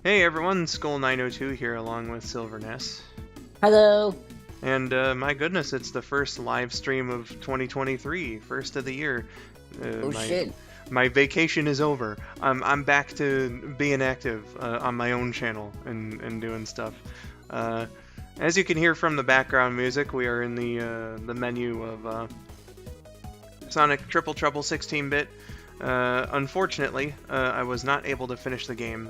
Hey everyone, skull902 here along with Silver Ness. Hello. And my goodness, it's the first live stream of 2023, first of the year. Oh shit. My vacation is over. I'm back to being active on my own channel and doing stuff. As you can hear from the background music, we are in the menu of Sonic Triple Trouble 16-bit. Unfortunately, I was not able to finish the game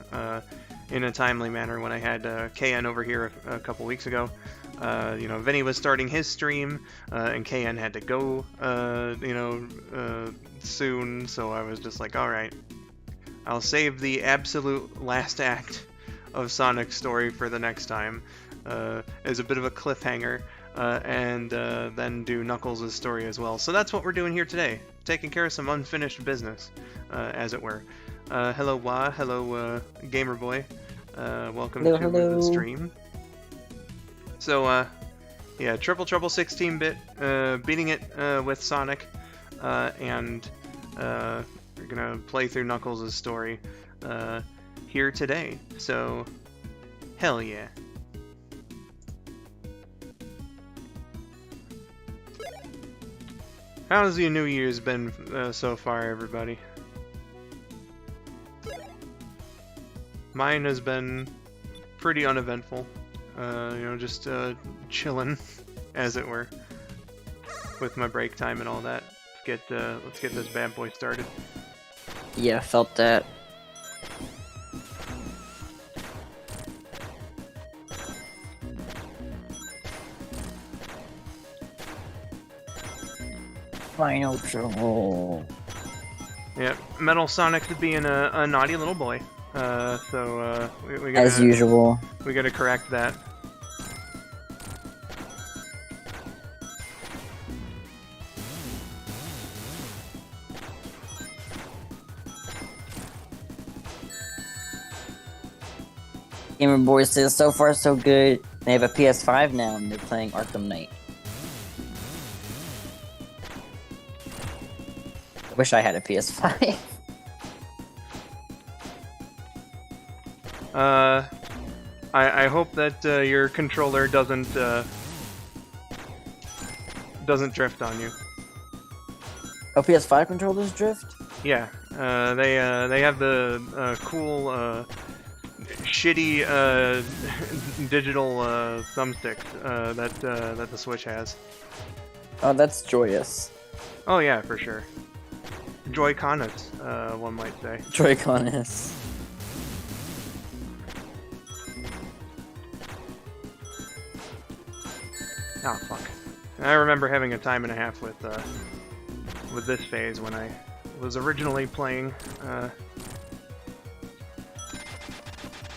in a timely manner when I had KN over here a couple weeks ago. Vinny was starting his stream, and KN had to go, soon, so I was just like, alright, I'll save the absolute last act of Sonic's story for the next time, as a bit of a cliffhanger, and then do Knuckles' story as well. So that's what we're doing here today, taking care of some unfinished business, as it were. Hello Wah, hello Gamer Boy, welcome to the stream. So yeah, Triple Trouble 16-bit, beating it with Sonic, and we're gonna play through Knuckles' story here today. So hell yeah. How's your New Year's been so far, everybody? Mine has been pretty uneventful. Just chilling, as it were, with my break time and all that. Let's get this bad boy started. Yeah, felt that. Final trouble. Yeah, Metal Sonic being a naughty little boy. So we gotta, as usual. We gotta correct that. Gamer Boy says so far so good. They have a PS5 now and they're playing Arkham Knight. I wish I had a PS5. I hope that your controller doesn't drift on you. Oh, PS5 controllers drift? Yeah, they have the cool shitty digital thumbsticks that the Switch has. Oh, that's joyous. Oh yeah, for sure. Joy-Conus, one might say. Joy-Conus. Oh fuck! I remember having a time and a half with this phase when I was originally playing.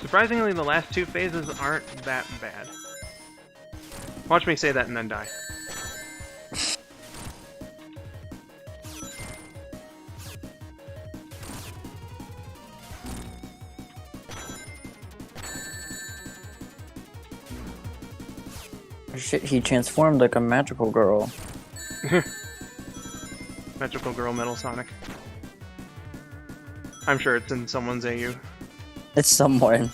Surprisingly, the last two phases aren't that bad. Watch me say that and then die. Shit, he transformed like a magical girl. Magical Girl Metal Sonic. I'm sure it's in someone's AU. It's someone.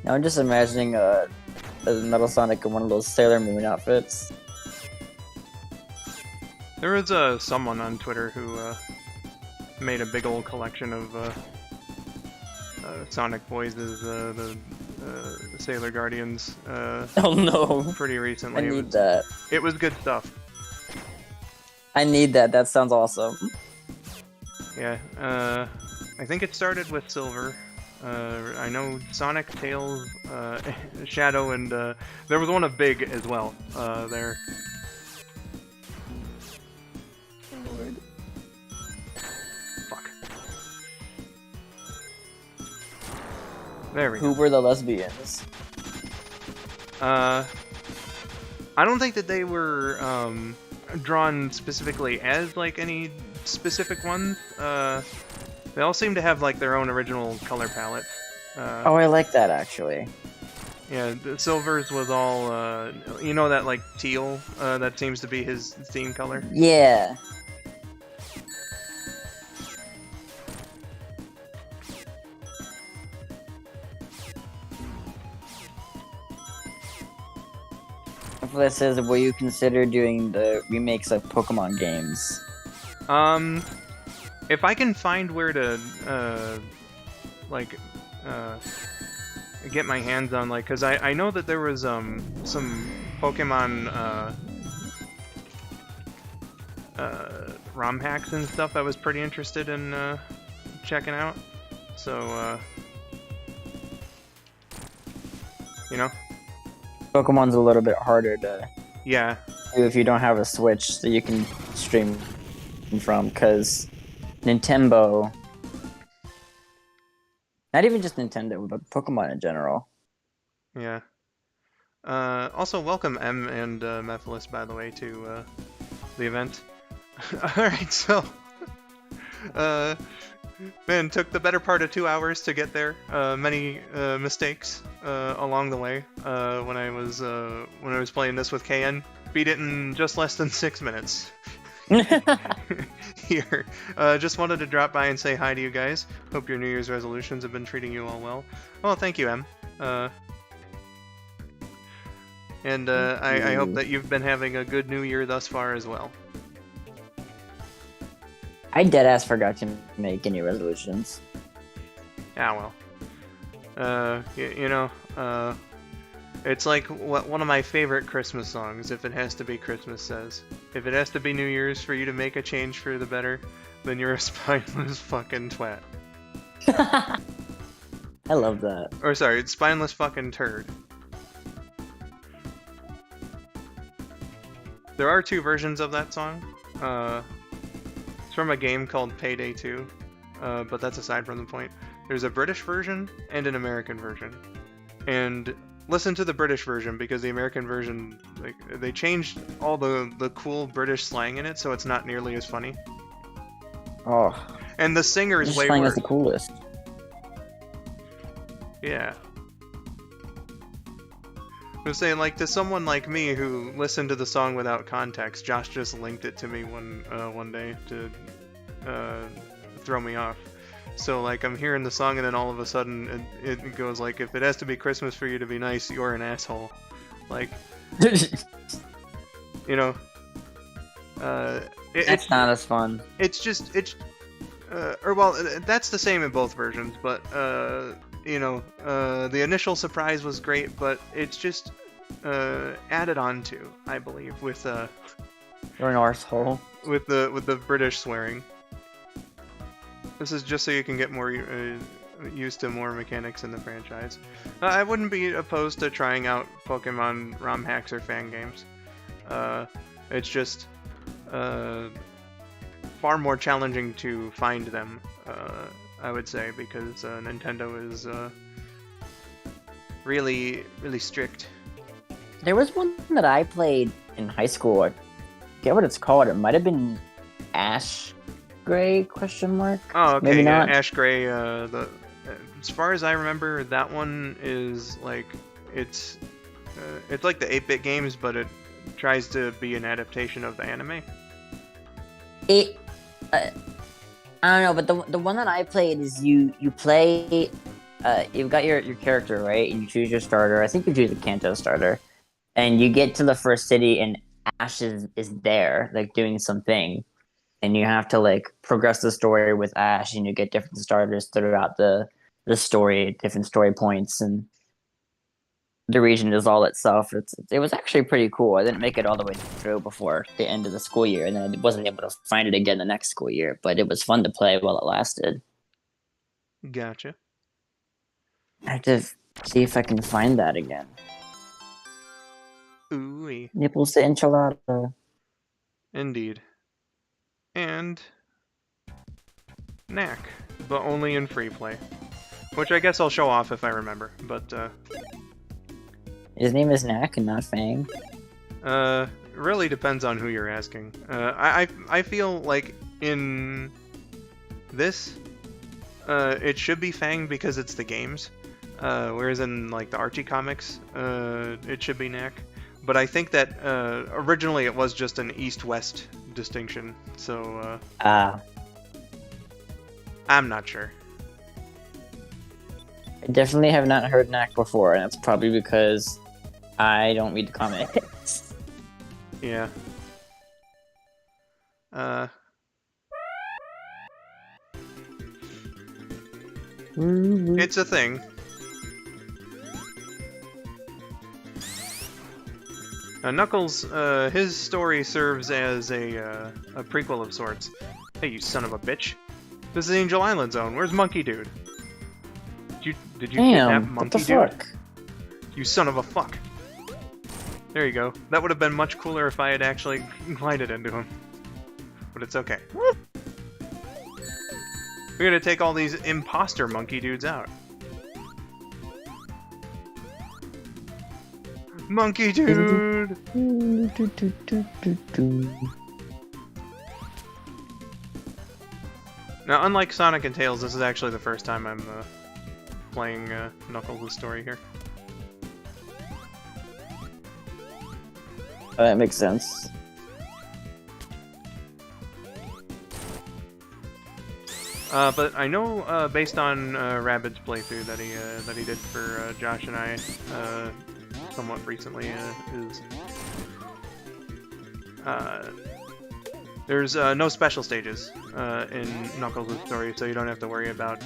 Now I'm just imagining a Metal Sonic in one of those Sailor Moon outfits. There was someone on Twitter who made a big old collection of Sonic Boys as the Sailor Guardians. Oh no! Pretty recently. I need that. It was good stuff. I need that. That sounds awesome. Yeah. I think it started with Silver. I know Sonic, Tails, Shadow, and there was one of Big as well. There. Lord. Fuck. There we go. Who were the lesbians? I don't think that they were drawn specifically as like any specific ones. They all seem to have like their own original color palette. Oh, I like that actually. Yeah, the Silver's was all that like teal that seems to be his theme color. Yeah. This says, will you consider doing the remakes of Pokemon games? If I can find where to, like, get my hands on, like, because I know that there was, some Pokemon, ROM hacks and stuff I was pretty interested in, checking out. So, you know? Pokemon's a little bit harder to Yeah. do if you don't have a Switch that you can stream from, because Nintendo, not even just Nintendo, but Pokemon in general. Yeah. Also, welcome M and Mephiles, by the way, to the event. Alright, so... man, took the better part of 2 hours to get there. Many mistakes along the way when I was playing this with KN. Beat it in just less than 6 minutes. Here. Just wanted to drop by and say hi to you guys. Hope your New Year's resolutions have been treating you all well. Well, thank you, M. And I hope that you've been having a good New Year thus far as well. I deadass forgot to make any resolutions. Yeah, well. You know, it's like one of my favorite Christmas songs, If It Has to Be Christmas says. If it has to be New Year's for you to make a change for the better, then you're a spineless fucking twat. I love that. Or sorry, it's spineless fucking turd. There are 2 versions of that song. It's from a game called Payday 2, but that's aside from the point. There's a British version and an American version. And listen to the British version, because the American version, like, they changed all the cool British slang in it, so it's not nearly as funny. Oh. And the singer is way slang worse. is the coolest. Yeah. I was saying, like, to someone like me who listened to the song without context, Josh just linked it to me one day to throw me off. So, like, I'm hearing the song, and then all of a sudden it goes like, if it has to be Christmas for you to be nice, you're an asshole. Like, you know, it's not as fun. It's just, or well, that's the same in both versions, but, you know, the initial surprise was great, but it's just added on to, I believe, with You're an arsehole. with the British swearing. This is just so you can get more used to more mechanics in the franchise. I wouldn't be opposed to trying out Pokemon ROM hacks or fan games. It's just far more challenging to find them, I would say, because Nintendo is really, really strict. There was one that I played in high school. I forget what it's called. It might have been Ash Gray ? Oh, okay. Maybe not. Ash Gray. As far as I remember, that one is like it's like the 8-bit games, but it tries to be an adaptation of the anime. I don't know, but the one that I played is you play. You've got your character, right, and you choose your starter. I think you choose the Kanto starter, and you get to the first city, and Ash is there, like doing something. And you have to, like, progress the story with Ash, and you get different starters throughout the story, different story points, and the region is all itself. It was actually pretty cool. I didn't make it all the way through before the end of the school year, and then I wasn't able to find it again the next school year, but it was fun to play while it lasted. Gotcha. I have to see if I can find that again. Ooh-wee. Nipples to enchilada. Indeed. And Knack, but only in free play. Which I guess I'll show off if I remember, but His name is Knack and not Fang. Really depends on who you're asking. I feel like in this, it should be Fang because it's the games, whereas in, like, the Archie comics, it should be Knack. But I think that originally it was just an East-West distinction, so I'm not sure. I definitely have not heard Knack before, and that's probably because I don't read the comics. Yeah. It's a thing. Knuckles, his story serves as a prequel of sorts. Hey, you son of a bitch! This is Angel Island Zone. Where's Monkey Dude? Did you kidnap Damn, what Monkey the Dude? fuck? You son of a fuck! There you go. That would have been much cooler if I had actually glided into him. But it's okay. We're gonna take all these imposter monkey dudes out. Monkey dude! Now, unlike Sonic and Tails, this is actually the first time I'm playing Knuckles' story here. That makes sense. But I know, based on Rabbids' playthrough that he did for Josh and I somewhat recently, there's no special stages in Knuckles' story, so you don't have to worry about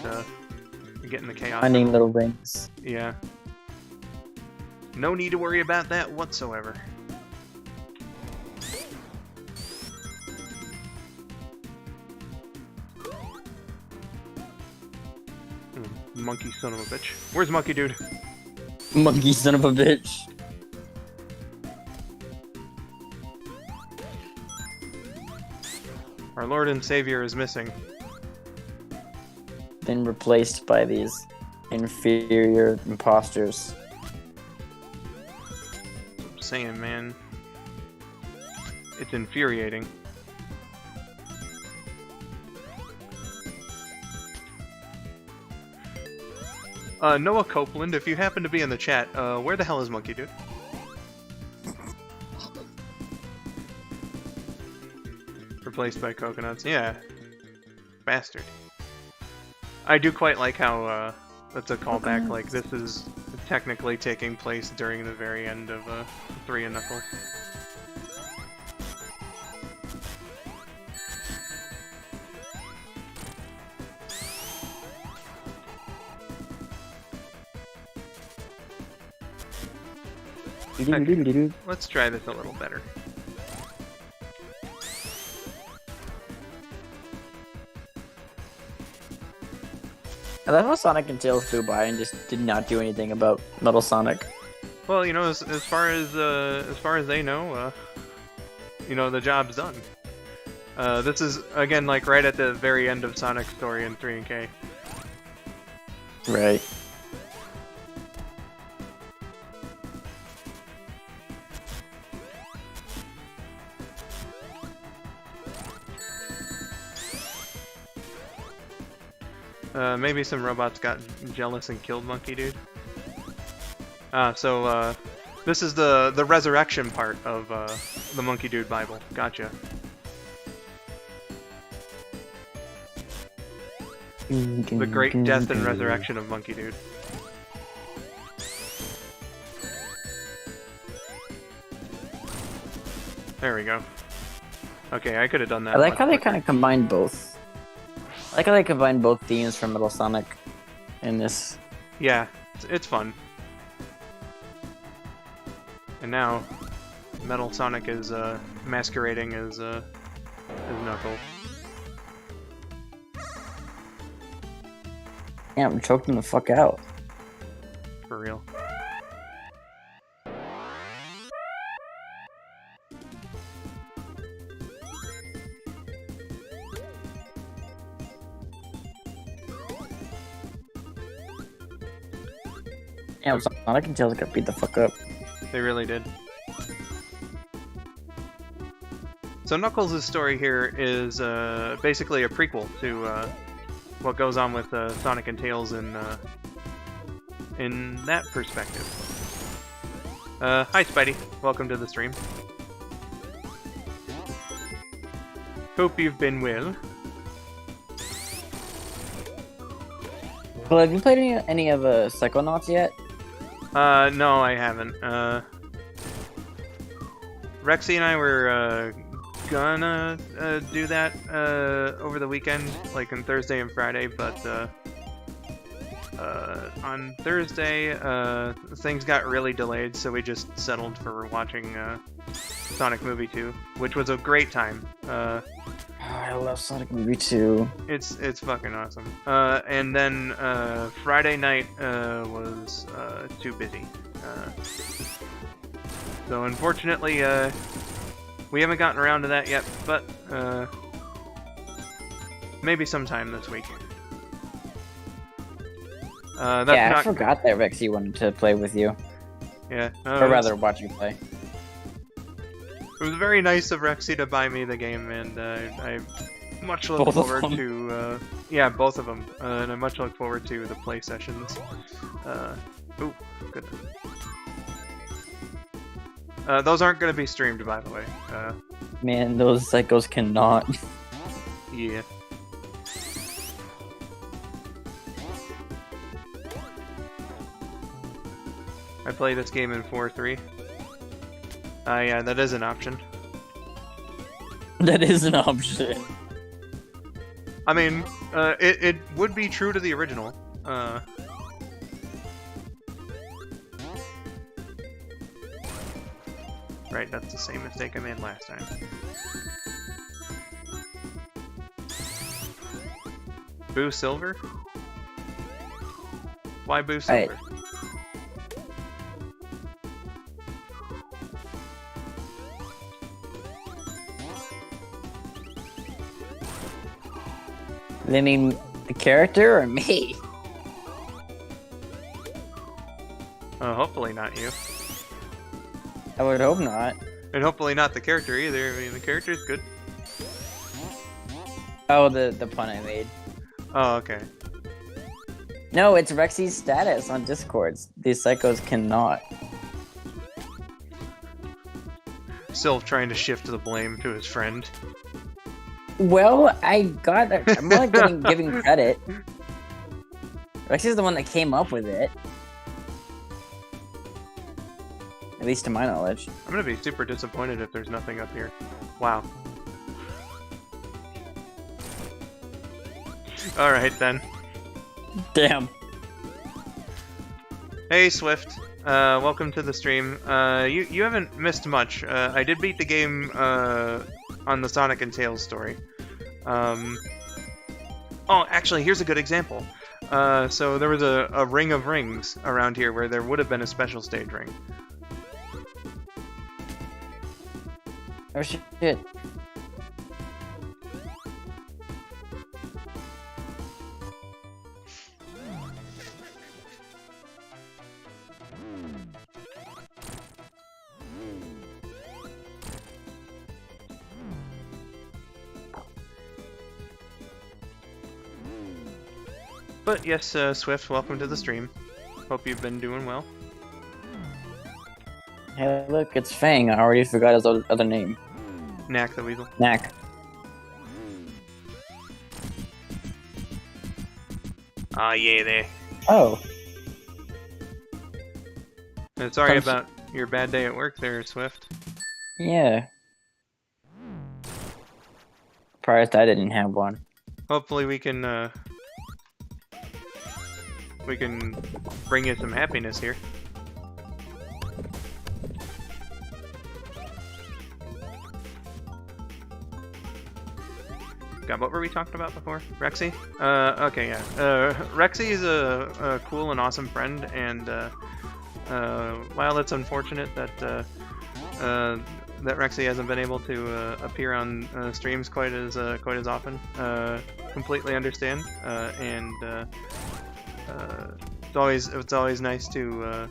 getting the chaos. Finding little rings. Yeah. No need to worry about that whatsoever. Monkey son of a bitch. Where's Monkey Dude? Monkey son of a bitch. Our Lord and Savior is missing. Been replaced by these inferior imposters. I'm saying, man. It's infuriating. Noah Copeland, if you happen to be in the chat, where the hell is Monkey Dude? Replaced by coconuts. Yeah. Bastard. I do quite like how, that's a callback, like, this is technically taking place during the very end of, 3 and Knuckles. Okay. Let's try this a little better. I love how Sonic and Tails flew by and just did not do anything about Metal Sonic. Well, you know, as far as they know, you know, the job's done. This is again like right at the very end of Sonic's story in 3 and K. Right. Maybe some robots got jealous and killed Monkey Dude. This is the resurrection part of the Monkey Dude Bible. Gotcha. The great death and resurrection of Monkey Dude. There we go. Okay, I could have done that. I like how they kind of combined both. I like how they combined both themes from Metal Sonic in this. Yeah, it's fun. And now, Metal Sonic is masquerading as Knuckles. Yeah, I'm choked him the fuck out. For real. Yeah, Sonic and Tails got beat the fuck up. They really did. So Knuckles' story here is basically a prequel to what goes on with Sonic and Tails in that perspective. Hi Spidey, welcome to the stream. Hope you've been well. Well, have you played any of Psychonauts yet? No, I haven't. Rexy and I were gonna do that over the weekend, like on Thursday and Friday, but on Thursday things got really delayed, so we just settled for watching Sonic Movie 2, which was a great time. I love Sonic Movie 2. It's fucking awesome. And then Friday night was too busy. So unfortunately, we haven't gotten around to that yet, but maybe sometime this week. That's Yeah, I not... forgot that Rexy wanted to play with you. Yeah. Or rather, watch you play. It was very nice of Rexy to buy me the game, and I much look Both of forward them? to... yeah, both of them. And I much look forward to the play sessions. Ooh, goodness. Those aren't going to be streamed, by the way. Man, those psychos cannot. Yeah. I play this game in 4:3. Yeah, that is an option. That is an option. I mean, it would be true to the original. Right, that's the same mistake I made last time. Boo Silver? Why Boo Silver? They mean the character or me? Hopefully not you. I would hope not. And hopefully not the character either. I mean, the character's good. Oh, the pun I made. Oh, okay. No, it's Rexy's status on Discord. These psychos cannot. Still trying to shift the blame to his friend. Well, I'm only giving credit. Rexy's the one that came up with it. At least to my knowledge. I'm gonna be super disappointed if there's nothing up here. Wow. Alright then. Damn. Hey Swift, welcome to the stream. You haven't missed much. I did beat the game on the Sonic and Tails story. Oh, actually, here's a good example. So there was a ring of rings around here where there would have been a special stage ring. Oh shit. But yes, Swift, welcome to the stream. Hope you've been doing well. Hey, look, it's Fang. I already forgot his other name. Knack the Weasel. Knack. Ah, yeah, there. Oh. Sorry about your bad day at work there, Swift. Yeah. Surprised I didn't have one. Hopefully we can bring you some happiness here. God, what were we talking about before? Rexy? Okay, yeah. Rexy is a cool and awesome friend, and while it's unfortunate that that Rexy hasn't been able to appear on streams quite as often, completely understand, and it's always nice to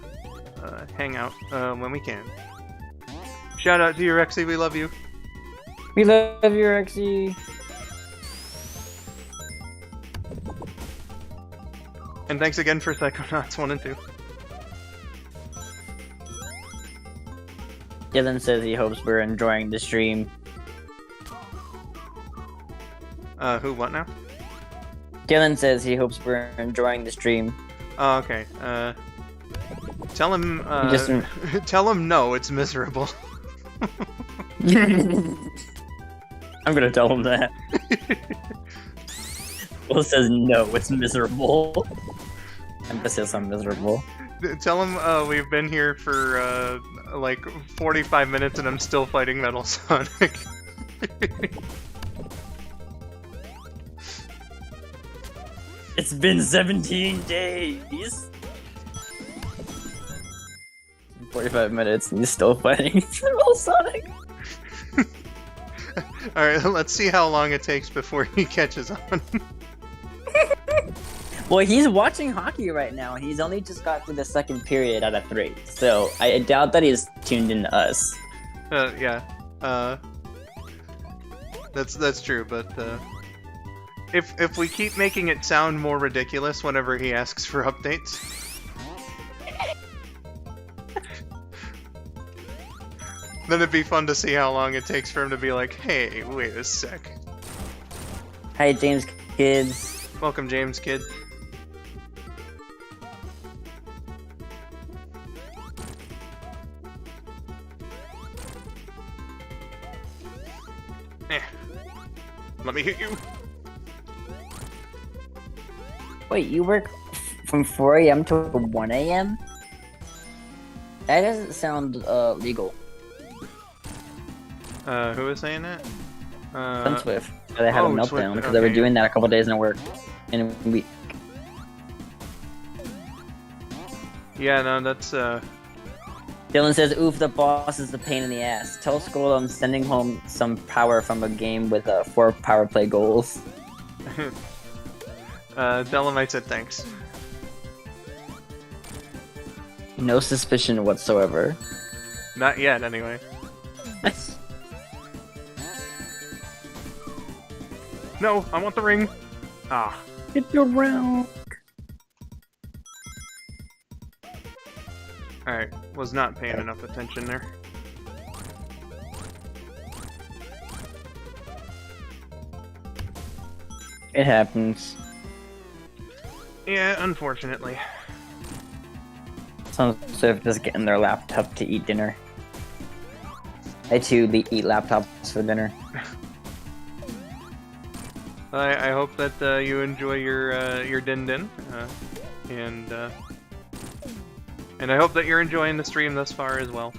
hang out when we can. Shout out to you, Rexy. We love you. We love you, Rexy. And thanks again for Psychonauts 1 and 2. Dylan says he hopes we're enjoying the stream. Who, what now? Dylan says he hopes we're enjoying the stream. Oh, okay. Tell him, tell him no, it's miserable. I'm gonna tell him that. Will says no, it's miserable. Emphasis on miserable. Tell him we've been here for like 45 minutes and I'm still fighting Metal Sonic. It's been 17 days. 45 minutes and he's still fighting Metal Sonic. Alright, let's see how long it takes before he catches on. Well, he's watching hockey right now, and he's only just got through the second period out of 3. So I doubt that he's tuned into us. Yeah. That's true, but if we keep making it sound more ridiculous whenever he asks for updates, then it'd be fun to see how long it takes for him to be like, hey, wait a sec. Hi, James kids. Welcome, James kid. Let me hit you. Wait, you work from 4 a.m. to 1 a.m.? That doesn't sound legal. Who is saying that? Swift. They had a meltdown because they were doing that a couple days in a week. Yeah, no, that's Dylan says, oof, the boss is the pain in the ass. Tell Skull I'm sending home some power from a game with 4 power play goals. tell him I said thanks. No suspicion whatsoever. Not yet, anyway. No, I want the ring. Ah. Get your round. Alright, was not paying enough attention there. It happens. Yeah, unfortunately. Some Swift just getting their laptop to eat dinner. I too eat laptops for dinner. I hope that you enjoy your din din, and I hope that you're enjoying the stream thus far as well.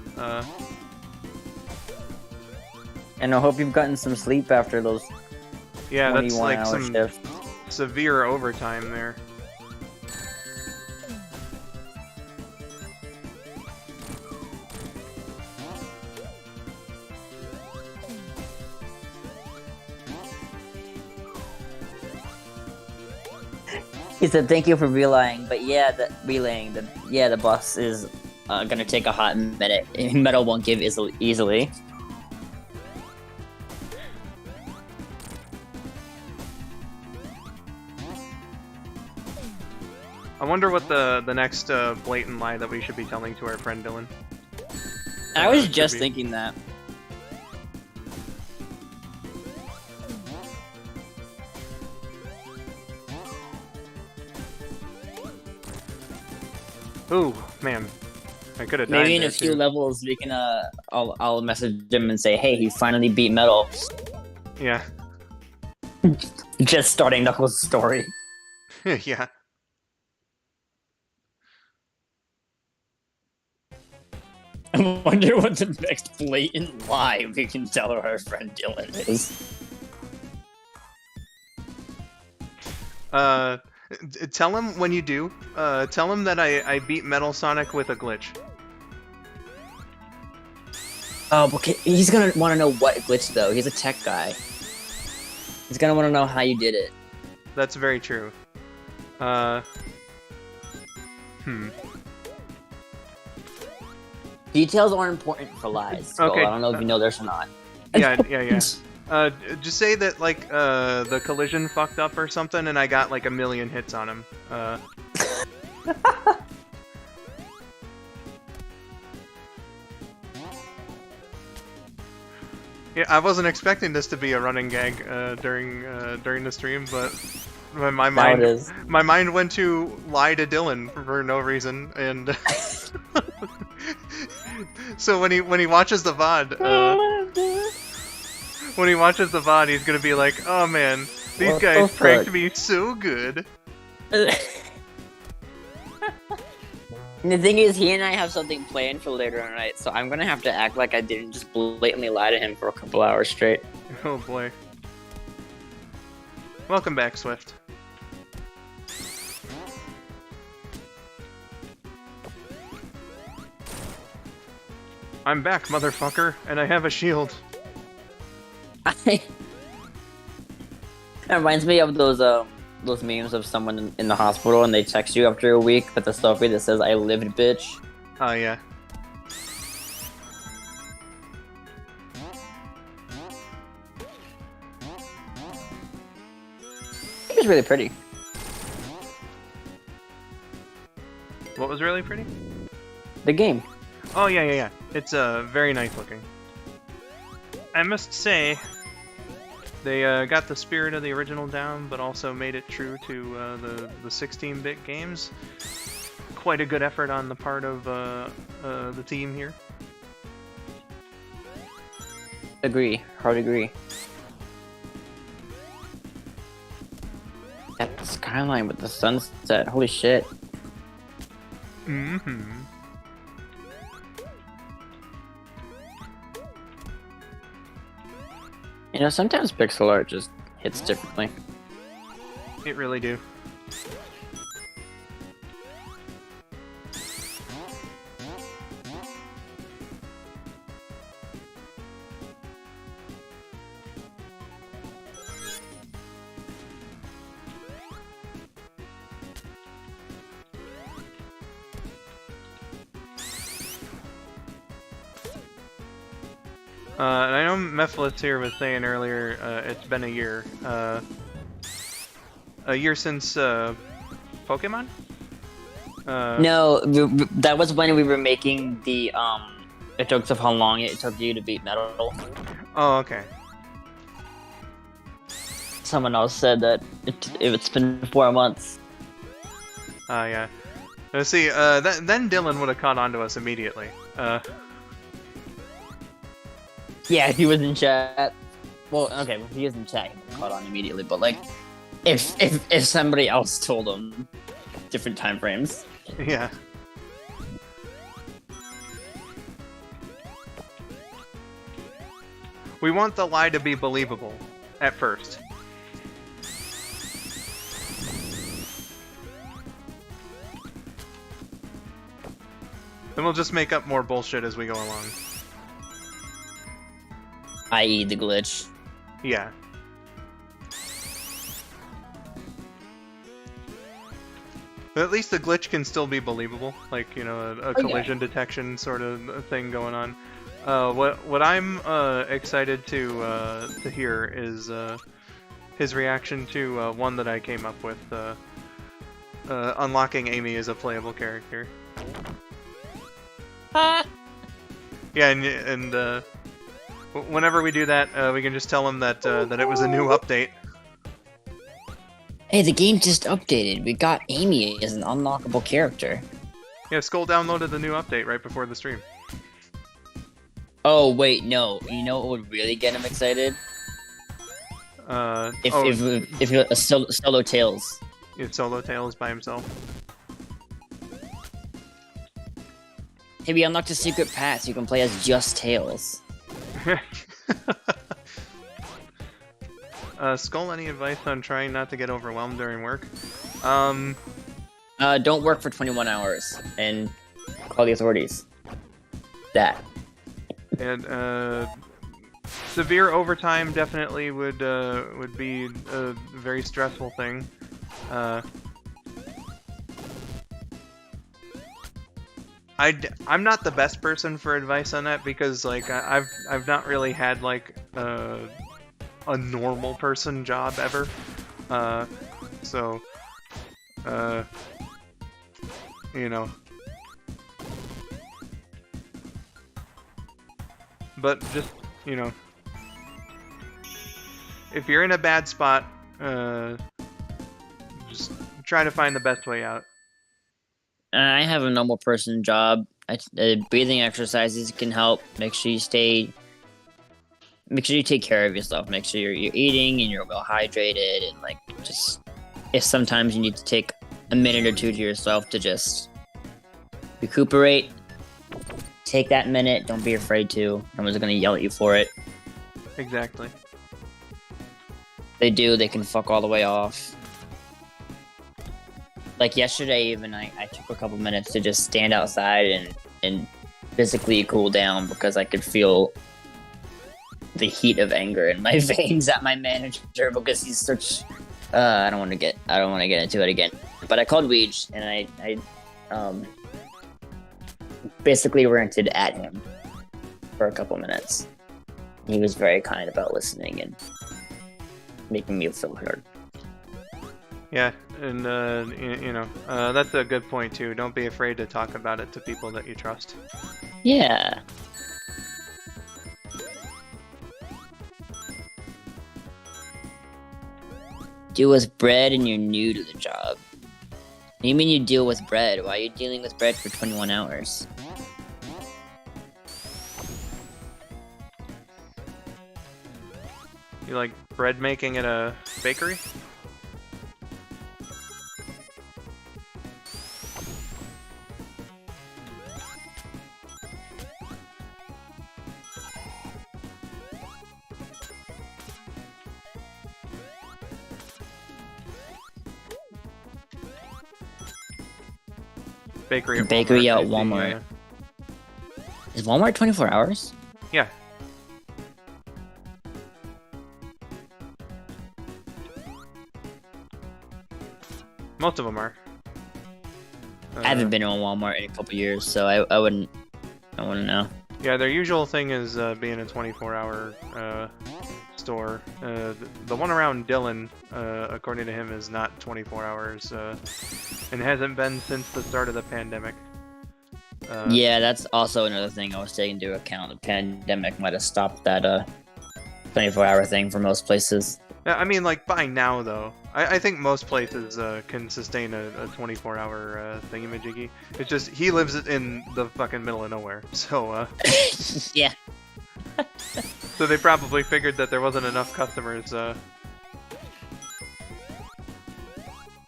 And I hope you've gotten some sleep after those. Yeah, that's like some shifts. severe overtime there. He said, "Thank you for relaying, but yeah, the boss is gonna take a hot minute. Metal won't give easily." I wonder what the next blatant lie that we should be telling to our friend Dylan. I was just thinking that. Ooh, man. I could have died. Maybe in a few levels we can I'll message him and say, hey, he finally beat Metal. Yeah. Just starting Knuckles' story. Yeah. I wonder what the next blatant lie we can tell our friend Dylan is. Tell him when you do. Tell him that I beat Metal Sonic with a glitch. Oh, okay. He's gonna want to know what glitch though. He's a tech guy. He's gonna want to know how you did it. That's very true. Details aren't important for lies. So Okay. I don't know if you know this or not. Yeah. Just say that like the collision fucked up or something, and I got like 1,000,000 hits on him. Yeah, I wasn't expecting this to be a running gag during the stream, but my mind went to lie to Dylan for no reason, and so when he watches the VOD, when he watches the VOD, he's gonna be like, "Oh man, these What guys the pranked fuck? me so good." And the thing is, he and I have something planned for later tonight, so I'm gonna have to act like I didn't just blatantly lie to him for a couple hours straight. Oh boy. Welcome back, Swift. I'm back, motherfucker, and I have a shield. That reminds me of those memes of someone in the hospital and they text you after a week with a selfie that says "I lived, bitch." Oh yeah. It was really pretty. What was really pretty? The game. Oh yeah. It's very nice looking. I must say, they got the spirit of the original down, but also made it true to the 16-bit games. Quite a good effort on the part of the team here. Agree. Hard agree. That skyline with the sunset. Holy shit. Mm-hmm. You know, sometimes pixel art just hits differently. It really do. And I know Mephiles here was saying earlier, it's been a year. A year since Pokemon? No, that was when we were making the jokes of how long it took you to beat Metal. Oh, okay. Someone else said that it's been 4 months. Yeah. See, then Dylan would have caught on to us immediately. Yeah, he was in chat. Well, okay, well, he is in chat. He was caught on immediately, but like, if somebody else told him different time frames. Yeah. We want the lie to be believable at first. Then we'll just make up more bullshit as we go along. I.e. the glitch. Yeah. But at least the glitch can still be believable, like, you know, a collision detection sort of thing going on. What I'm excited to hear is his reaction to one that I came up with, unlocking Amy as a playable character. Yeah, and whenever we do that, we can just tell him that that it was a new update. Hey, the game just updated. We got Amy as an unlockable character. Yeah, Skull downloaded the new update right before the stream. Oh wait, no. You know what would really get him excited? If a solo Tails. If Solo Tails by himself. Hey, we unlocked a secret pass. You can play as just Tails. Skull, any advice on trying not to get overwhelmed during work? Don't work for 21 hours and call the authorities. That. And severe overtime definitely would be a very stressful thing. I'm not the best person for advice on that because like I've not really had like a normal person job ever, so you know. But just, you know, if you're in a bad spot, just try to find the best way out. I have a normal person job. Breathing exercises can help. Make sure you stay make sure you take care of yourself. Make sure you're eating and you're well hydrated, and like just if sometimes you need to take a minute or two to yourself to just recuperate, take that minute. Don't be afraid to. No one's gonna yell at you for it. Exactly. They do. They can fuck all the way off. Like yesterday, even I took a couple minutes to just stand outside and physically cool down because I could feel the heat of anger in my veins at my manager because he's such. I don't want to get into it again. But I called Weege and I basically ranted at him for a couple minutes. He was very kind about listening and making me feel heard. Yeah, and that's a good point too. Don't be afraid to talk about it to people that you trust. Yeah. Deal with bread and you're new to the job. What do you mean you deal with bread? Why are you dealing with bread for 21 hours? You like bread making at a bakery? Bakery at Walmart. Yeah. Is Walmart 24 hours? Yeah. Most of them are. I haven't been in a Walmart in a couple years, so I wouldn't know. Yeah, their usual thing is being a 24-hour store. The one around Dillon, according to him, is not 24 hours, and hasn't been since the start of the pandemic. Yeah, that's also another thing I was taking into account. The pandemic might have stopped that 24-hour thing for most places. I mean, like, by now, though. I think most places can sustain a 24-hour thingamajiggy. It's just, he lives in the fucking middle of nowhere, so, yeah. So they probably figured that there wasn't enough customers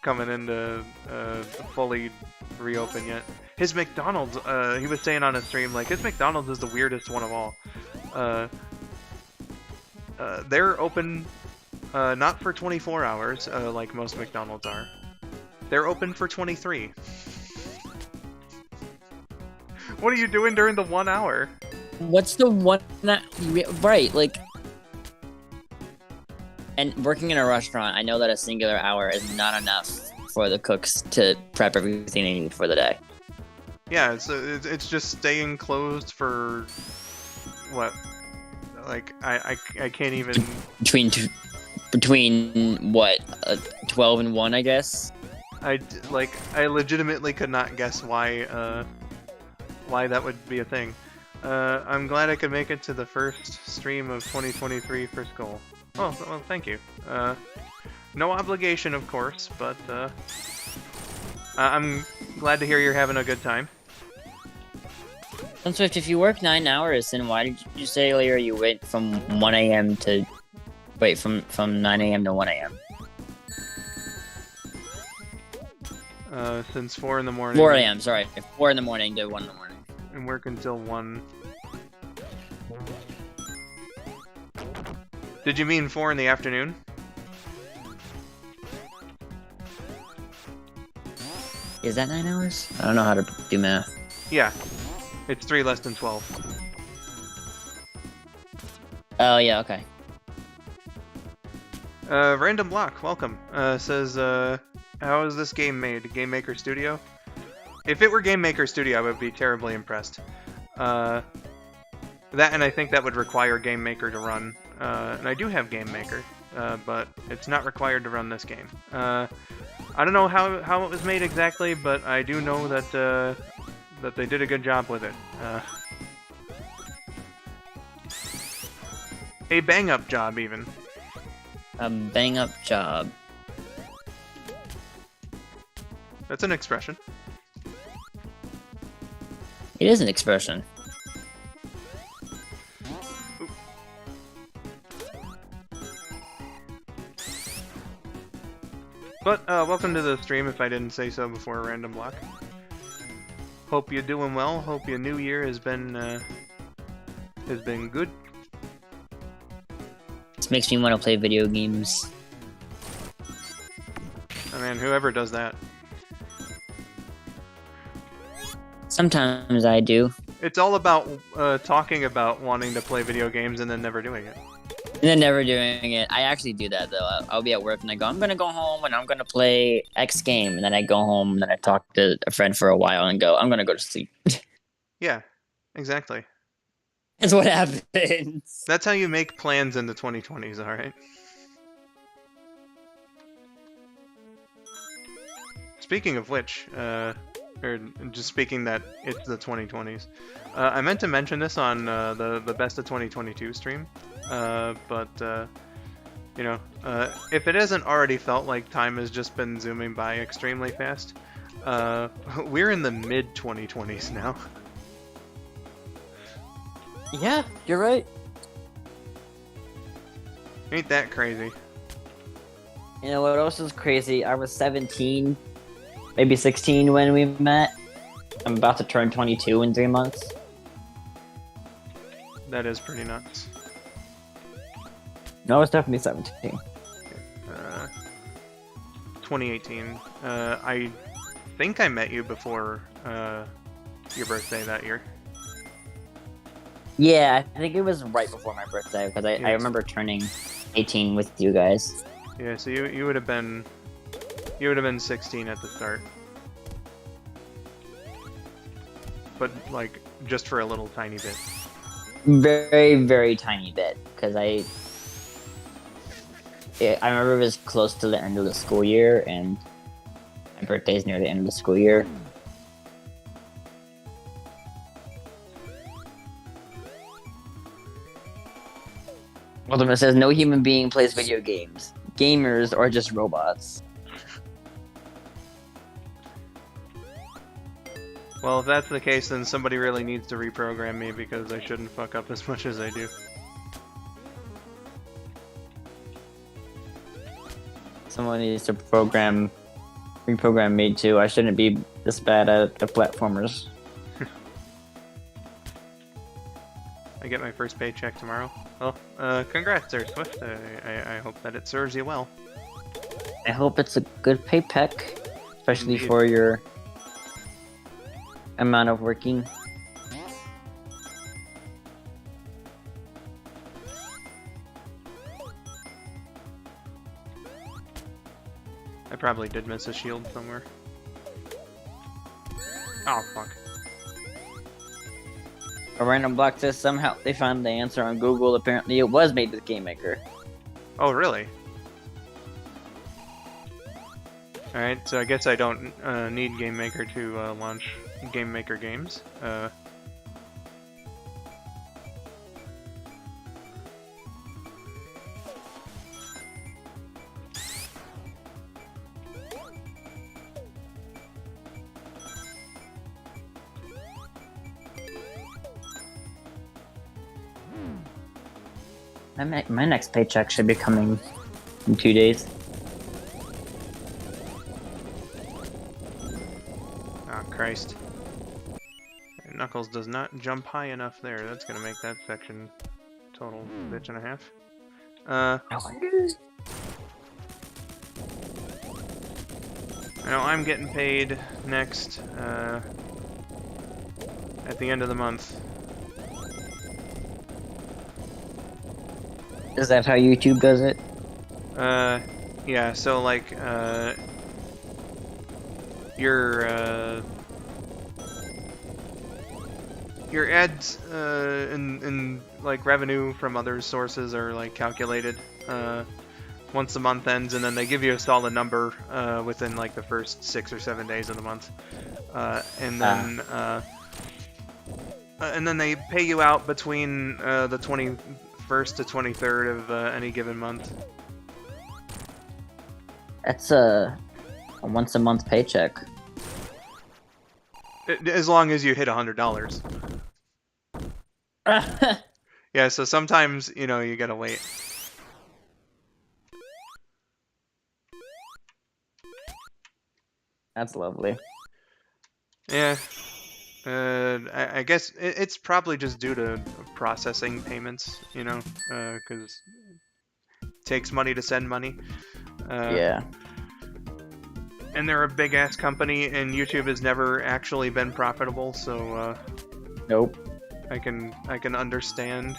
coming in to fully reopen yet. His McDonald's, he was saying on his stream, like, his McDonald's is the weirdest one of all. They're open... not for 24 hours, like most McDonald's are. They're open for 23. What are you doing during the 1 hour? What's the one that... Right, like... And working in a restaurant, I know that a singular hour is not enough for the cooks to prep everything they need for the day. Yeah, it's just staying closed for... What? Like, I can't even... Between what, 12 and 1, I guess. I legitimately could not guess why that would be a thing. I'm glad I could make it to the first stream of 2023 for Skull. Oh, well, thank you. No obligation, of course, but I'm glad to hear you're having a good time. Swift, if you work 9 hours, then why did you say earlier you went from 1 a.m. to... Wait, from 9 a.m. to 1 a.m. Since 4 in the morning. 4 a.m., sorry. 4 in the morning to 1 in the morning. And work until 1. Did you mean 4 in the afternoon? Is that 9 hours? I don't know how to do math. Yeah. It's 3 less than 12. Oh, yeah, okay. Random Block, welcome. Says, how is this game made? Game Maker Studio? If it were Game Maker Studio, I would be terribly impressed. That, and I think that would require Game Maker to run. And I do have Game Maker, but it's not required to run this game. I don't know how it was made exactly, but I do know that, that they did a good job with it. A bang-up job, even. A bang-up job. That's an expression. It is an expression. But welcome to the stream if I didn't say so before a random block. Hope you're doing well. Hope your new year has been good. This makes me want to play video games. I mean, whoever does that. Sometimes I do. It's all about talking about wanting to play video games and then never doing it. And then never doing it. I actually do that though. I'll be at work and I go, I'm gonna go home and I'm gonna play X game, and then I go home and then I talk to a friend for a while and go, I'm gonna go to sleep. Yeah, exactly. That's what happens. That's how you make plans in the 2020s, alright? Speaking of which, or just speaking that it's the 2020s, I meant to mention this on the Best of 2022 stream, but, you know, if it hasn't already felt like time has just been zooming by extremely fast, we're in the mid-2020s now. Yeah, you're right. Ain't that crazy? You know what else is crazy? I was 17, maybe 16 when we met. I'm about to turn 22 in 3 months. That is pretty nuts. No, it's definitely 17. 2018. I think I met you before your birthday that year. Yeah, I think it was right before my birthday because I remember turning 18 with you guys. Yeah, so you would have been 16 at the start. But like just for a little tiny bit. Very, very tiny bit because I remember it was close to the end of the school year and my birthday's near the end of the school year. Ultimate says no human being plays video games. Gamers are just robots. Well, if that's the case, then somebody really needs to reprogram me because I shouldn't fuck up as much as I do. Someone needs to reprogram me too. I shouldn't be this bad at the platformers. I get my first paycheck tomorrow. Well, congrats there, Swift. I hope that it serves you well. I hope it's a good paycheck, especially Indeed. for your amount of working. I probably did miss a shield somewhere. Oh, fuck. A random block says somehow they found the answer on Google. Apparently it was made with Game Maker. Oh, really? Alright, so I guess I don't need Game Maker to launch Game Maker games. My next paycheck should be coming in 2 days. Ah, Christ. Knuckles does not jump high enough there. That's gonna make that section total bitch and a half. I know I'm getting paid next, at the end of the month. Is that how YouTube does it? Yeah, so like, your ads, and like revenue from other sources are like calculated, once the month ends, and then they give you a solid number, within like the first 6 or 7 days of the month. And then they pay you out between, the 21st to 23rd of any given month. That's a once a month paycheck. As long as you hit $100. Yeah, so sometimes, you know, you gotta wait. That's lovely. Yeah. I guess it's probably just due to processing payments, you know, because it takes money to send money. Yeah. And they're a big ass company, and YouTube has never actually been profitable, so Nope. I can understand.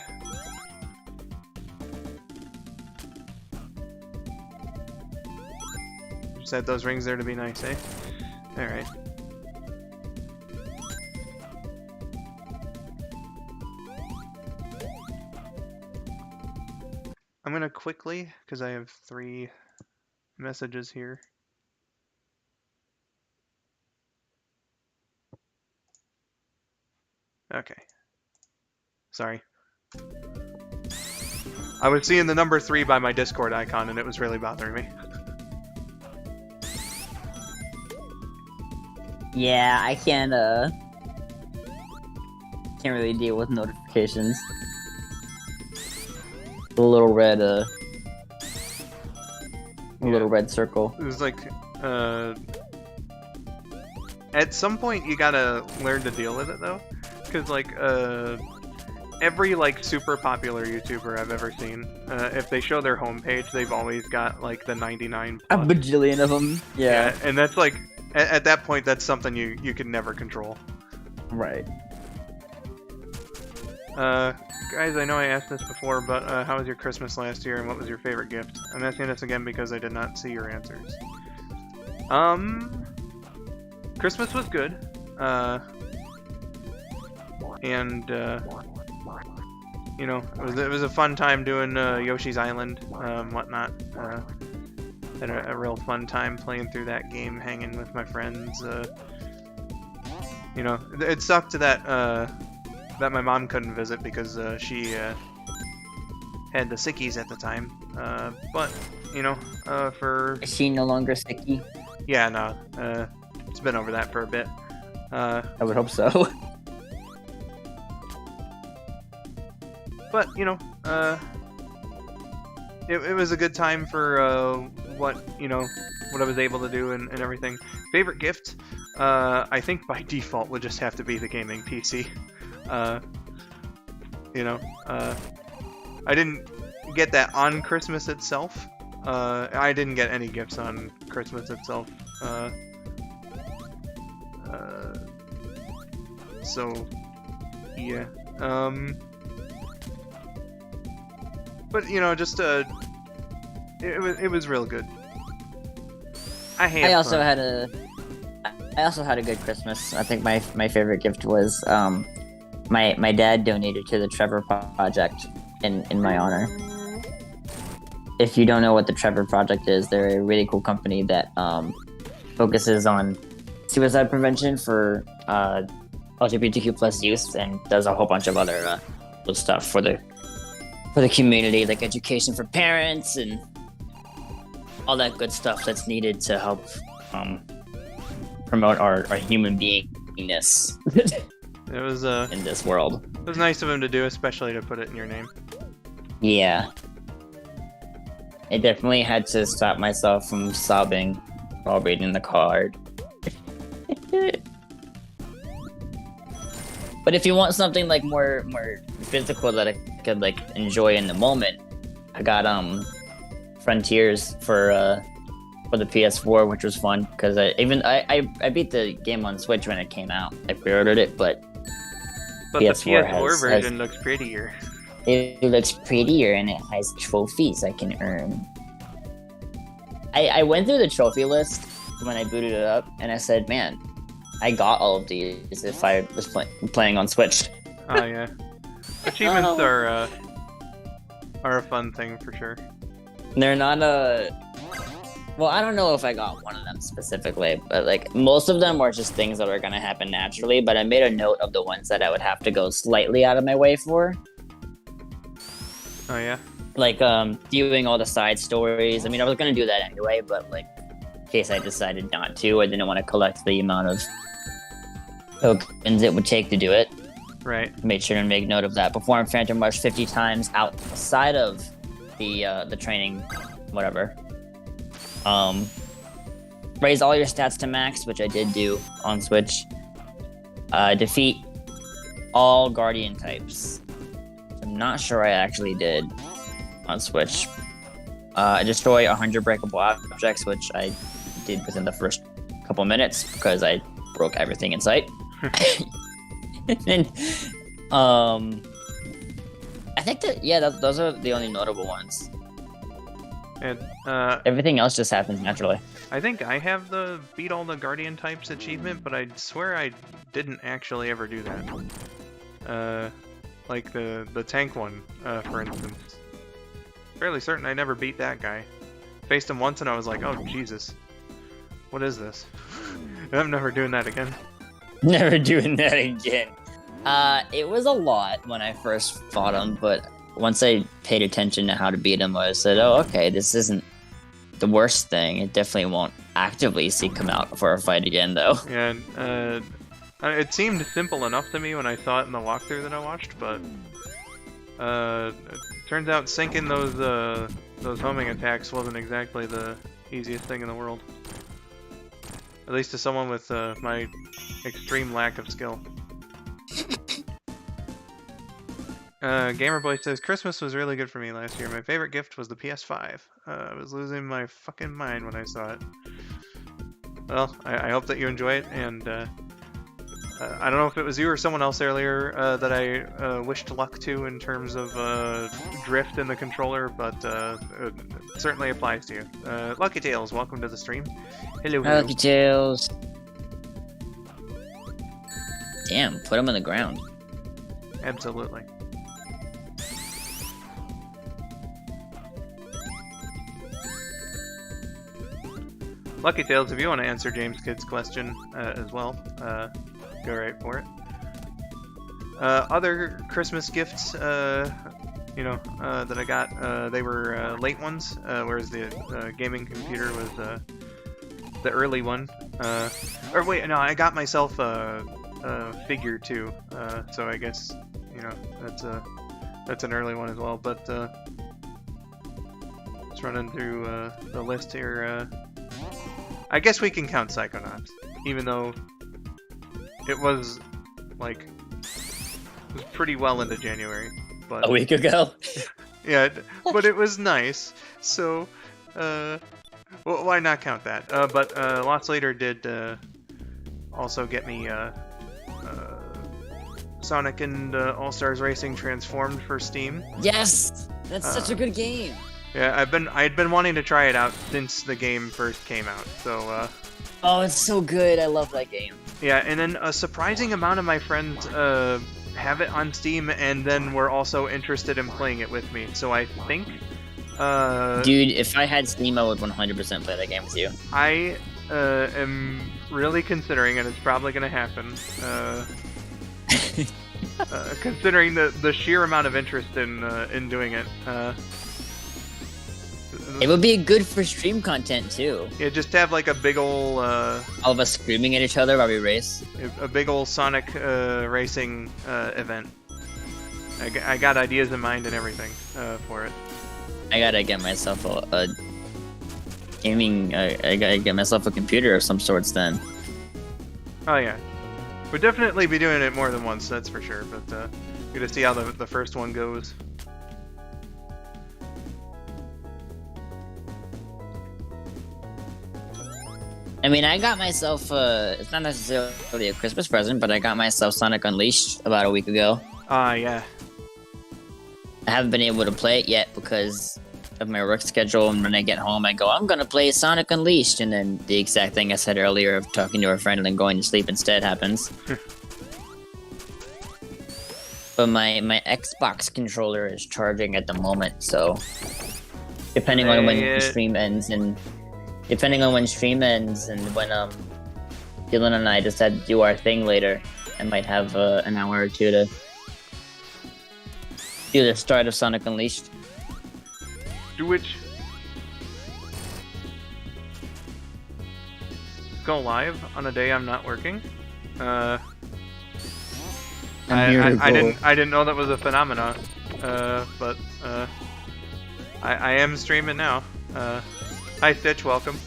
Just had those rings there to be nice, eh? All right. I'm gonna quickly, because I have 3 messages here. Okay. Sorry. I was seeing the number 3 by my Discord icon, and it was really bothering me. Yeah, I can't really deal with notifications. The little red little red circle. It was like, at some point you gotta learn to deal with it though, because like, every like super popular YouTuber I've ever seen, if they show their homepage, they've always got like the 99 A plus. bajillion of them. Yeah. And that's like, at that point, that's something you can never control. Right. Guys, I know I asked this before, but how was your Christmas last year, and what was your favorite gift? I'm asking this again because I did not see your answers. Christmas was good. And you know, it was a fun time doing Yoshi's Island, whatnot. Had a real fun time playing through that game, hanging with my friends. You know, it sucked that that my mom couldn't visit because she had the sickies at the time. But you know, for Is she no longer sticky? yeah, no, it's been over that for a bit. I would hope so. But you know, it was a good time for what what I was able to do and everything. Favorite gift, I think by default would just have to be the gaming PC. You know, I didn't get that on Christmas itself. I didn't get any gifts on Christmas itself. So yeah. But you know, just it was real good. I also had a good Christmas. I think my favorite gift was my dad donated to the Trevor Project in my honor. If you don't know what the Trevor Project is, they're a really cool company that focuses on suicide prevention for LGBTQ plus youth and does a whole bunch of other stuff for the community, like education for parents and all that good stuff that's needed to help promote our human beingness It was in this world. It was nice of him to do, especially to put it in your name. Yeah. I definitely had to stop myself from sobbing while reading the card. But if you want something like more physical that I could like enjoy in the moment, I got Frontiers for the PS4, which was fun because I beat the game on Switch when it came out. I pre-ordered it, but the PS4 version looks prettier. It looks prettier and it has trophies I can earn. I went through the trophy list when I booted it up, and I said, "Man, I got all of these if I was playing on Switch." Oh yeah, achievements are a fun thing for sure. They're not well, I don't know if I got one of them specifically, but like most of them were just things that were gonna happen naturally. But I made a note of the ones that I would have to go slightly out of my way for. Oh yeah. Like viewing all the side stories. I mean, I was gonna do that anyway, but like in case I decided not to, I didn't want to collect the amount of tokens it would take to do it. Right. Made sure to make note of that. Perform Phantom Rush 50 times outside of the training, whatever. raise all your stats to max, which I did do on Switch. Defeat all Guardian types. I'm not sure I actually did on Switch. Destroy 100 breakable objects, which I did within the first couple minutes because I broke everything in sight. And I think that those are the only notable ones. And everything else just happens naturally. I think I have the beat all the Guardian types achievement, but I swear I didn't actually ever do that. Like the tank one, for instance. Fairly certain I never beat that guy. Faced him once and I was like, oh Jesus, what is this? I'm never doing that again. Never doing that again. It was a lot when I first fought him, but once I paid attention to how to beat him, I said, oh, okay, this isn't the worst thing. It definitely won't actively seek him out for a fight again, though. Yeah, it seemed simple enough to me when I saw it in the walkthrough that I watched, but it turns out sinking those homing attacks wasn't exactly the easiest thing in the world. At least to someone with my extreme lack of skill. Gamerboy says, Christmas was really good for me last year. My favorite gift was the PS5. I was losing my fucking mind when I saw it. Well, I hope that you enjoy it, and I don't know if it was you or someone else earlier that I wished luck to in terms of drift in the controller, but it certainly applies to you. Lucky Tails, welcome to the stream. Hello. Lucky Tails. Damn, put him on the ground. Absolutely. Lucky Tails, if you want to answer James Kidd's question as well, go right for it. Other Christmas gifts, that I got, they were late ones, whereas the gaming computer was the early one. Or wait, no, I got myself a figure too, so I guess that's an early one as well. But just running through the list here. I guess we can count Psychonauts, even though it was pretty well into January. But a week ago. yeah, but it was nice. So, well, why not count that? But Lots Later did also get me Sonic and All Stars Racing Transformed for Steam. Yes, that's such a good game. Yeah, I had been wanting to try it out since the game first came out. So. Oh, it's so good! I love that game. Yeah, and then a surprising amount of my friends have it on Steam, and then were also interested in playing it with me. So I think. Dude, if I had Steam, I would 100% play that game with you. I am really considering, and it's probably going to happen. Considering the sheer amount of interest in doing it. It would be good for stream content too. Yeah, just to have like a big ol' all of us screaming at each other while we race. A big ol' Sonic racing event. I got ideas in mind and everything for it. I gotta get myself a gaming. I gotta get myself a computer of some sorts then. Oh yeah, we'll definitely be doing it more than once, that's for sure. But we're gonna see how the first one goes. I mean, I got myself, it's not necessarily a Christmas present, but I got myself Sonic Unleashed about a week ago. Yeah. I haven't been able to play it yet because of my work schedule, and when I get home, I go, I'm gonna play Sonic Unleashed, and then the exact thing I said earlier of talking to a friend and then going to sleep instead happens. But my Xbox controller is charging at the moment, so depending on when the stream ends and when Dylan and I decide to do our thing later, I might have an hour or two to do the start of Sonic Unleashed. Do which? Go live on a day I'm not working. I didn't know that was a phenomenon. But I am streaming now. Hi Stitch, welcome.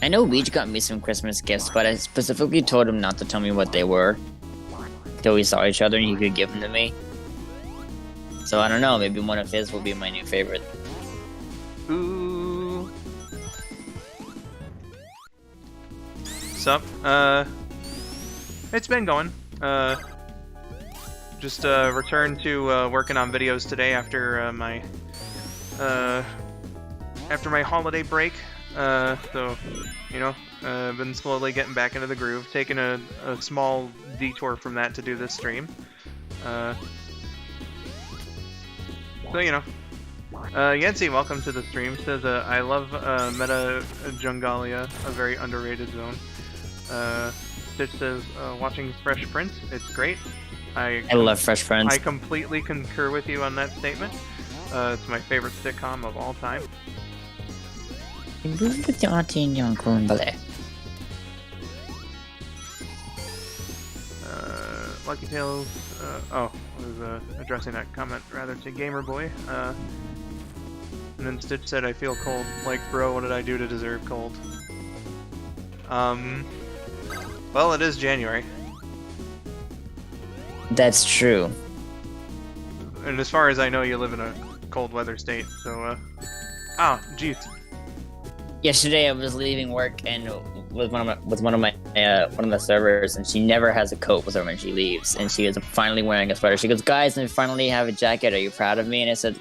I know Weege got me some Christmas gifts, but I specifically told him not to tell me what they were until we saw each other and he could give them to me. So I don't know, maybe one of his will be my new favorite. Ooh. Sup? It's been going. Just returned to working on videos today after my holiday break. So, you know, been slowly getting back into the groove, taking a small detour from that to do this stream. So, you know. Yancy, welcome to the stream. Says, I love Meta Jungalia, a very underrated zone. Stitch says, watching Fresh Prince, it's great. I love Fresh Prince. I completely concur with you on that statement. It's my favorite sitcom of all time. Lucky Tales, I was addressing that comment rather to Gamer Boy. And then Stitch said, I feel cold. Like, bro, what did I do to deserve cold? Well, it is January. That's true. And as far as I know, you live in a cold weather state, so, oh, jeez. Yesterday I was leaving work and with one of the servers, and she never has a coat with her when she leaves, and she was finally wearing a sweater. She goes, guys, I finally have a jacket. Are you proud of me? And I said,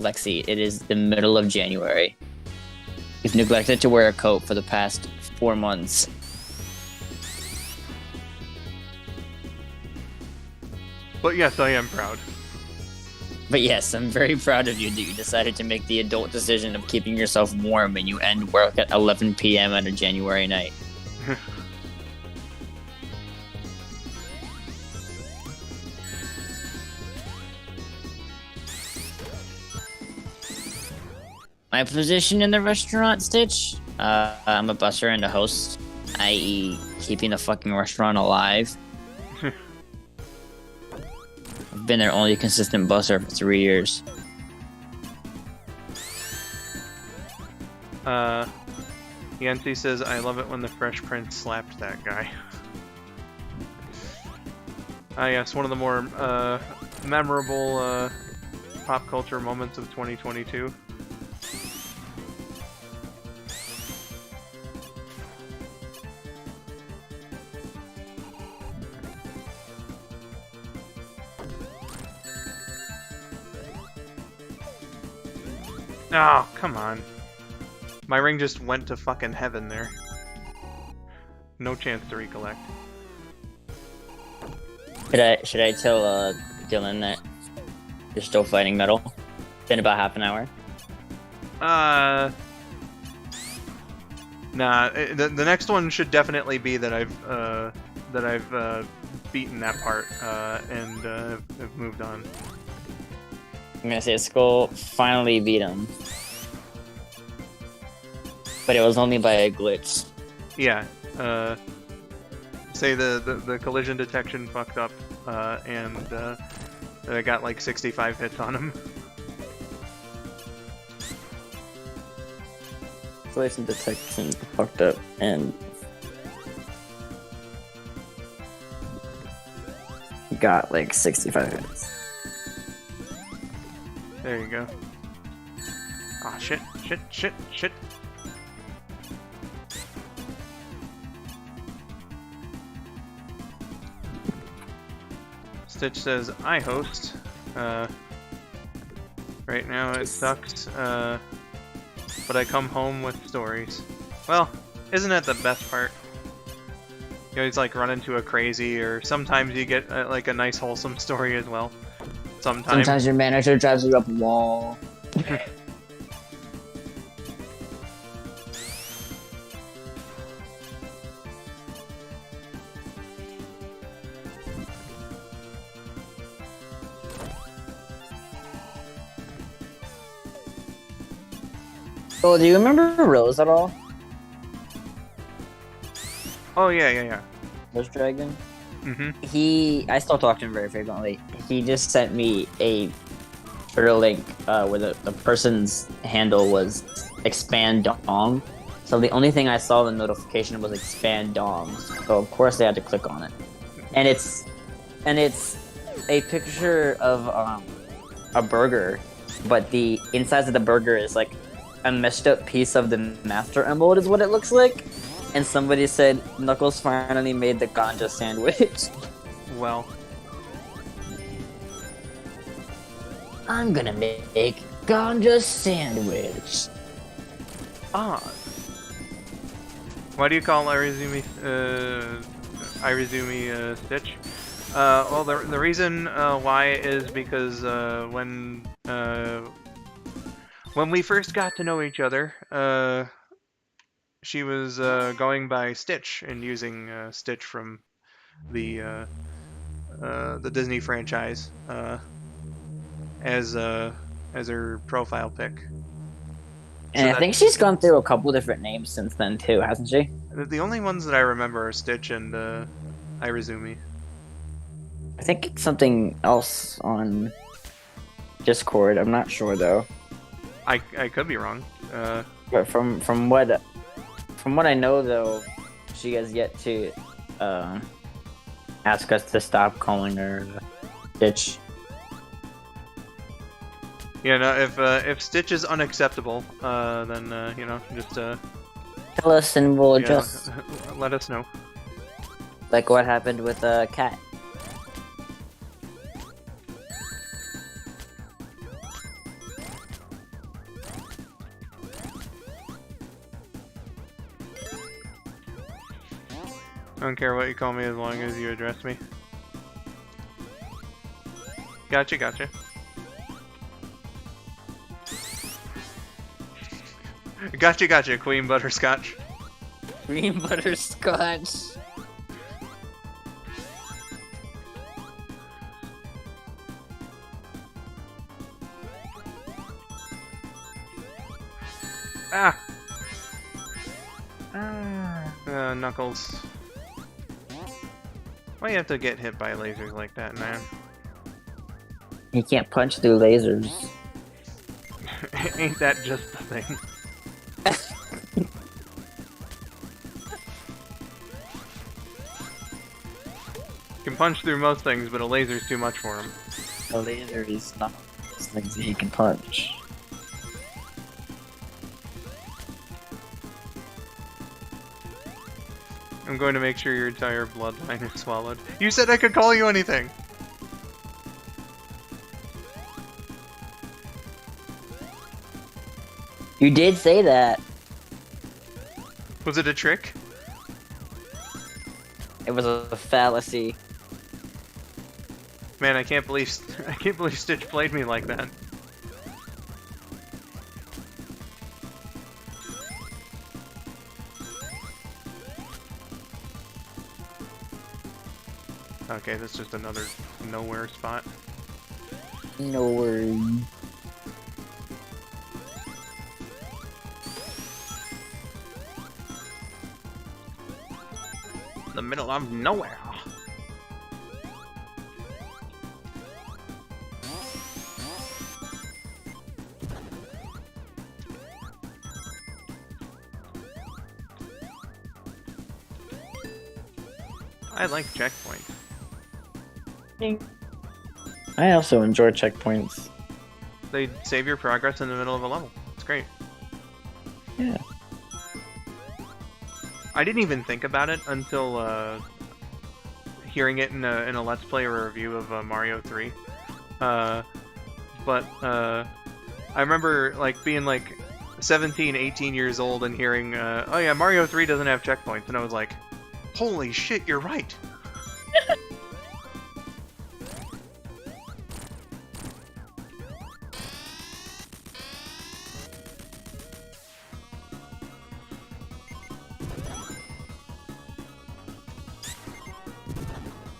Lexi, it is the middle of January. You've neglected to wear a coat for the past 4 months. But yes, I am proud. But yes, I'm very proud of you that you decided to make the adult decision of keeping yourself warm when you end work at 11 p.m. on a January night. My position in the restaurant, Stitch? I'm a busser and a host, i.e. keeping the fucking restaurant alive. I've been their only consistent busser for 3 years. Yancy says, I love it when the Fresh Prince slapped that guy. Yes, one of the more memorable pop culture moments of 2022. Oh, come on. My ring just went to fucking heaven there. No chance to recollect. Should I tell Dylan that you're still fighting metal? It's been about half an hour. Nah. The next one should definitely be that I've beaten that part and have moved on. I'm gonna say Skull finally beat him, but it was only by a glitch. Yeah. Say the collision detection fucked up, and I got like 65 hits on him. Collision detection fucked up, and got like 65 hits. There you go. Ah, shit. Stitch says, I host. Right now it sucks, but I come home with stories. Well, isn't that the best part? You always like run into a crazy, or sometimes you get like a nice wholesome story as well. Sometimes your manager drives you up a wall. Oh, do you remember Rose at all? Oh yeah. Rose Dragon? Mm-hmm. I still talk to him very frequently. He just sent me a Twitter link where the person's handle was expand dong, So the only thing I saw in the notification was expand DOMs. So of course they had to click on it. And it's a picture of a burger, but the insides of the burger is like a messed up piece of the Master Emerald is what it looks like. And somebody said Knuckles finally made the ganja sandwich. Well, I'm gonna make ganja sandwich. odd. Why do you call Irizumi Stitch? Well, the reason why is because when we first got to know each other, she was going by Stitch and using Stitch from the Disney franchise as her profile pic. And I think she's gone through a couple different names since then too, hasn't she? The only ones that I remember are Stitch and Irizumi. I think it's something else on Discord. I'm not sure though. I could be wrong. But from what I know though, she has yet to ask us to stop calling her Stitch. Yeah, no. If Stitch is unacceptable, then just Tell us and we'll adjust. let us know. Like what happened with Cat. I don't care what you call me as long as you address me. Gotcha. Gotcha, Queen Butterscotch. Green butterscotch. Ah! Knuckles. Why you have to get hit by lasers like that, man? You can't punch through lasers. Ain't that just the thing? Can punch through most things, but a laser's too much for him. A laser is not those things that he can punch. I'm going to make sure your entire bloodline is swallowed. You said I could call you anything! You did say that. Was it a trick? It was a fallacy. Man, I can't believe Stitch played me like that. Okay, that's just another nowhere spot. No worries. The middle of nowhere. I like checkpoints. I also enjoy checkpoints. They save your progress in the middle of a level. It's great. Yeah. I didn't even think about it until hearing it in a Let's Play or a review of Mario 3. But I remember like being like 17, 18 years old and hearing, oh yeah, Mario 3 doesn't have checkpoints, and I was like, holy shit, you're right.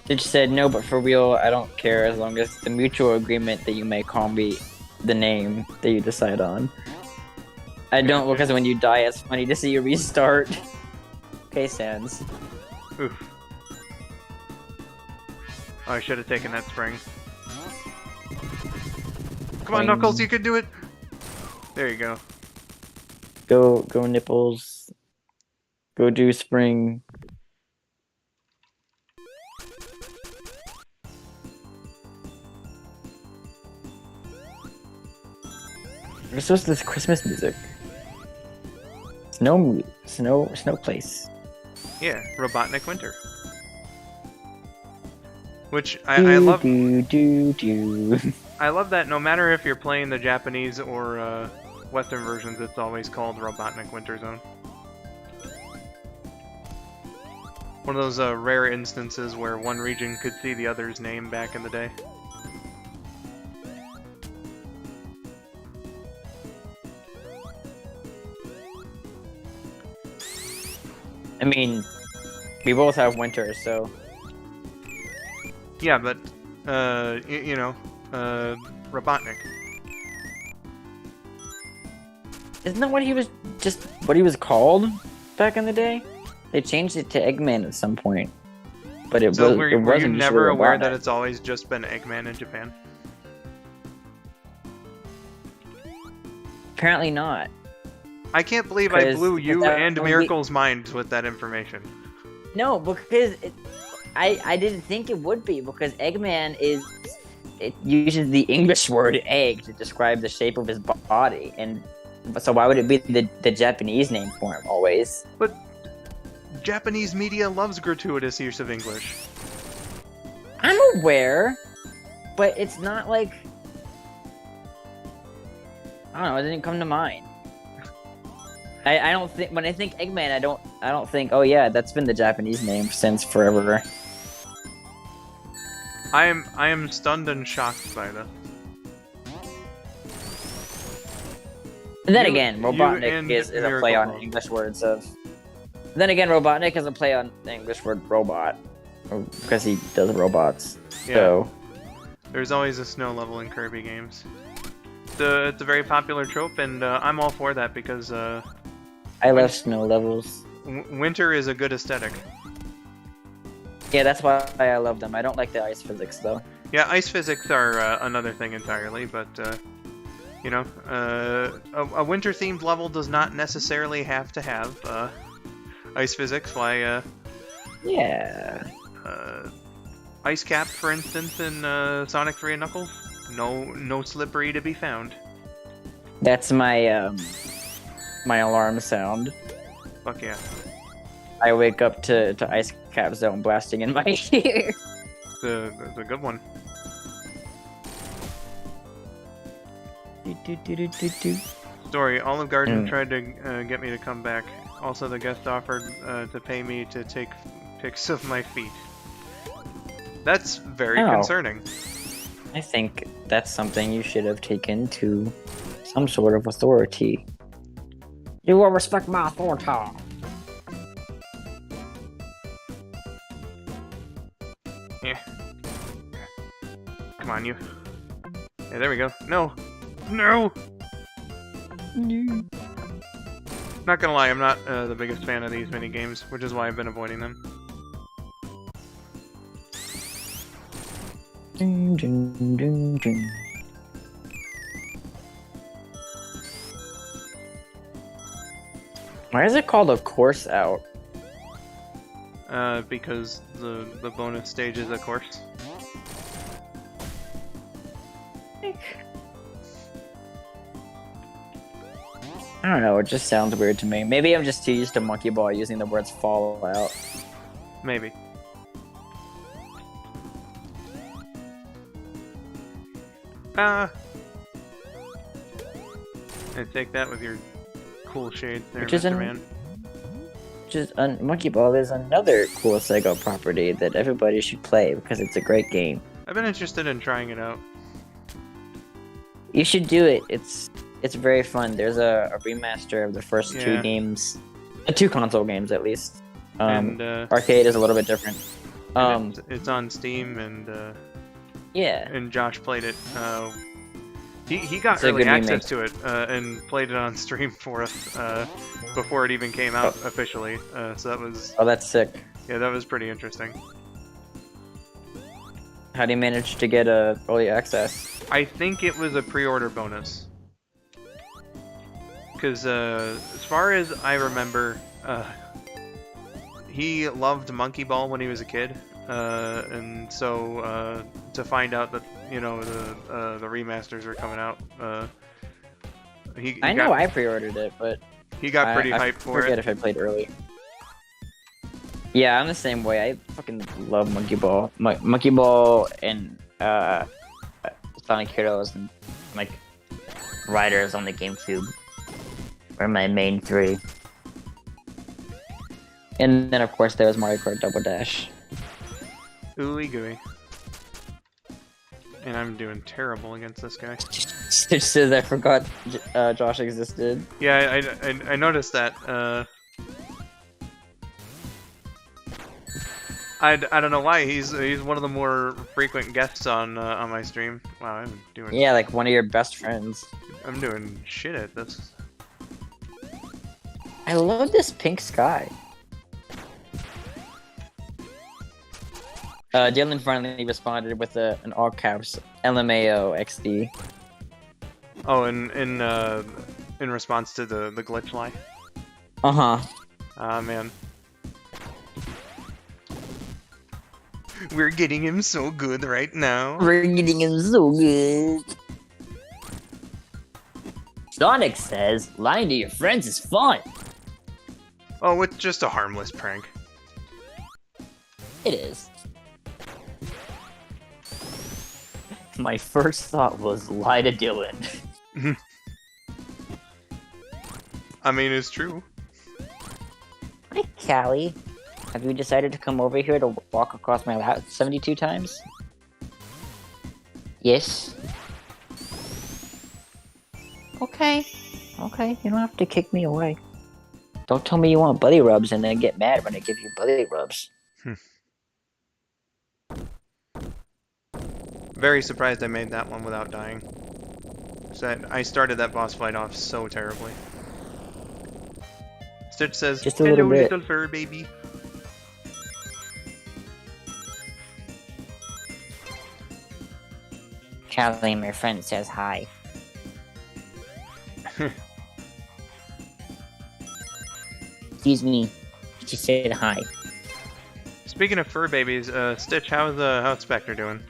Stitch said, no, but for real, I don't care as long as it's a mutual agreement that you may call me the name that you decide on. I don't, because when you die, it's funny to see you restart. Okay, Sans. Oof. Oh, I should have taken that spring. Come on, Knuckles, you can do it! There you go. Go nipples. Go do spring. What's this Christmas music? Snow place. Yeah, Robotnik Winter. Which I love. I love that no matter if you're playing the Japanese or Western versions, it's always called Robotnik Winter Zone. One of those rare instances where one region could see the other's name back in the day. I mean, we both have winter, so. Yeah, but, Robotnik. Isn't that what he was called back in the day? They changed it to Eggman at some point. But it were you wasn't never aware Robotnik. that it's always just been Eggman in Japan? Apparently not. I can't believe I blew you and only... Miracle's minds with that information. No, because I didn't think it would be, because Eggman it uses the English word egg to describe the shape of his body, and so why would it be the Japanese name for him always? But Japanese media loves gratuitous use of English. I'm aware, but it's not like, I don't know, it didn't come to mind. I don't think, when I think Eggman, I don't think, oh yeah, that's been the Japanese name since forever. I am stunned and shocked by this. And then again, Robotnik is a play on English words of. Then again, Robotnik is a play on the English word robot, because he does robots. Yeah. So there's always a snow level in Kirby games. It's a very popular trope, and I'm all for that because I love snow levels. Winter is a good aesthetic. Yeah, that's why I love them. I don't like the ice physics though. Yeah, ice physics are another thing entirely, but a winter-themed level does not necessarily have to have ice physics. Why? Yeah. Ice Cap, for instance, in Sonic 3 and Knuckles, no slippery to be found. That's my my alarm sound. Fuck yeah. I wake up to Ice Cap Zone blasting in my ear. It's a good one. Story, Olive Garden tried to get me to come back. Also, the guest offered to pay me to take pics of my feet. That's very concerning. I think that's something you should have taken to some sort of authority. You will respect my authority. Yeah. Come on, you. Yeah, there we go. No! No! Not gonna lie, I'm not the biggest fan of these mini games, which is why I've been avoiding them. Why is it called a course out? Because the bonus stage is a course. I don't know, it just sounds weird to me. Maybe I'm just too used to Monkey Ball using the words Fallout. Maybe. I take that with your cool shade there, Mr. Man. Monkey Ball is another cool Sega property that everybody should play because it's a great game. I've been interested in trying it out. You should do it. It's very fun. There's a remaster of the first two games, two console games at least. And arcade is a little bit different. It's on Steam, and yeah. And Josh played it. He got early access to it and played it on stream for us before it even came out officially. So that was. Oh, that's sick. Yeah, that was pretty interesting. How do you manage to get early access? I think it was a pre-order bonus. Because as far as I remember, he loved Monkey Ball when he was a kid, and so to find out that the remasters were coming out, I know I pre-ordered it, but he got pretty I hyped for forget it. if I played early. Yeah, I'm the same way. I fucking love Monkey Ball. Monkey Ball and Sonic Heroes and like Riders on the GameCube are my main three. And then of course there was Mario Kart Double Dash. Ooey gooey. And I'm doing terrible against this guy. Stitch says I forgot Josh existed. Yeah, I noticed that. I don't know why he's one of the more frequent guests on my stream. Wow, I'm doing. Yeah, like one of your best friends. I'm doing shit at this. I love this pink sky. Dylan finally responded with an all caps LMAO XD. Oh, in response to the glitch lie. Uh-huh. Ah, man. We're getting him so good right now. We're getting him so good. Sonic says, lying to your friends is fun. Oh, it's just a harmless prank. It is. My first thought was lie to Dylan. I mean, it's true. Hi, Callie. Have you decided to come over here to walk across my lap 72 times? Yes. Okay. Okay, you don't have to kick me away. Don't tell me you want buddy rubs and then get mad when I give you buddy rubs. Very surprised I made that one without dying. So I started that boss fight off so terribly. Stitch says, Just a "Hello, little bit. little fur baby." Callie, my friend, says hi. Excuse me. She said hi. Speaking of fur babies, Stitch, how's Spectre doing?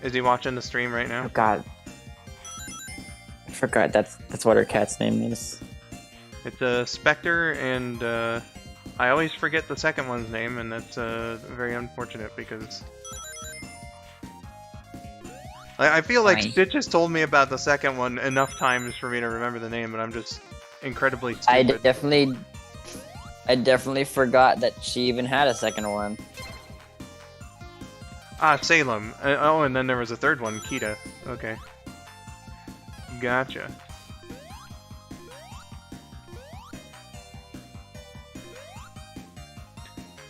Is he watching the stream right now? Oh God. I forgot that's what her cat's name is. It's Spectre, and I always forget the second one's name, and that's very unfortunate because I feel like Fine. Stitch has told me about the second one enough times for me to remember the name, but I'm just incredibly I stupid. definitely forgot that she even had a second one. Ah, Salem. Oh, and then there was a third one, Kita. Okay. Gotcha.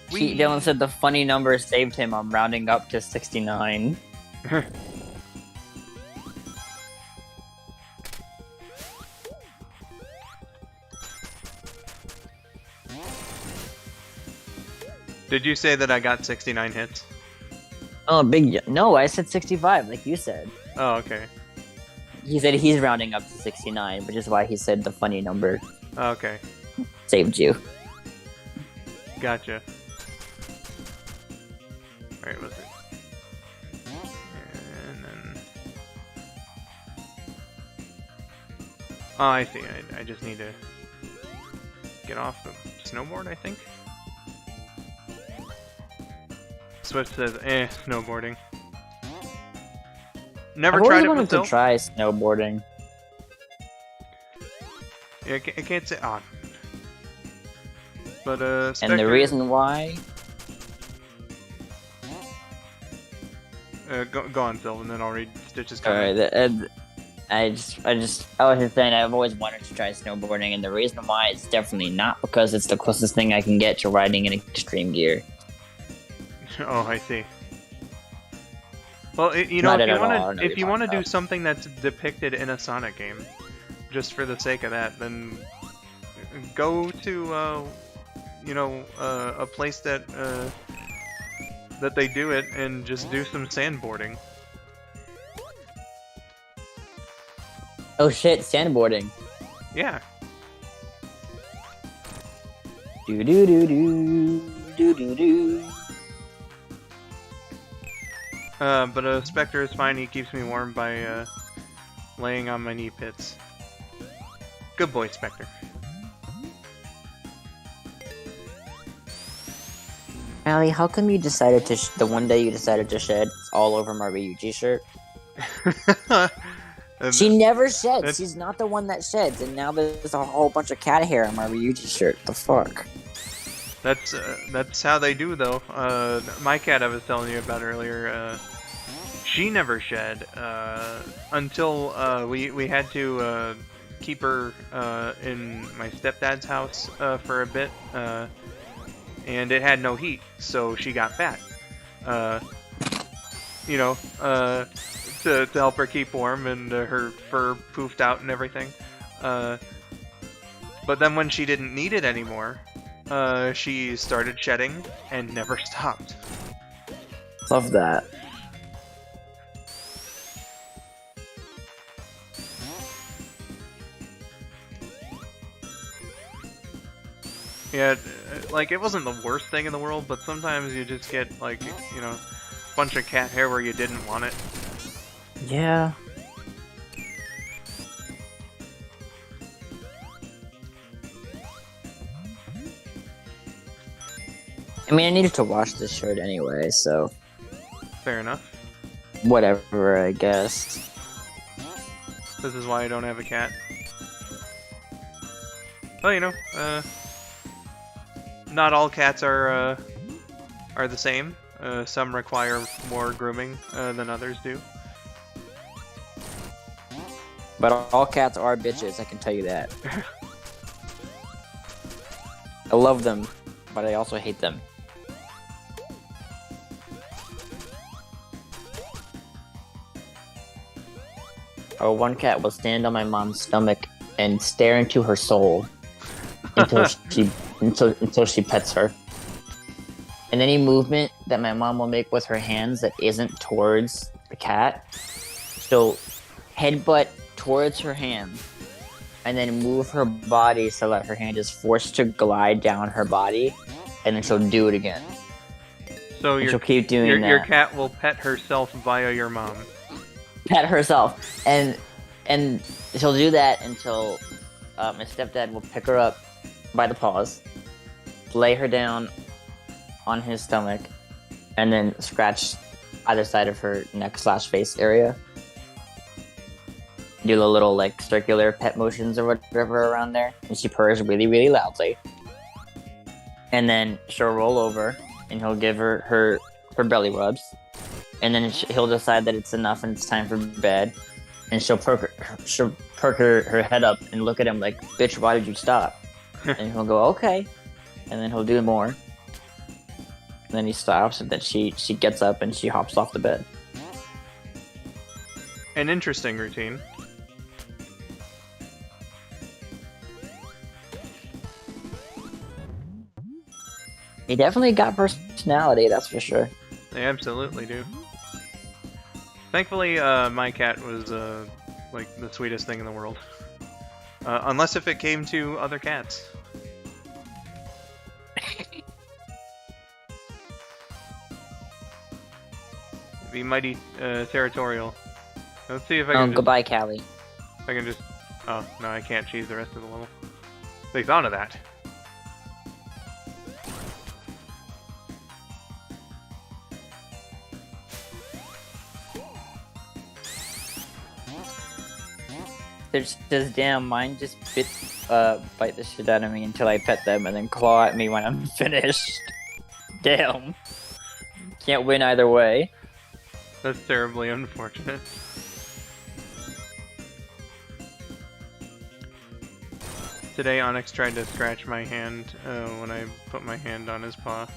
Dylan said the funny number saved him. I'm rounding up to 69. Did you say that I got 69 hits? Oh, no, I said 65, like you said. Oh, okay. He said he's rounding up to 69, which is why he said the funny number Okay. saved you. Gotcha. Alright, what's it? And then... Oh, I see. I just need to get off the snowboard, I think. Swift says, snowboarding. Never I've tried always it wanted myself. to try snowboarding. Yeah, I can't say. Ah. But And the Spectre, reason why... go on, Phil, and then I'll read Stitch's comment. Alright, I was just saying I've always wanted to try snowboarding, and the reason why it's definitely not because it's the closest thing I can get to riding in extreme gear. Oh, I see. Well, if you Not at all, I know if what you you're want to talking do about. something that's depicted in a Sonic game, just for the sake of that, then go to a place that that they do it and just do some sandboarding. Oh shit, sandboarding. Yeah. Do do do do do do do. But a Spectre is fine. He keeps me warm by laying on my knee pits. Good boy, Spectre. Allie, how come you decided to the one day you decided to shed all over my Ryuji shirt? She never sheds. She's not the one that sheds, and now there's a whole bunch of cat hair on my Ryuji shirt. The fuck? That's how they do, though. My cat I was telling you about earlier, she never shed until we had to keep her in my stepdad's house for a bit, and it had no heat, so she got fat. You know, to help her keep warm, and her fur poofed out and everything. But then when she didn't need it anymore, she started shedding and never stopped. Love that. Yeah, like, it wasn't the worst thing in the world, but sometimes you just get, like, you know, a bunch of cat hair where you didn't want it. Yeah. I mean, I needed to wash this shirt anyway, so... Fair enough. Whatever, I guess. This is why I don't have a cat. Well, you know, not all cats are the same. Some require more grooming than others do. But all cats are bitches, I can tell you that. I love them, but I also hate them. Oh, one cat will stand on my mom's stomach and stare into her soul until she pets her. And any movement that my mom will make with her hands that isn't towards the cat, she'll headbutt towards her hand and then move her body so that her hand is forced to glide down her body, and then she'll do it again. So she'll keep doing that. Your cat will pet herself via your mom. Pet herself, and she'll do that until my stepdad will pick her up by the paws, lay her down on his stomach, and then scratch either side of her neck/face area. Do the little, like, circular pet motions or whatever around there, and she purrs really, really loudly. And then she'll roll over, and he'll give her belly rubs, and then he'll decide that it's enough and it's time for bed, and she'll perk her head up and look at him like, "Bitch, why did you stop?" And he'll go, "Okay," and then he'll do more. And then he stops, and then she gets up and she hops off the bed. An interesting routine. He definitely got personality, that's for sure. They absolutely do. Thankfully, my cat was, like, the sweetest thing in the world. Unless if it came to other cats. Be mighty, territorial. Let's see if I can goodbye, Callie. If I can just... Oh, no, I can't cheese the rest of the level. They thought of that. There's just damn mine just bite the shit out of me until I pet them and then claw at me when I'm finished. Damn. Can't win either way. That's terribly unfortunate. Today Onyx tried to scratch my hand when I put my hand on his paw.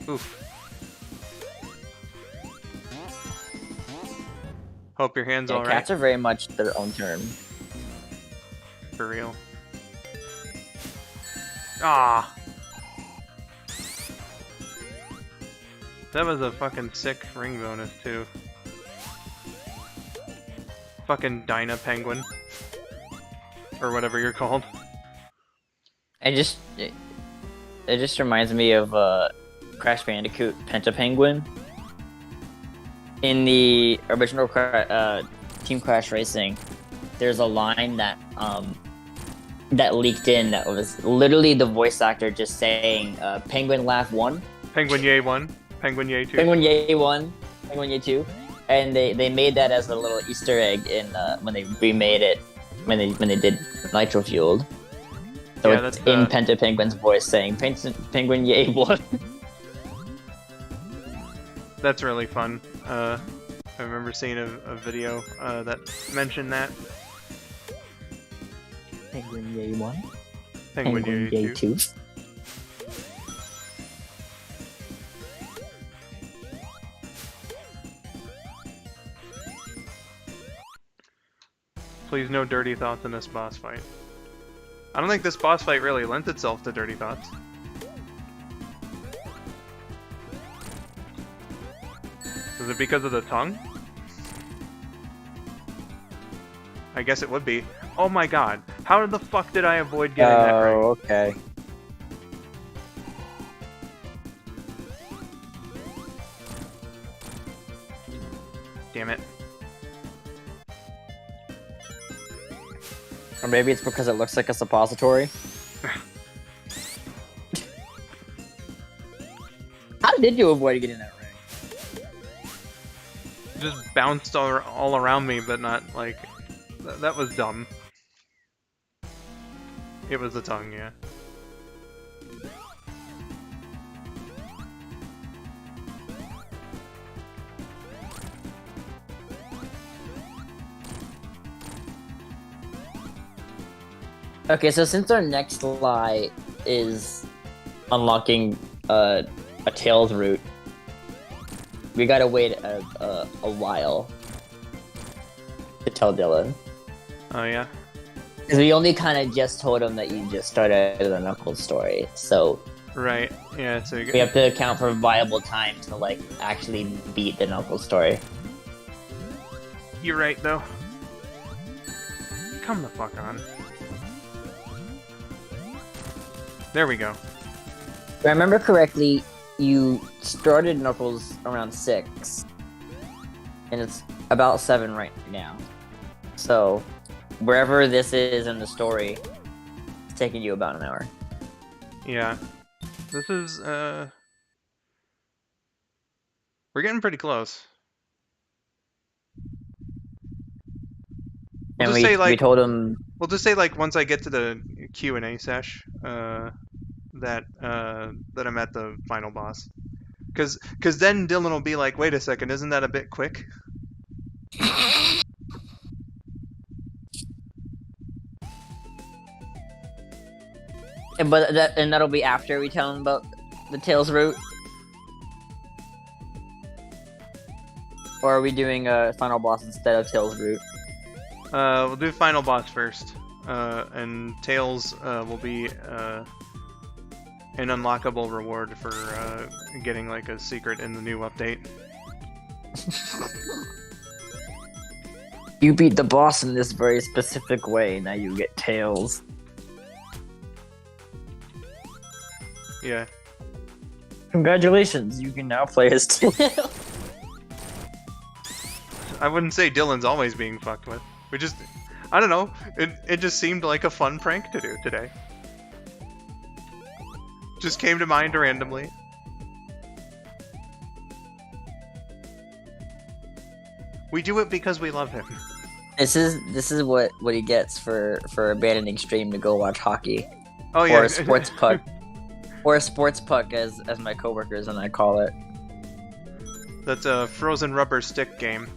Oof. Hope your hand's alright. Cats are very much their own term. For real. Ah. That was a fucking sick ring bonus too. Fucking Dyna Penguin. Or whatever you're called. it just reminds me of Crash Bandicoot Pentapenguin. In the original Team Crash Racing, there's a line that leaked in that was literally the voice actor just saying "Penguin Laugh 1." Penguin Yay 1, Penguin Yay 2. Penguin Yay 1, Penguin Yay 2, and they made that as a little Easter egg in when they remade it when they did Nitro Fueled. So Yeah, it's that's, in Penguin's voice saying "Penguin Yay 1." That's really fun. I remember seeing a video that mentioned that. Penguin Yay 1, Penguin Yay 2. 2. Please, no dirty thoughts in this boss fight. I don't think this boss fight really lent itself to dirty thoughts. Is it because of the tongue? I guess it would be. Oh my god. How the fuck did I avoid getting that right? Oh, okay. Damn it. Or maybe it's because it looks like a suppository. How did you avoid getting that right? Just bounced all around me, but not like... that was dumb. It was the tongue, yeah. Okay, so since our next lie is unlocking a Tails route, we gotta wait a while to tell Dylan. Oh yeah? Because we only kind of just told him that you just started the Knuckles story, so... Right, yeah, so we have to account for viable time to, like, actually beat the Knuckles story. You're right, though. Come the fuck on. There we go. If I remember correctly, you started Knuckles around 6, and it's about 7 right now. So, wherever this is in the story, it's taking you about an hour. Yeah. This is, we're getting pretty close. And we told him... We'll just say, like, once I get to the Q&A sesh, that I'm at the final boss. Cause then Dylan will be like, wait a second, isn't that a bit quick? But that'll be after we tell him about the Tails route? Or are we doing a final boss instead of Tails route? We'll do final boss first. And Tails will be an unlockable reward for getting like a secret in the new update. You beat the boss in this very specific way, now you get Tails. Yeah. Congratulations, you can now play as Tails. I wouldn't say Dylan's always being fucked with. We just... I don't know. It just seemed like a fun prank to do today. Just came to mind randomly. We do it because we love him. This is what he gets for abandoning stream to go watch hockey. Oh yeah. Or a sports puck. Or a sports puck as my coworkers and I call it. That's a frozen rubber stick game.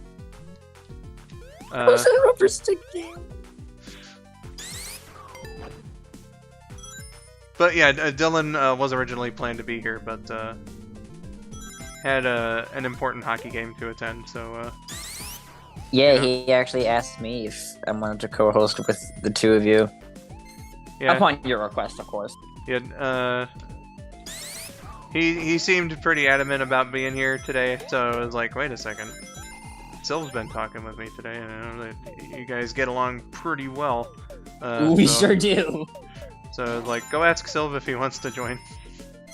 Frozen rubber stick game. But yeah, Dylan was originally planned to be here, but had an important hockey game to attend, so... yeah, he actually asked me if I wanted to co-host with the two of you. Yeah. Upon your request, of course. Yeah, he seemed pretty adamant about being here today, so I was like, wait a second. Sylv's been talking with me today, and I know that you guys get along pretty well. We sure do. So I was like, go ask Sylv if he wants to join.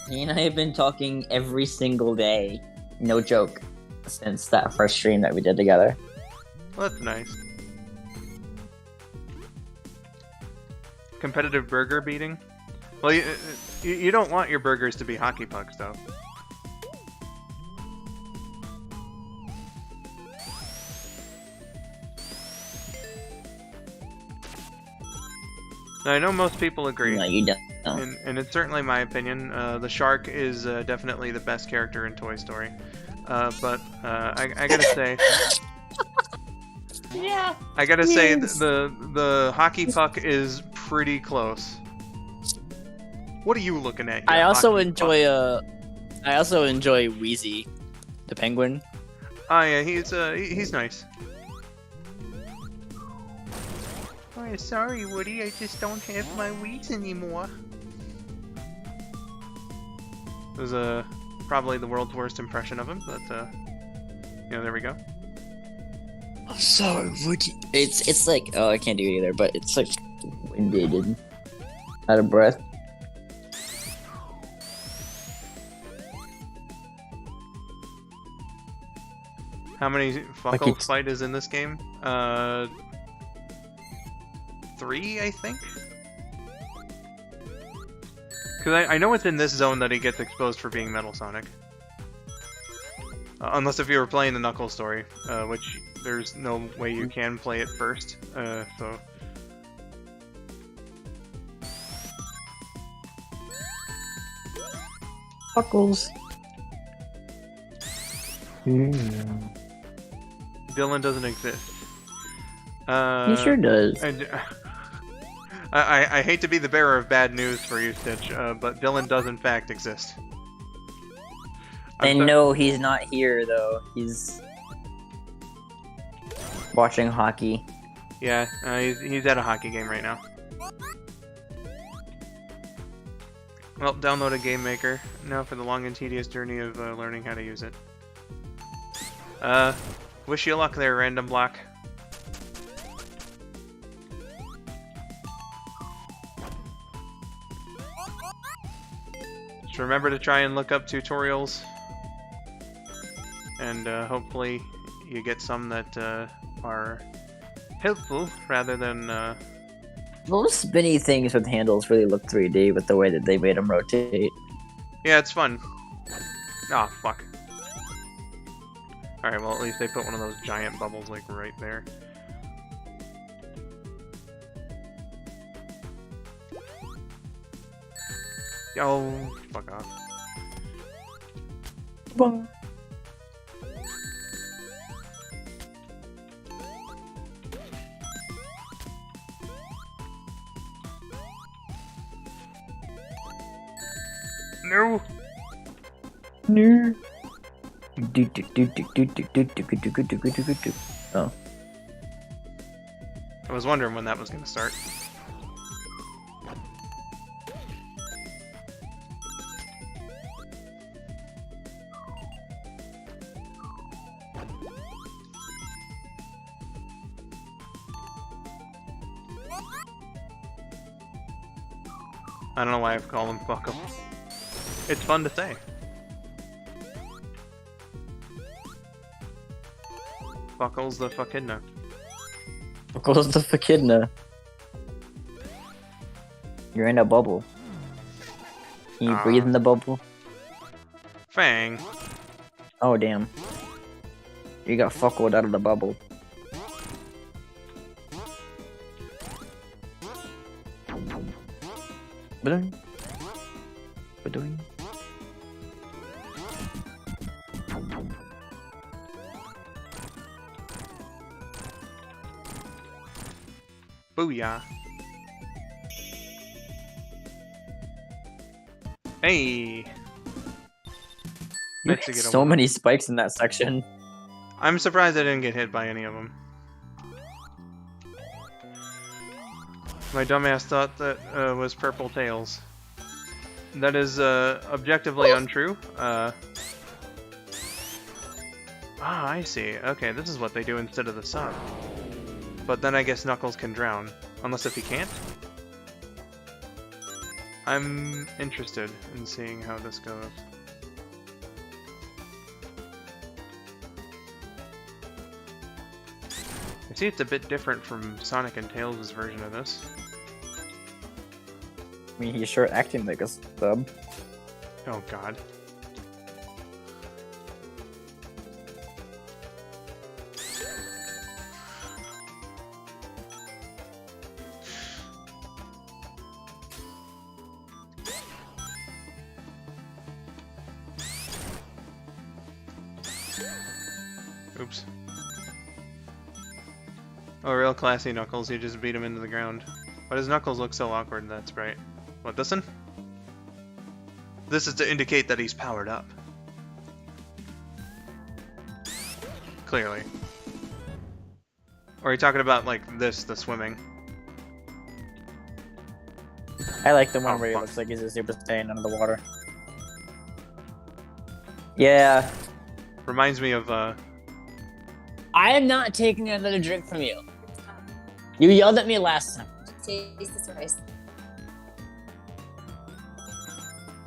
He and I have been talking every single day, no joke, since that first stream that we did together. Well, that's nice. Competitive burger beating? Well, you don't want your burgers to be hockey pucks, though. Now, I know most people agree. No, you don't. And it's certainly my opinion. The shark is definitely the best character in Toy Story. But I gotta say... Yeah. I gotta say, the hockey puck is pretty close. What are you looking at? I also enjoy Wheezy, the penguin. Oh yeah, he's nice. Oh, sorry, Woody. I just don't have my Wheeze anymore. It was probably the world's worst impression of him, but there we go. I'm sorry, Woody. It's like, oh, I can't do it either, but it's like winded and out of breath. How many Fuckles fight is in this game? 3, I think? Because I know it's in this zone that he gets exposed for being Metal Sonic. Unless if you were playing the Knuckles story, which there's no way you can play it first, so... Fuckles. Dylan doesn't exist. He sure does. I hate to be the bearer of bad news for you, Stitch, but Dylan does in fact exist. And no, he's not here though. He's watching hockey. Yeah, he's at a hockey game right now. Well, download a game maker now for the long and tedious journey of learning how to use it. Wish you luck there, Random Block. Just remember to try and look up tutorials. And hopefully you get some that are helpful rather than... Those spinny things with handles really look 3D with the way that they made them rotate. Yeah, it's fun. Ah, fuck. Alright, well at least they put one of those giant bubbles like right there. Oh, fuck off. Bong. No! No. Oh. I was wondering when that was gonna start. I don't know why I've called him Fuckle. It's fun to say. Fuckles the fuckidna. Fuckles the fuckidna. You're in a bubble. Can you breathe in the bubble? Fang. Oh damn. You got fuckled out of the bubble. Ba-dum. Ba-dum. Booyah. Hey. Nice to get So away. many spikes in that section. I'm surprised I didn't get hit by any of them. My dumbass thought that was purple tails. That is objectively untrue. I see. Okay, this is what they do instead of the sun. But then I guess Knuckles can drown. Unless if he can't? I'm interested in seeing how this goes. I see it's a bit different from Sonic and Tails' version of this. I mean, he's sure acting like a sub. Oh god. Oops. Oh, real classy Knuckles, you just beat him into the ground. Why does Knuckles look so awkward in that sprite? What, this one? This is to indicate that he's powered up. Clearly. Or are you talking about, like, this, the swimming? I like the one Oh, where he fuck. looks like he's a Super Saiyan under the water. Yeah. Reminds me of, I am not taking another drink from you. You yelled at me last time. Taste this rice.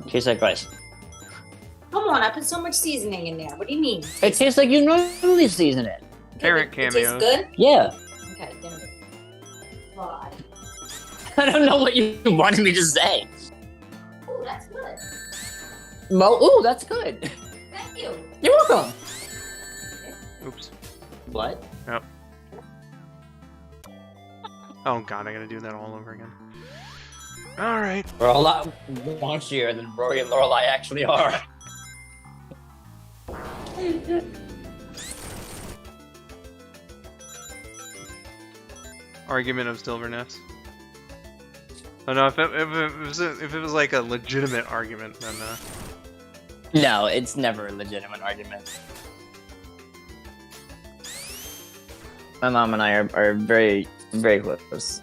Tastes like rice. Come on, I put so much seasoning in there. What do you mean? It tastes like you normally season it. parent It tastes cameos. good? Yeah. Okay, then. God. I don't know what you wanted me to say. Oh, that's good. Ooh, that's good. Thank you. You're welcome. Oops. What? Yep. Oh god, I gotta do that all over again. Alright. We're a lot launchier than Rory and Lorelai actually are. Argument of Silverness. Oh no, if it was like a legitimate argument, then No, it's never a legitimate argument. My mom and I are very, very close.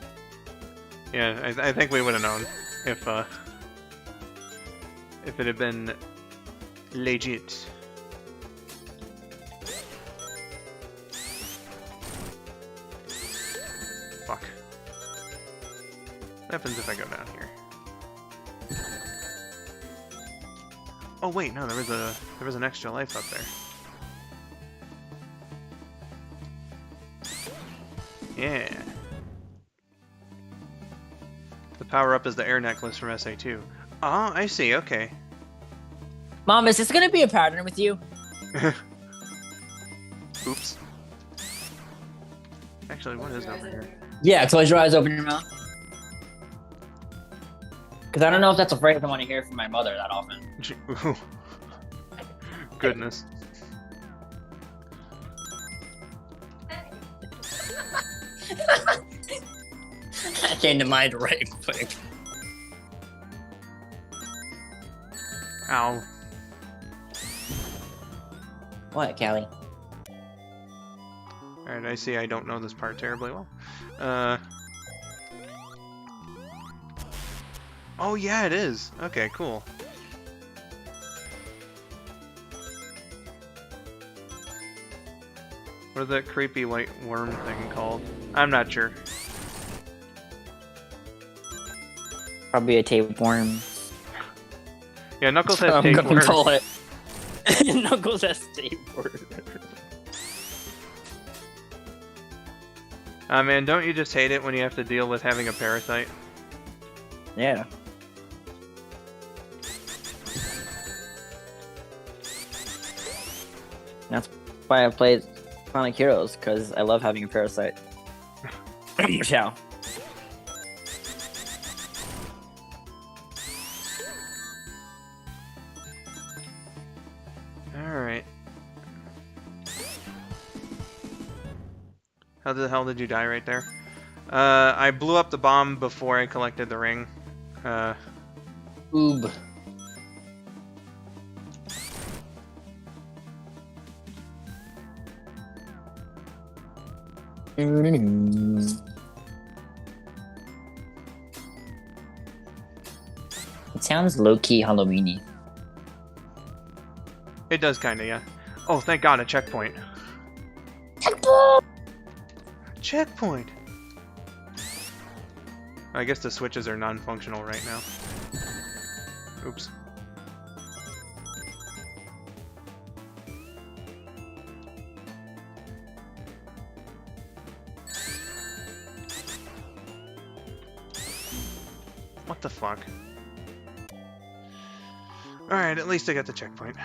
yeah, I think we would have known if it had been legit. Fuck. What happens if I go down here? Oh wait, no, there was an extra life up there. Yeah. The power-up is the air necklace from SA2. Oh, I see, okay. Mom, is this gonna be a pattern with you? Oops. Actually, what is over here? Yeah, close your eyes, open your mouth. Because I don't know if that's a phrase I want to hear from my mother that often. Ooh. Goodness. That came to mind right quick. Ow. What, Callie? Alright, I see I don't know this part terribly well. Oh yeah, it is. Okay, cool. What is that creepy white worm thing called? I'm not sure. Probably a tapeworm. Yeah, Knuckles has I'm gonna tapeworm. call it. Knuckles has tapeworm. Man, don't you just hate it when you have to deal with having a parasite? Yeah. That's why I played Sonic Heroes, because I love having a parasite. Ciao. Alright. How the hell did you die right there? I blew up the bomb before I collected the ring. Oob. It sounds low-key Halloweeny. It does kinda, yeah. Oh, thank god, a checkpoint. Checkpoint! I guess the switches are non-functional right now. Oops. What the fuck? Alright, at least I got the checkpoint.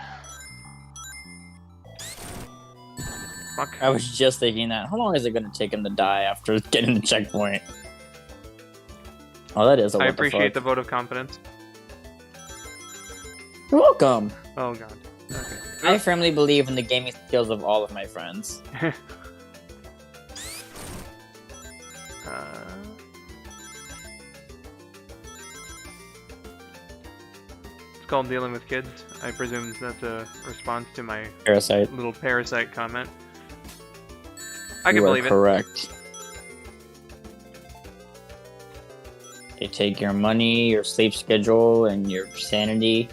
Fuck. I was just thinking that. How long is it going to take him to die after getting the checkpoint? Oh, that is a what I the appreciate the fuck. vote of confidence. You're welcome. Oh god. Okay. I firmly believe in the gaming skills of all of my friends. It's called dealing with kids. I presume that's a response to my Parasite. little parasite comment. I can You are believe it. correct. They take your money, your sleep schedule, and your sanity,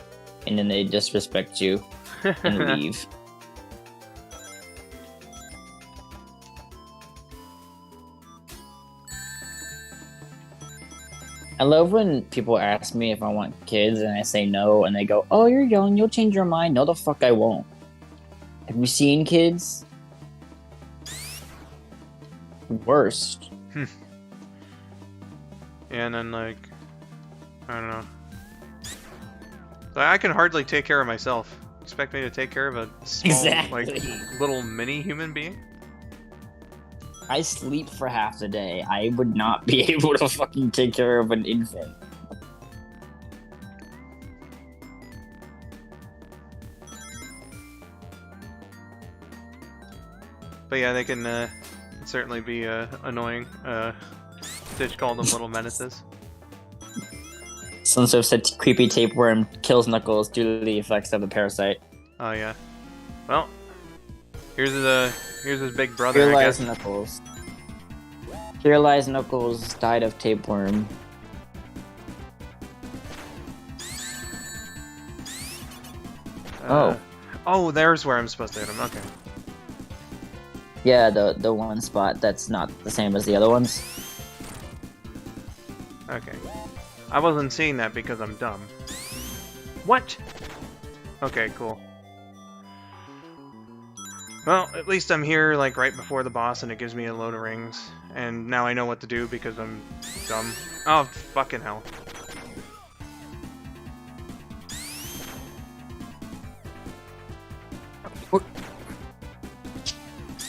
and then they disrespect you and leave. I love when people ask me if I want kids and I say no, and they go, "Oh, you're young, you'll change your mind." No, the fuck I won't. Have you seen kids? Worst. And then, like, I don't know. I can hardly take care of myself. Expect me to take care of a small, Exactly. like, little mini human being? I sleep for half the day. I would not be able to fucking take care of an infant. But yeah, they can certainly be annoying. Stitch called them little menaces. Some sort of said creepy tapeworm kills Knuckles due to the effects of the parasite. Oh yeah. Well, here's his big brother, Here I lies guess. Knuckles. Here lies Knuckles, died of tapeworm. Oh, there's where I'm supposed to hit him. Okay. Yeah, the one spot that's not the same as the other ones. Okay. I wasn't seeing that because I'm dumb. What? Okay, cool. Well, at least I'm here, like, right before the boss, and it gives me a load of rings. And now I know what to do because I'm dumb. Oh, fucking hell.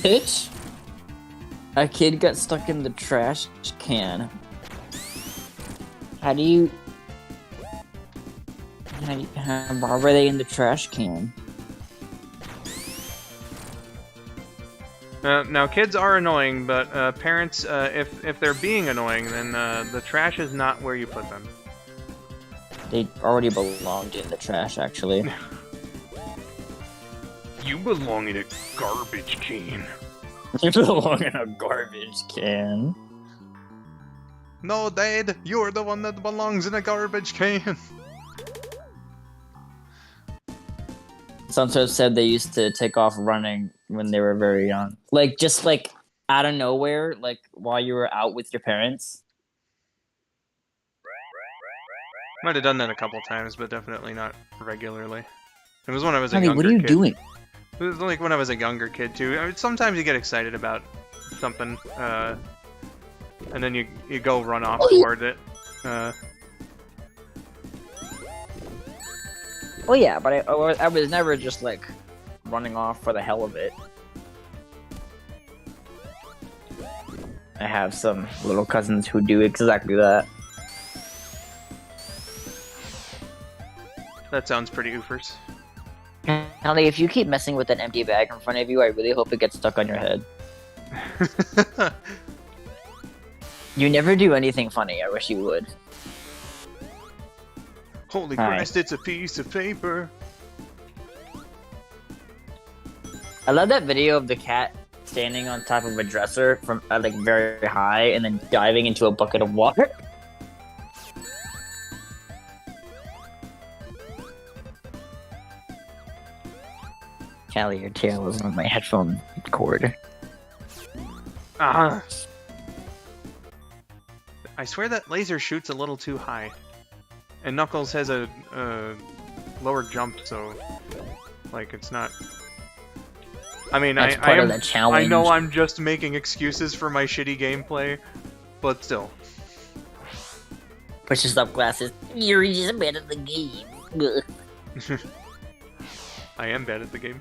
Bitch! A kid got stuck in the trash can. Why were they in the trash can? Now, kids are annoying, but parents, if they're being annoying, then the trash is not where you put them. They already belonged in the trash, actually. You belong in a garbage can. They belong in a garbage can. No, Dad, you're the one that belongs in a garbage can. Some said they used to take off running when they were very young. Like, just like out of nowhere, like while you were out with your parents. Might have done that a couple times, but definitely not regularly. It was when I was a Honey, younger what are you kid. doing? It was like when I was a younger kid too. I mean, sometimes you get excited about something, and then you go run off toward it. Well, yeah, but I was never just like running off for the hell of it. I have some little cousins who do exactly that. That sounds pretty oofers. Honey, if you keep messing with an empty bag in front of you, I really hope it gets stuck on your head. You never do anything funny. I wish you would. Holy Hi. Christ, it's a piece of paper. I love that video of the cat standing on top of a dresser from like very high and then diving into a bucket of water. Callie, your tail is on my headphone cord. I swear that laser shoots a little too high. And Knuckles has a lower jump, so like it's not. I mean, That's I part of am. the challenge. I know I'm just making excuses for my shitty gameplay, but still. Pushes up glasses. You're just bad at the game. Ugh. I am bad at the game.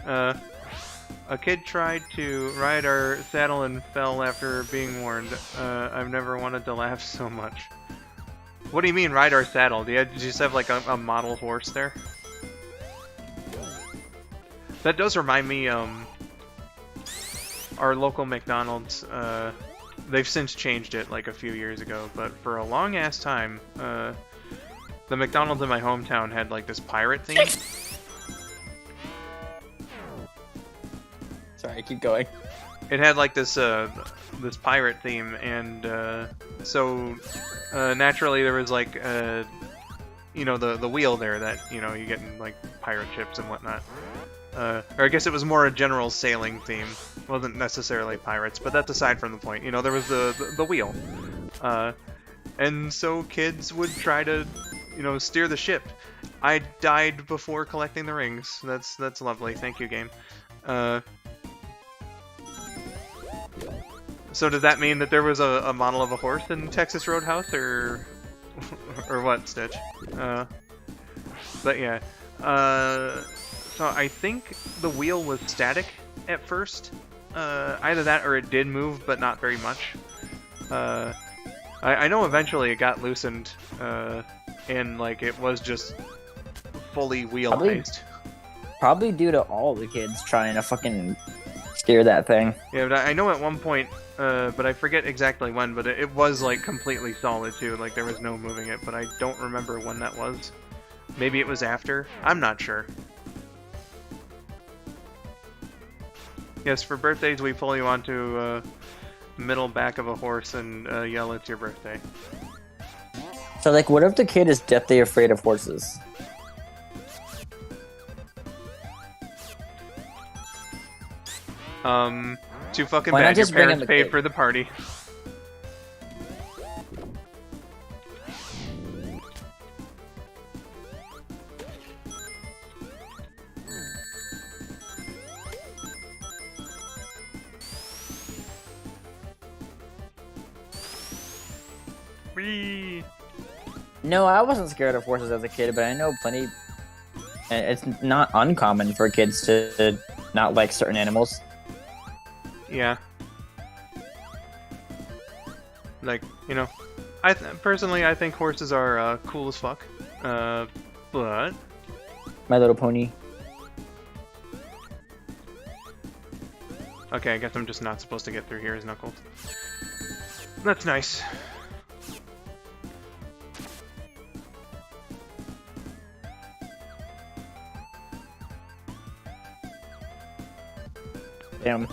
A kid tried to ride our saddle and fell after being warned. I've never wanted to laugh so much. What do you mean, ride our saddle? Do you just have like a model horse there? That does remind me, our local McDonald's, they've since changed it like a few years ago, but for a long ass time, the McDonald's in my hometown had like this pirate theme. Sorry, keep going. It had like this this pirate theme, and so naturally there was like you know, the wheel there that, you know, you get in like pirate ships and whatnot. Or I guess it was more a general sailing theme. It wasn't necessarily pirates, but that's aside from the point. You know, there was the wheel. And so kids would try to, you know, steer the ship. I died before collecting the rings. That's lovely. Thank you, game. So does that mean that there was a model of a horse in Texas Roadhouse, or or what, Stitch? But yeah. So I think the wheel was static at first. Either that or it did move, but not very much. I know eventually it got loosened, and like it was just fully wheel-based. Probably due to all the kids trying to fucking steer that thing. Yeah, but I know at one point, but I forget exactly when, but it was like completely solid too, like there was no moving it, but I don't remember when that was. Maybe it was after? I'm not sure. Yes, for birthdays we pull you onto middle back of a horse and yell it's your birthday. So, like, what if the kid is deathly afraid of horses? Too fucking Why not bad. Your just bring him parents a paid cake? for the party. Whee! No, I wasn't scared of horses as a kid, but I know plenty. And it's not uncommon for kids to not like certain animals. Yeah. Like, you know, personally I think horses are cool as fuck. But My Little Pony. okay, I guess I'm just not supposed to get through here as Knuckles. That's nice. Damn.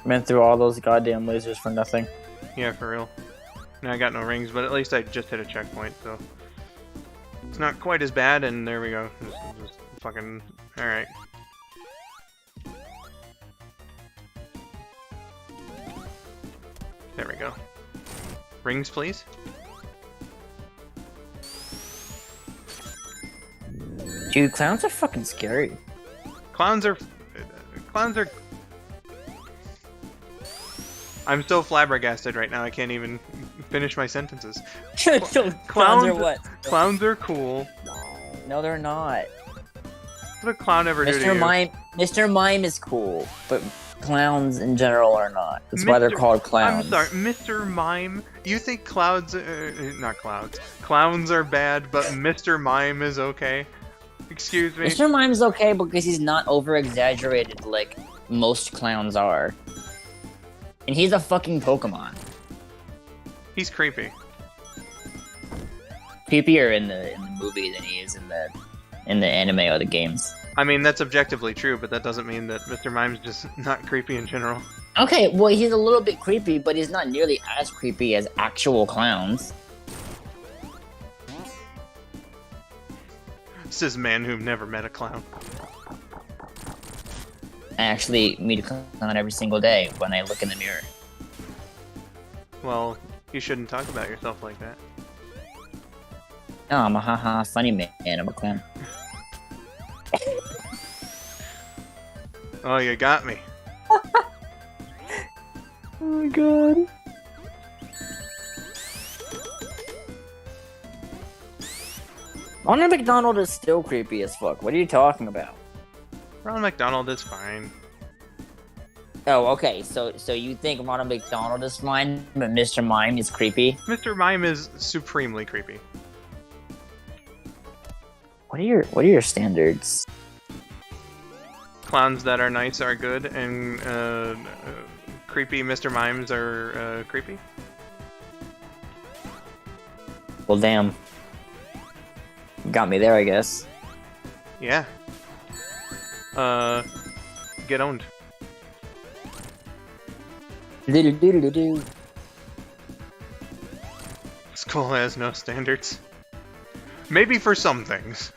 Went through all those goddamn lasers for nothing. Yeah, for real. Now I got no rings, but at least I just hit a checkpoint, so it's not quite as bad. And there we go. Just fucking all right. There we go. Rings, please. Dude, clowns are fucking scary. Clowns are. I'm so flabbergasted right now. I can't even finish my sentences. Clowns are what? Clowns are cool. No, they're not. What did a clown ever do to you? Mr. Mime is cool, but clowns in general are not. That's why they're called clowns. I'm sorry, Mr. Mime. You think clouds, not clouds, clowns are bad, but Mr. Mime is okay? Excuse me. Mr. Mime's okay because he's not over-exaggerated like most clowns are. And he's a fucking Pokemon. He's creepy. Creepier in the movie than he is in the anime or the games. I mean, that's objectively true, but that doesn't mean that Mr. Mime's just not creepy in general. Okay, well, he's a little bit creepy, but he's not nearly as creepy as actual clowns. Says man who never met a clown. I actually meet a clown every single day when I look in the mirror. Well, you shouldn't talk about yourself like that. Oh, I'm a haha funny man. I'm a clown. Oh, you got me. Oh my god. Ronald McDonald is still creepy as fuck. What are you talking about? Ronald McDonald is fine. Oh, okay. So you think Ronald McDonald is fine, but Mr. Mime is creepy? Mr. Mime is supremely creepy. What are your standards? Clowns that are nice are good, and creepy Mr. Mimes are creepy. Well, damn. Got me there, I guess. Yeah. Get owned. Do-do-do-do-do. Skull has no standards. Maybe for some things.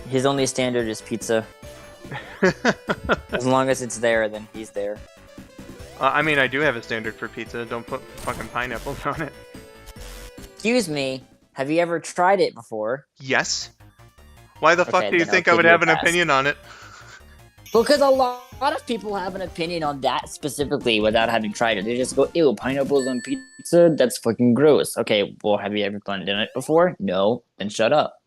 His only standard is pizza. As long as it's there, then he's there. I mean, I do have a standard for pizza. Don't put fucking pineapples on it. Excuse me, have you ever tried it before? Yes. Why the fuck Okay, do you then think I'll I would give you a have an pass. opinion on it? Because a lot of people have an opinion on that specifically without having tried it. They just go, ew, pineapples on pizza? That's fucking gross. Okay, well, have you ever done it before? No, then shut up.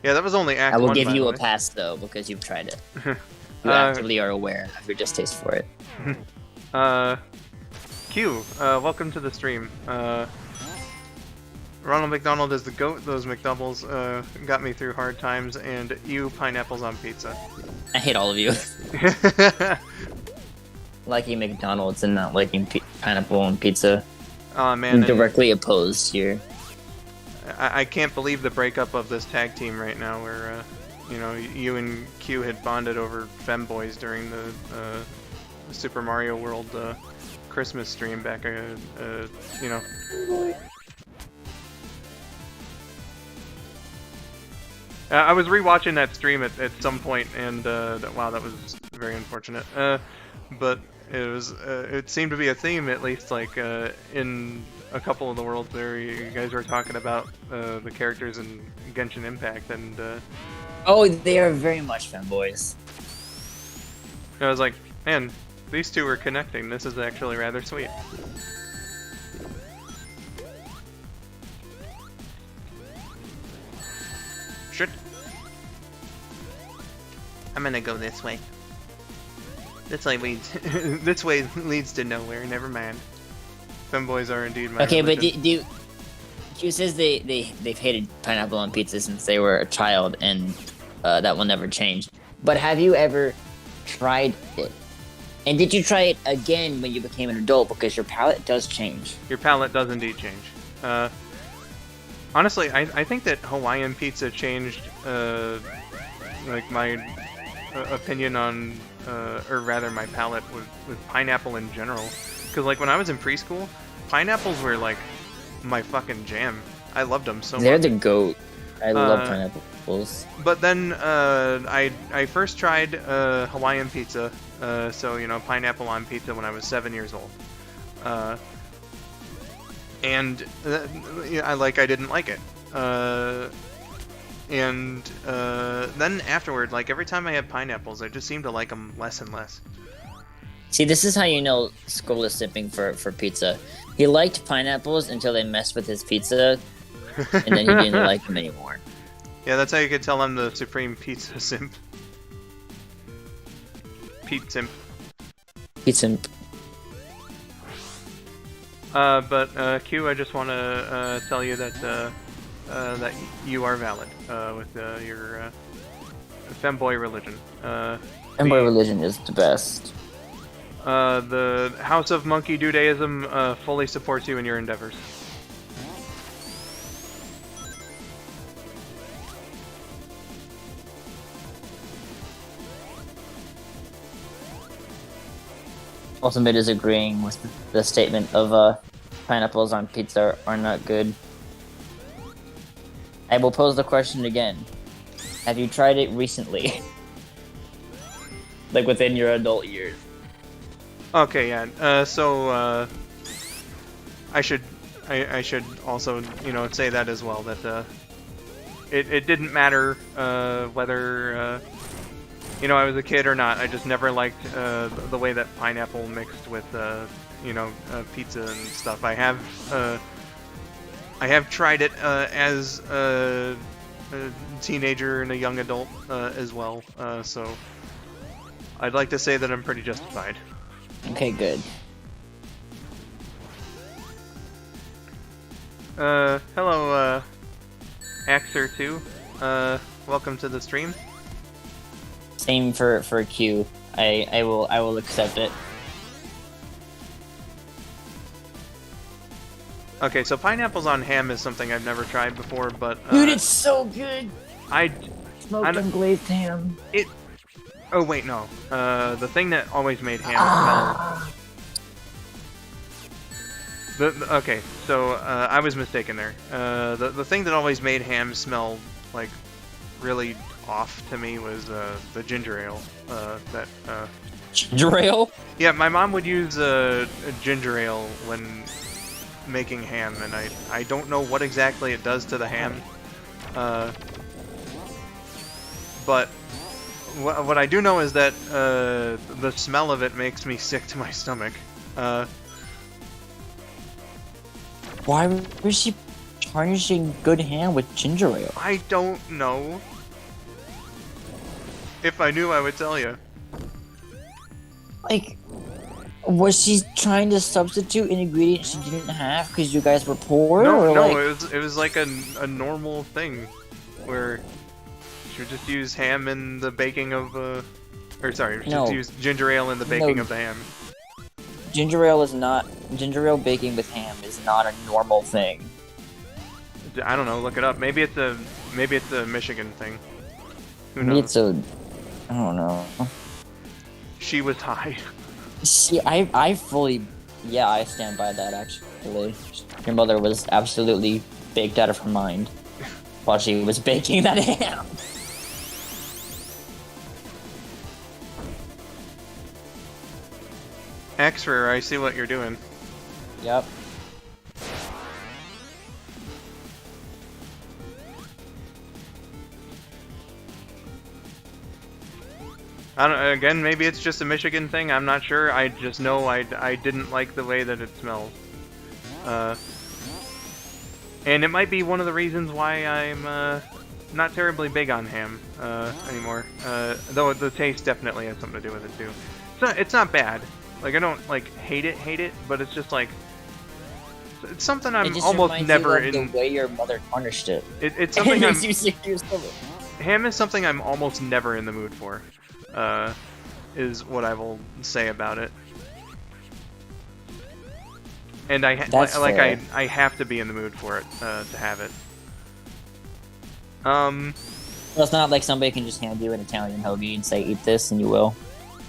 Yeah, that was only Act I will 1, give by you the a way. pass, though, because you've tried it. You Uh, actively are aware of your distaste for it. Q, welcome to the stream. Ronald McDonald is the goat. Those McDoubles got me through hard times, and you pineapples on pizza. I hate all of you. Liking McDonald's and not liking pineapple on pizza. Oh man, and Directly opposed here. I can't believe the breakup of this tag team right now, where you know, you and Q had bonded over femboys during the Super Mario World Christmas stream back, you know. I was rewatching that stream at some point, and wow, that was very unfortunate. But it was it seemed to be a theme, at least, like in a couple of the worlds there. You guys were talking about the characters in Genshin Impact, and Oh, they are very much fanboys. I was like, man, these two are connecting. This is actually rather sweet. Shit. I'm gonna go this way. This way leads. This way leads to nowhere. Never mind. Femboys are indeed my. Okay, but religion. Q says they've hated pineapple on pizza since they were a child, and that will never change. But have you ever tried it? And did you try it again when you became an adult? Because your palate does change. Your palate does indeed change. Honestly, I think that Hawaiian pizza changed like my opinion on, or rather my palate with pineapple in general. Because like when I was in preschool, pineapples were like my fucking jam. I loved them so They're much. the goat. I love pineapples. But then I first tried Hawaiian pizza, so you know, pineapple on pizza when I was 7 years old, and I didn't like it, and then afterward, like every time I had pineapples, I just seemed to like them less and less. See, this is how you know Skull is sipping for pizza. He liked pineapples until they messed with his pizza, and then he didn't like them anymore. Yeah, that's how you could tell I'm the supreme pizza simp. Pete simp. Pizza. But Q, I just want to tell you that that you are valid with your femboy religion. Femboy religion is the best. The House of Monkey Judaism fully supports you in your endeavors. Ultimate is agreeing with the statement of pineapples on pizza are not good. I will pose the question again. Have you tried it recently? Like within your adult years? Okay, yeah. So I should I should also, say that as well, that it didn't matter whether I was a kid or not. I just never liked the way that pineapple mixed with pizza and stuff. I have tried it as a teenager and a young adult as well, so I'd like to say that I'm pretty justified. Okay, good. Hello, Axer2. Welcome to the stream. Same for Q. I will accept it. Okay, so pineapples on ham is something I've never tried before, but Dude, it's so good. I Smoked and glazed ham. Oh wait, no. The thing that always made ham smell. Okay, so I was mistaken there. The thing that always made ham smell like really off to me was the ginger ale. Ginger ale? Yeah, my mom would use a ginger ale when making ham, and I don't know what exactly it does to the ham. But what I do know is that the smell of it makes me sick to my stomach. Why was she tarnishing good ham with ginger ale? I don't know. If I knew, I would tell you. Like, was she trying to substitute an ingredient she didn't have because you guys were poor? No, or no, like... it was like a normal thing where she would just use ham in the baking of just use ginger ale in the baking of the ham. Ginger ale baking with ham is not a normal thing. I don't know. Look it up. Maybe it's a Michigan thing. Who Maybe knows? I don't know. She was high. See, I stand by that actually. Your mother was absolutely baked out of her mind while she was baking that ham. Xfer, I see what you're doing. Yep. Again, maybe it's just a Michigan thing. I'm not sure. I just know I didn't like the way that it smells. And it might be one of the reasons why I'm not terribly big on ham anymore. Though the taste definitely has something to do with it too. It's not bad. Like, I don't hate it, but it's just like it's something I'm almost never in. The way your mother tarnished it. It's something makes you sick to your stomach. Ham is something I'm almost never in the mood for. Is what I will say about it. And I have to be in the mood for it to have it. Well, it's not like somebody can just hand you an Italian hoagie and say, "Eat this," and you will.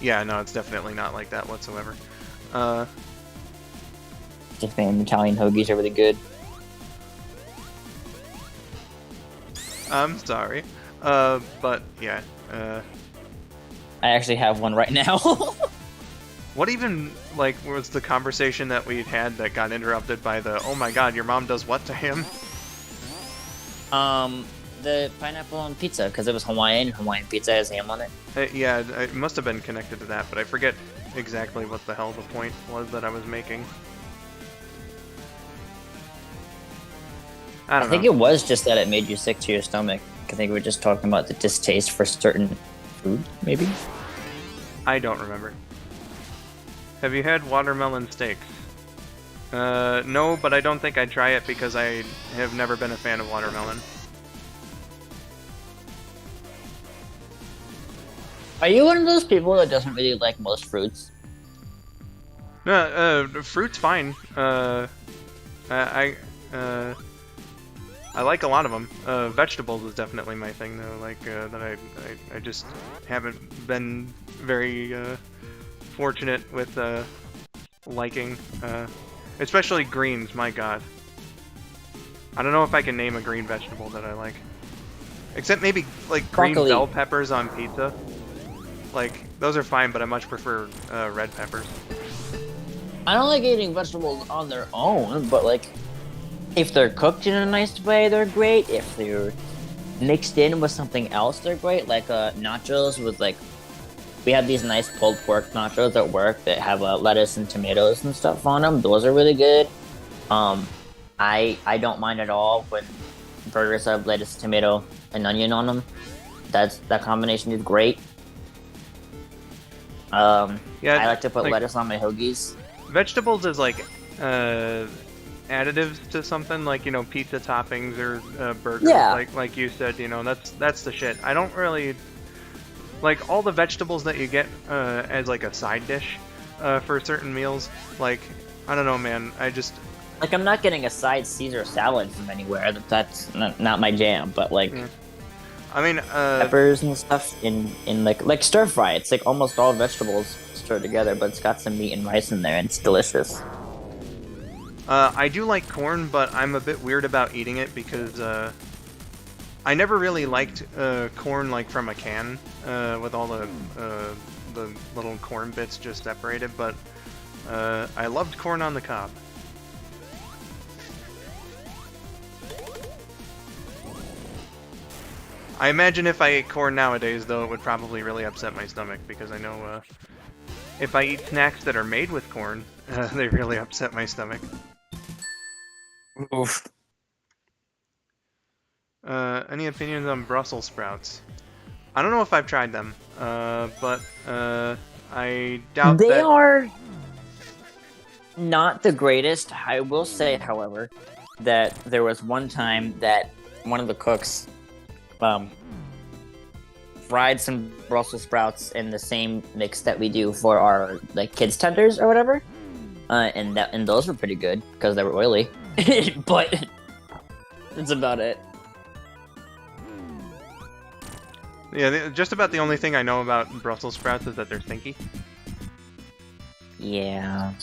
Yeah, no, it's definitely not like that whatsoever. Just saying, Italian hoagies are really good. I'm sorry, but yeah. I actually have one right now. What even, was the conversation that we had that got interrupted by the, oh my god, your mom does what to him? The pineapple on pizza, because it was Hawaiian. Hawaiian pizza has ham on it. Yeah, it must have been connected to that, but I forget exactly what the hell the point was that I was making. I think it was just that it made you sick to your stomach. I think we were just talking about the distaste for certain food, maybe? I don't remember. Have you had watermelon steaks? No, but I don't think I'd try it because I have never been a fan of watermelon. Are you one of those people that doesn't really like most fruits? No, fruit's fine. I like a lot of them. Vegetables is definitely my thing, though. That I just haven't been very fortunate with liking, especially greens. My God, I don't know if I can name a green vegetable that I like, except maybe like green Broccoli. bell peppers on pizza. Those are fine, but I much prefer red peppers. I don't like eating vegetables on their own, but If they're cooked in a nice way, they're great. If they're mixed in with something else, they're great. Like nachos with like, we have these nice pulled pork nachos at work that have lettuce and tomatoes and stuff on them. Those are really good. I don't mind at all when burgers have lettuce, tomato, and onion on them. That combination is great. Yeah, I like to put like- lettuce on my hoagies. Vegetables is like additives to something, like, you know, pizza toppings or burgers. Yeah. Like you said, you know, that's the shit. I don't really like all the vegetables that you get as like a side dish for certain meals. Like, I don't know, man. I just Like, I'm not getting a side Caesar salad from anywhere. That's not my jam. But like Yeah. I mean, peppers and stuff in like stir fry. It's like almost all vegetables stirred together, but it's got some meat and rice in there, and it's delicious. I do like corn, but I'm a bit weird about eating it because I never really liked corn like from a can with all the little corn bits just separated. But I loved corn on the cob. I imagine if I ate corn nowadays, though, it would probably really upset my stomach because I know if I eat snacks that are made with corn, they really upset my stomach. Oof. Any opinions on Brussels sprouts? I don't know if I've tried them, but I doubt They that. are not the greatest. I will say, however, that there was one time that one of the cooks fried some Brussels sprouts in the same mix that we do for our like kids tenders or whatever, and those were pretty good because they were oily. But that's about it. Yeah, just about the only thing I know about Brussels sprouts is that they're stinky. Yeah.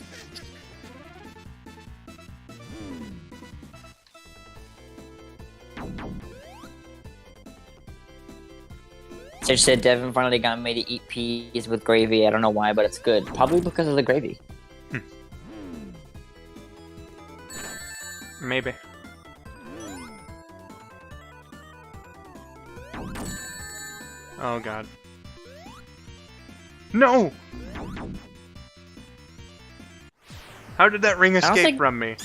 Sage said Devin finally got me to eat peas with gravy. I don't know why, but it's good. Probably because of the gravy. Maybe. Oh god. No! How did that ring escape think- from me?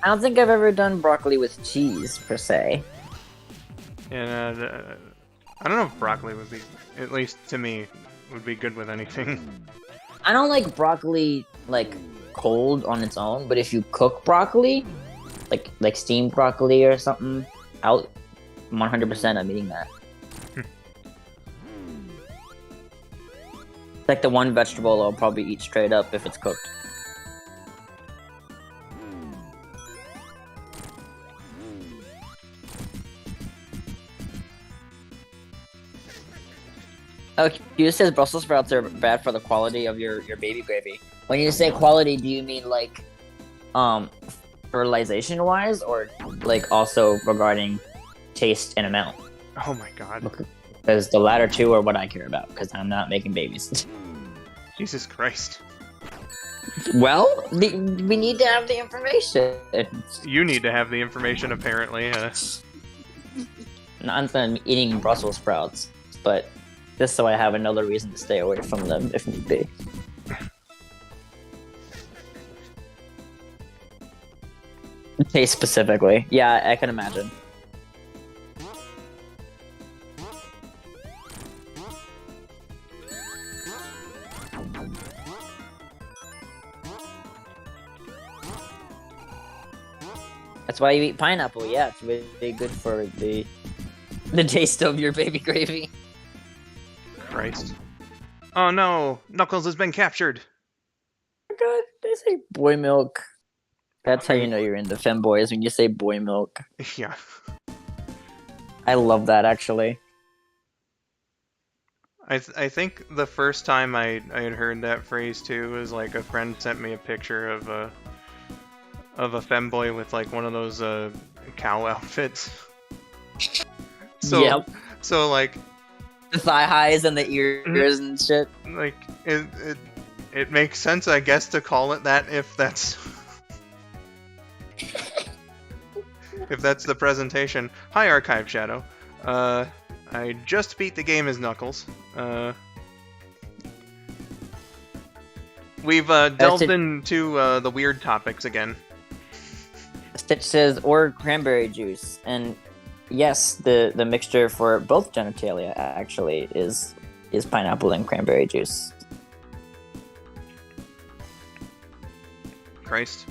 I don't think I've ever done broccoli with cheese, per se. And I don't know if broccoli would be, at least to me, would be good with anything. I don't like broccoli, like, cold on its own, but if you cook broccoli, like steamed broccoli or something, 100% I'm eating that. Like the one vegetable I'll probably eat straight up if it's cooked. Oh, Q says Brussels sprouts are bad for the quality of your baby gravy. When you say quality, do you mean like, fertilization wise, or like also regarding taste and amount? Oh my god. Because the latter two are what I care about, because I'm not making babies. Jesus Christ. Well, we need to have the information. You need to have the information, apparently. Not that I'm eating Brussels sprouts, but just so I have another reason to stay away from them if need be. Taste specifically. Yeah, I can imagine. That's why you eat pineapple. Yeah, it's really good for the taste of your baby gravy. Christ. Oh no! Knuckles has been captured! Oh God, they say boy milk. That's how you know you're into femboys, when you say boy milk. Yeah. I love that, actually. I think the first time I had heard that phrase too was like a friend sent me a picture of a femboy with like one of those cow outfits. So Yep. so like The thigh highs and the ears and shit. like it makes sense, I guess, to call it that if that's if that's the presentation. Hi, Archive Shadow. I just beat the game as Knuckles. We've delved into the weird topics again. Stitch says, or cranberry juice. And yes, the mixture for both genitalia actually is pineapple and cranberry juice. Christ.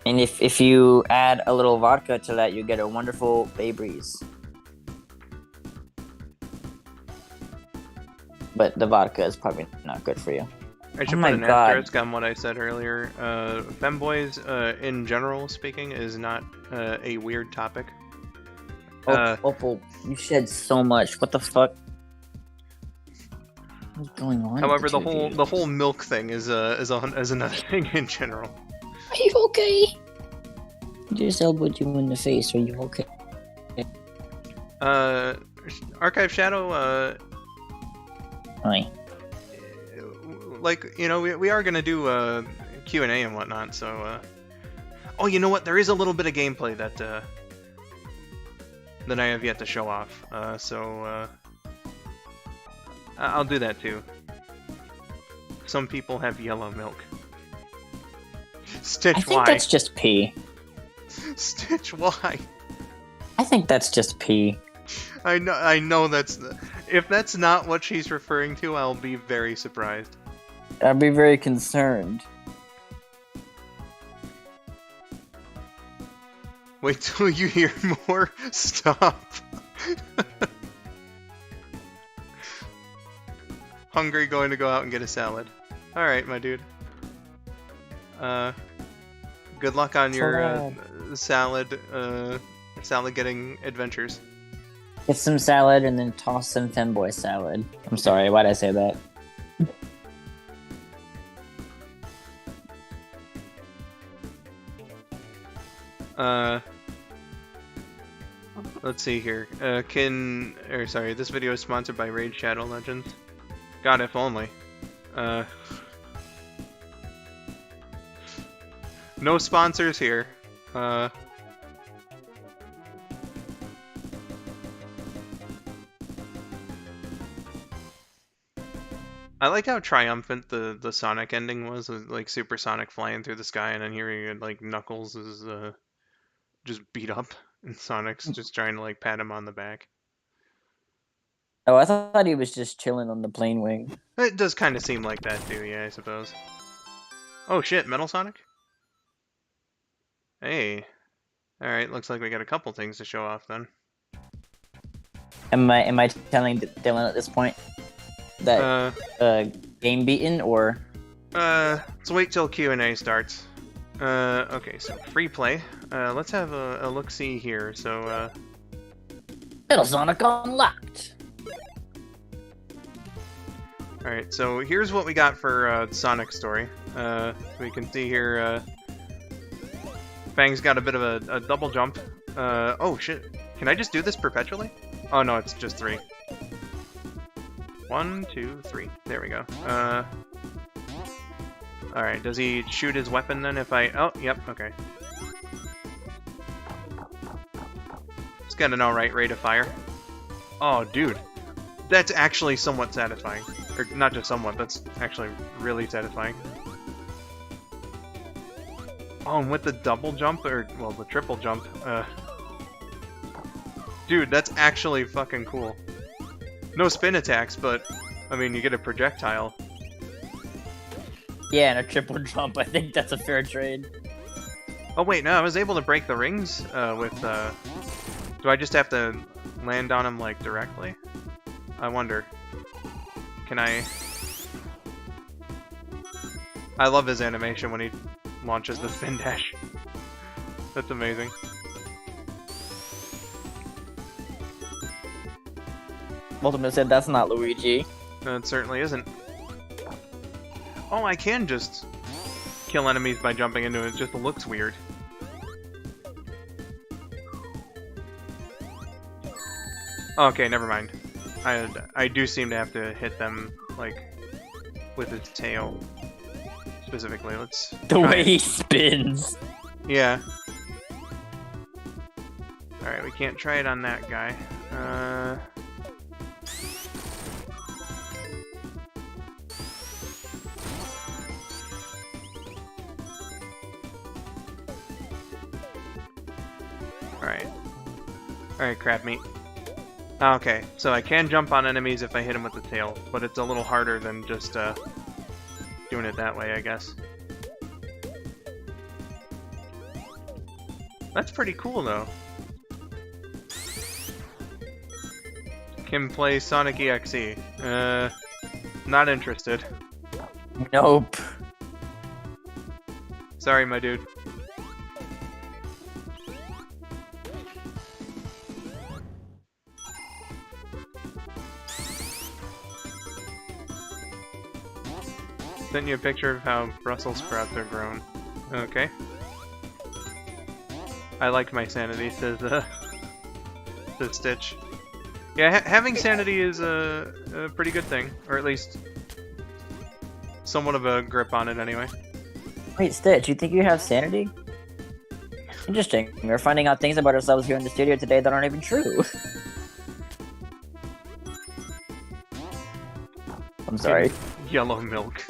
And if you add a little vodka to that, you get a wonderful Bay Breeze. But the vodka is probably not good for you. I should put an asterisk on what I said earlier. Femboys, in general speaking, is not a weird topic. Opal, you shed so much. What the fuck? What's going on? However, the whole milk thing is another thing in general. Are you okay? Just elbowed you in the face. Are you okay? Archive Shadow. Hi. Like, you know, we are gonna do Q&A and whatnot. So, oh, you know what? There is a little bit of gameplay that I have yet to show off. I'll do that too. Some people have yellow milk. Stitch, I think why? that's just pee. Stitch, why? I think that's just pee. I know that's... If that's not what she's referring to, I'll be very surprised. I'd be very concerned. Wait till you hear more. Stop. Hungry, going to go out and get a salad. Alright, my dude. Good luck on your salad getting adventures. Get some salad and then toss some femboy salad. I'm sorry, why'd I say that? Let's see here. This video is sponsored by Raid Shadow Legends. God, if only. No sponsors here. I like how triumphant the Sonic ending was, with, like, Super Sonic flying through the sky, and then hearing like Knuckles is just beat up, and Sonic's just trying to like pat him on the back. Oh, I thought he was just chilling on the plane wing. It does kind of seem like that too, yeah, I suppose. Oh shit, Metal Sonic? Hey. Alright, looks like we got a couple things to show off then. Am I telling Dylan at this point that game beaten or? Let's wait till Q&A starts. Okay, so free play. Let's have a look-see here. So, Metal Sonic unlocked. Alright, so here's what we got for Sonic Story. We can see here, Fang's got a bit of a double jump. Oh shit. Can I just do this perpetually? Oh no, it's just 3. 1, 2, 3. There we go. Alright, does he shoot his weapon then if I... Oh, yep, okay. It's got an alright rate of fire. Oh, dude. That's actually somewhat satisfying. Or not just somewhat, that's actually really satisfying. Oh, and with the double jump, or, well, the triple jump, dude, that's actually fucking cool. No spin attacks, but, I mean, you get a projectile. Yeah, and a triple jump. I think that's a fair trade. Oh wait, no, I was able to break the rings with, do I just have to land on him, like, directly? I wonder. Can I... I love his animation when he launches the spin dash. That's amazing. Ultimate said that's not Luigi. No, it certainly isn't. Oh, I can just kill enemies by jumping into it. It just looks weird. Okay, never mind. I do seem to have to hit them, like, with his tail. Specifically, let's... The way he spins. Yeah. Alright, we can't try it on that guy. Alright. Alright, crab meat. Okay, so I can jump on enemies if I hit them with the tail, but it's a little harder than just doing it that way, I guess. That's pretty cool, though. Can play Sonic EXE. Not interested. Nope. Sorry, my dude. Sent you a picture of how Brussels sprouts are grown. Okay. I like my sanity, says Stitch. Yeah, having sanity is a pretty good thing, or at least somewhat of a grip on it anyway. Wait, Stitch, you think you have sanity? Interesting. We're finding out things about ourselves here in the studio today that aren't even true. I'm sorry. Yellow milk.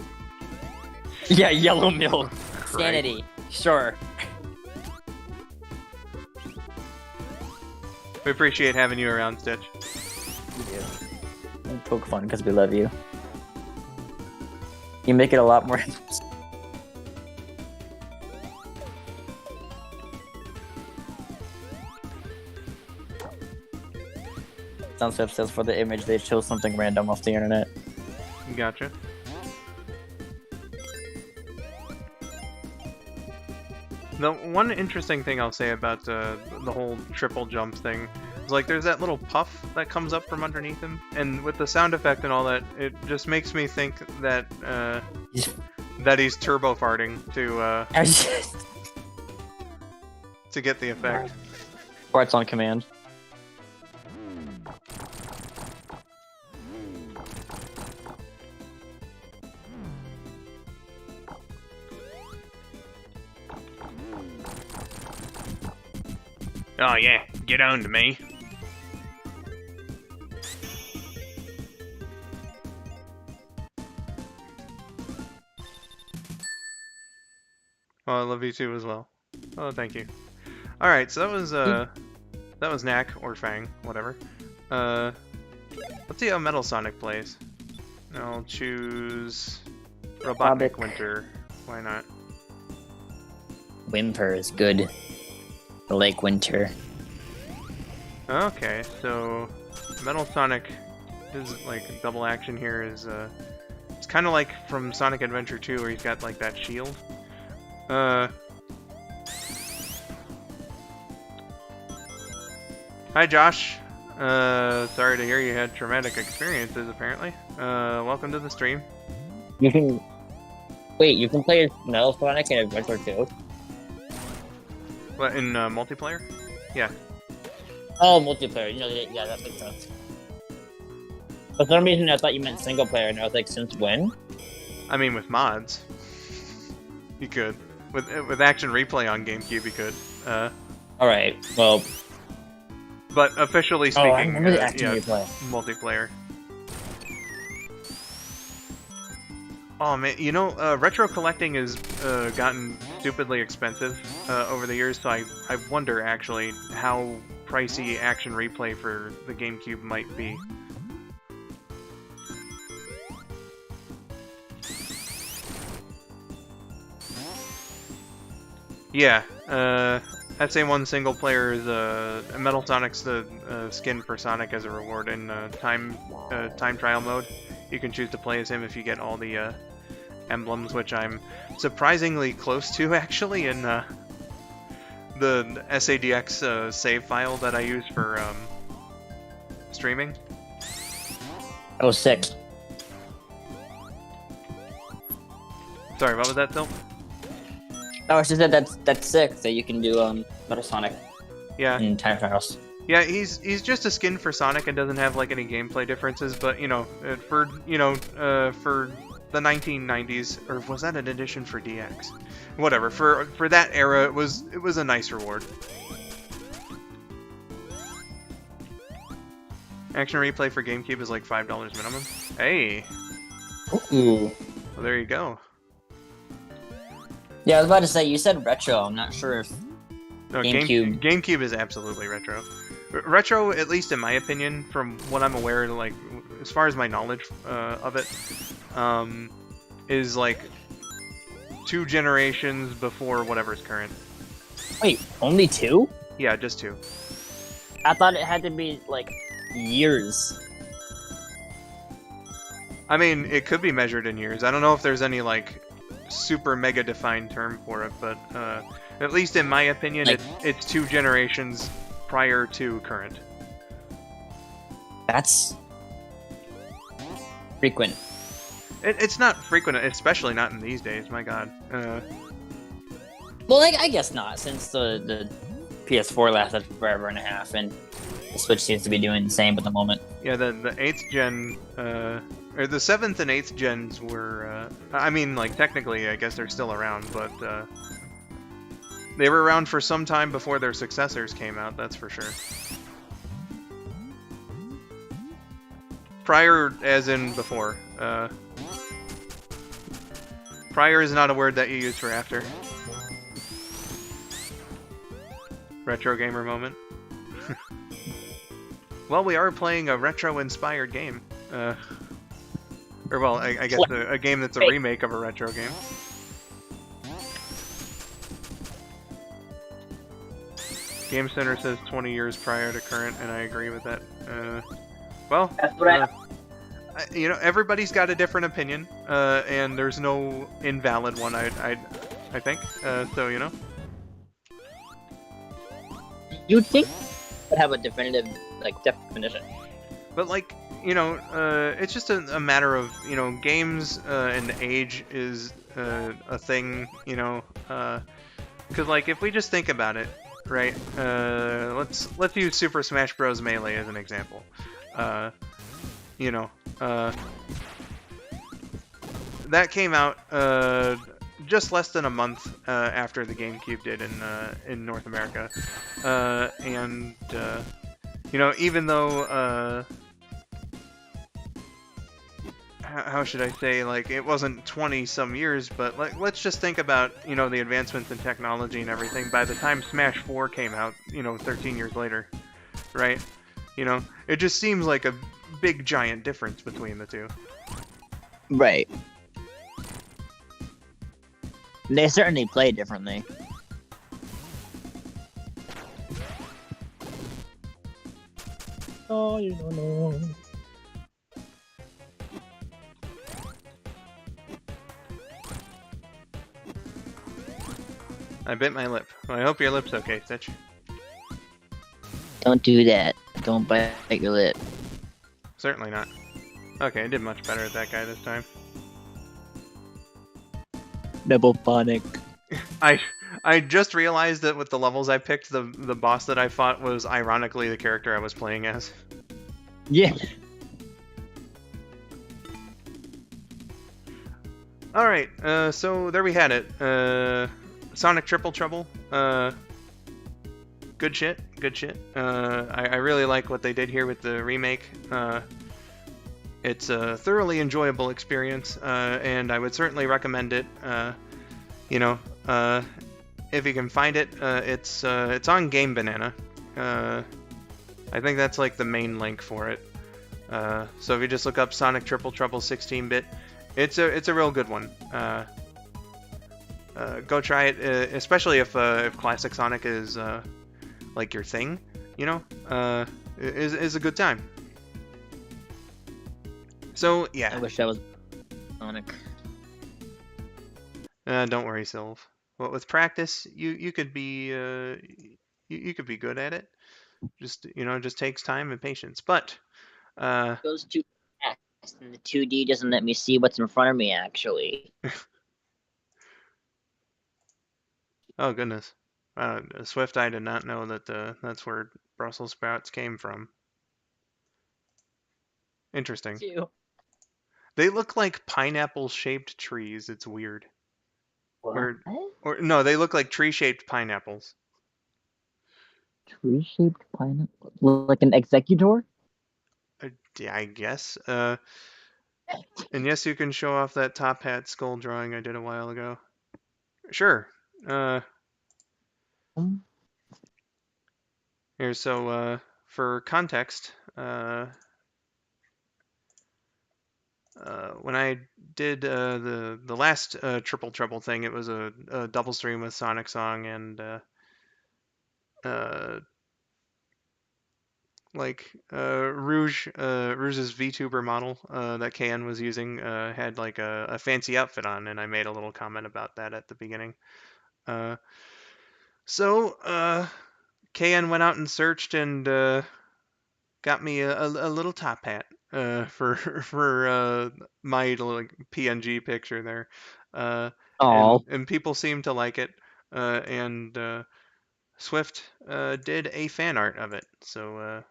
Yeah, yellow milk. Great. Sanity. Sure. We appreciate having you around, Stitch. And poke fun because we love you. You make it a lot more. Soundswept says for the image they chose something random off the internet. Gotcha. The one interesting thing I'll say about the whole triple jump thing is, like, there's that little puff that comes up from underneath him, and with the sound effect and all that, it just makes me think that that he's turbo farting to get the effect. Or it's on command. Oh yeah, get on to me. Well, I love you too as well. Oh, thank you. All right, so that was Knack or Fang, whatever. Let's see how Metal Sonic plays. I'll choose Robotnik Winter. Why not? Whimper is good. Lake Winter. Okay, so Metal Sonic is like double action here is it's kind of like from Sonic Adventure 2 where he's got like that shield. Hi Josh. Sorry to hear you had traumatic experiences apparently. Welcome to the stream. You can wait. You can play Metal Sonic in Adventure 2. What, in multiplayer? Yeah. Oh, multiplayer. You know, yeah, that makes sense. For some reason, I thought you meant single player, and I was like, since when? I mean, with mods, you could. With Action Replay on GameCube, you could. All right. Well. But officially Oh, I speaking, remember the Action yeah, Replay. multiplayer. Oh man, you know, retro collecting has gotten stupidly expensive over the years, so I wonder actually how pricey Action Replay for the GameCube might be. Yeah, SA1 single player is Metal Sonic's the skin for Sonic as a reward in time trial mode. You can choose to play as him if you get all the emblems, which I'm surprisingly close to actually in the SADX save file that I use for streaming. Oh, 6. Sorry, what was that, Phil? Oh, she said that's sick that you can do Metal Sonic Yeah. In time trials. Yeah, he's just a skin for Sonic and doesn't have like any gameplay differences, but you know, for the 1990s, or was that an edition for DX? Whatever. For that era, it was a nice reward. Action replay for GameCube is like $5 minimum. Hey, Ooh. well, there you go. Yeah, I was about to say, you said retro. I'm not sure if No, GameCube. GameCube is absolutely retro. Retro, at least in my opinion, from what I'm aware, like as far as my knowledge of it, is like 2 generations before whatever's current. Wait, only 2? Yeah, just 2. I thought it had to be like years. I mean, it could be measured in years. I don't know if there's any like super mega defined term for it, but at least in my opinion, Like- it's 2 generations prior to current. That's frequent. It's not frequent, especially not in these days. My God. Well, like, I guess not, since the PS4 lasted forever and a half, and the Switch seems to be doing the same at the moment. Yeah, the 8th gen, or the 7th and 8th gens were, I mean, like, technically, I guess they're still around, but, they were around for some time before their successors came out, that's for sure. Prior, as in before. Prior is not a word that you use for after. Retro gamer moment. Well, we are playing a retro-inspired game. Or, well, I guess a game that's a remake of a retro game. Game Center says 20 years prior to current, and I agree with that. Well, That's what you know, everybody's got a different opinion, and there's no invalid one, I think. So, you know. You'd think would have a definitive definition. But, like, you know, it's just a matter of, you know, games and age is a thing, you know, because, like, if we just think about it, right, let's use Super Smash Bros. Melee as an example. You know, that came out just less than a month after the GameCube did in North America, and you know, even though how should I say, like, it wasn't 20 some years, but like, let's just think about, you know, the advancements in technology and everything. By the time Smash 4 came out, you know, 13 years later, right? You know, it just seems like a big giant difference between the two. Right. They certainly play differently. Oh, you don't know. I bit my lip. Well, I hope your lip's okay, Stitch. Don't do that. Don't bite your lip. Certainly not. Okay, I did much better at that guy this time. Double phonic. I just realized that with the levels I picked, the boss that I fought was ironically the character I was playing as. Yeah. Alright, so there we had it. Sonic Triple Trouble. Good shit, good shit. I really like what they did here with the remake. It's a thoroughly enjoyable experience, and I would certainly recommend it. You know, if you can find it, it's on Game Banana. I think that's like the main link for it. So if you just look up Sonic Triple Trouble 16-bit, it's a real good one. Go try it, especially if Classic Sonic is like your thing. You know, is a good time. So yeah. I wish I was Sonic. Don't worry, Sylv. Well, with practice, you could be you could be good at it. Just, you know, it just takes time and patience. But It goes too fast, and the 2D doesn't let me see what's in front of me, actually. oh goodness, Swift, I did not know that that's where Brussels sprouts came from. Interesting. Too. They look like pineapple-shaped trees. It's weird. What? Or no, they look like tree-shaped pineapples. Tree-shaped pineapple? Like an executor? Yeah, I guess. And yes, you can show off that top hat skull drawing I did a while ago. Sure. Uh, Here, so for context, when I did the last triple treble thing, it was a double stream with Sonic Song and uh, Rouge's VTuber model that KN was using had like a fancy outfit on, and I made a little comment about that at the beginning. Uh, so KN went out and searched and got me a little top hat for for my little PNG picture there, Oh, and people seem to like it, and Swift did a fan art of it, so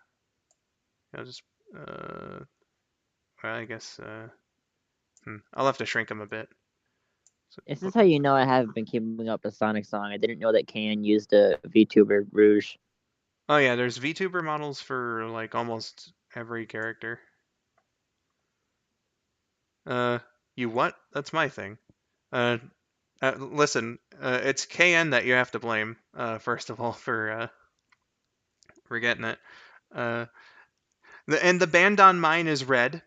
I'll just well, I guess I'll have to shrink him a bit. So, this is how you know I haven't been keeping up with Sonic Song. I didn't know that KN used a VTuber Rouge. oh yeah, there's VTuber models for like almost every character. Uh, you what? That's my thing. Uh, Listen, it's KN that you have to blame, first of all, for getting it. Uh, and the band on mine is red,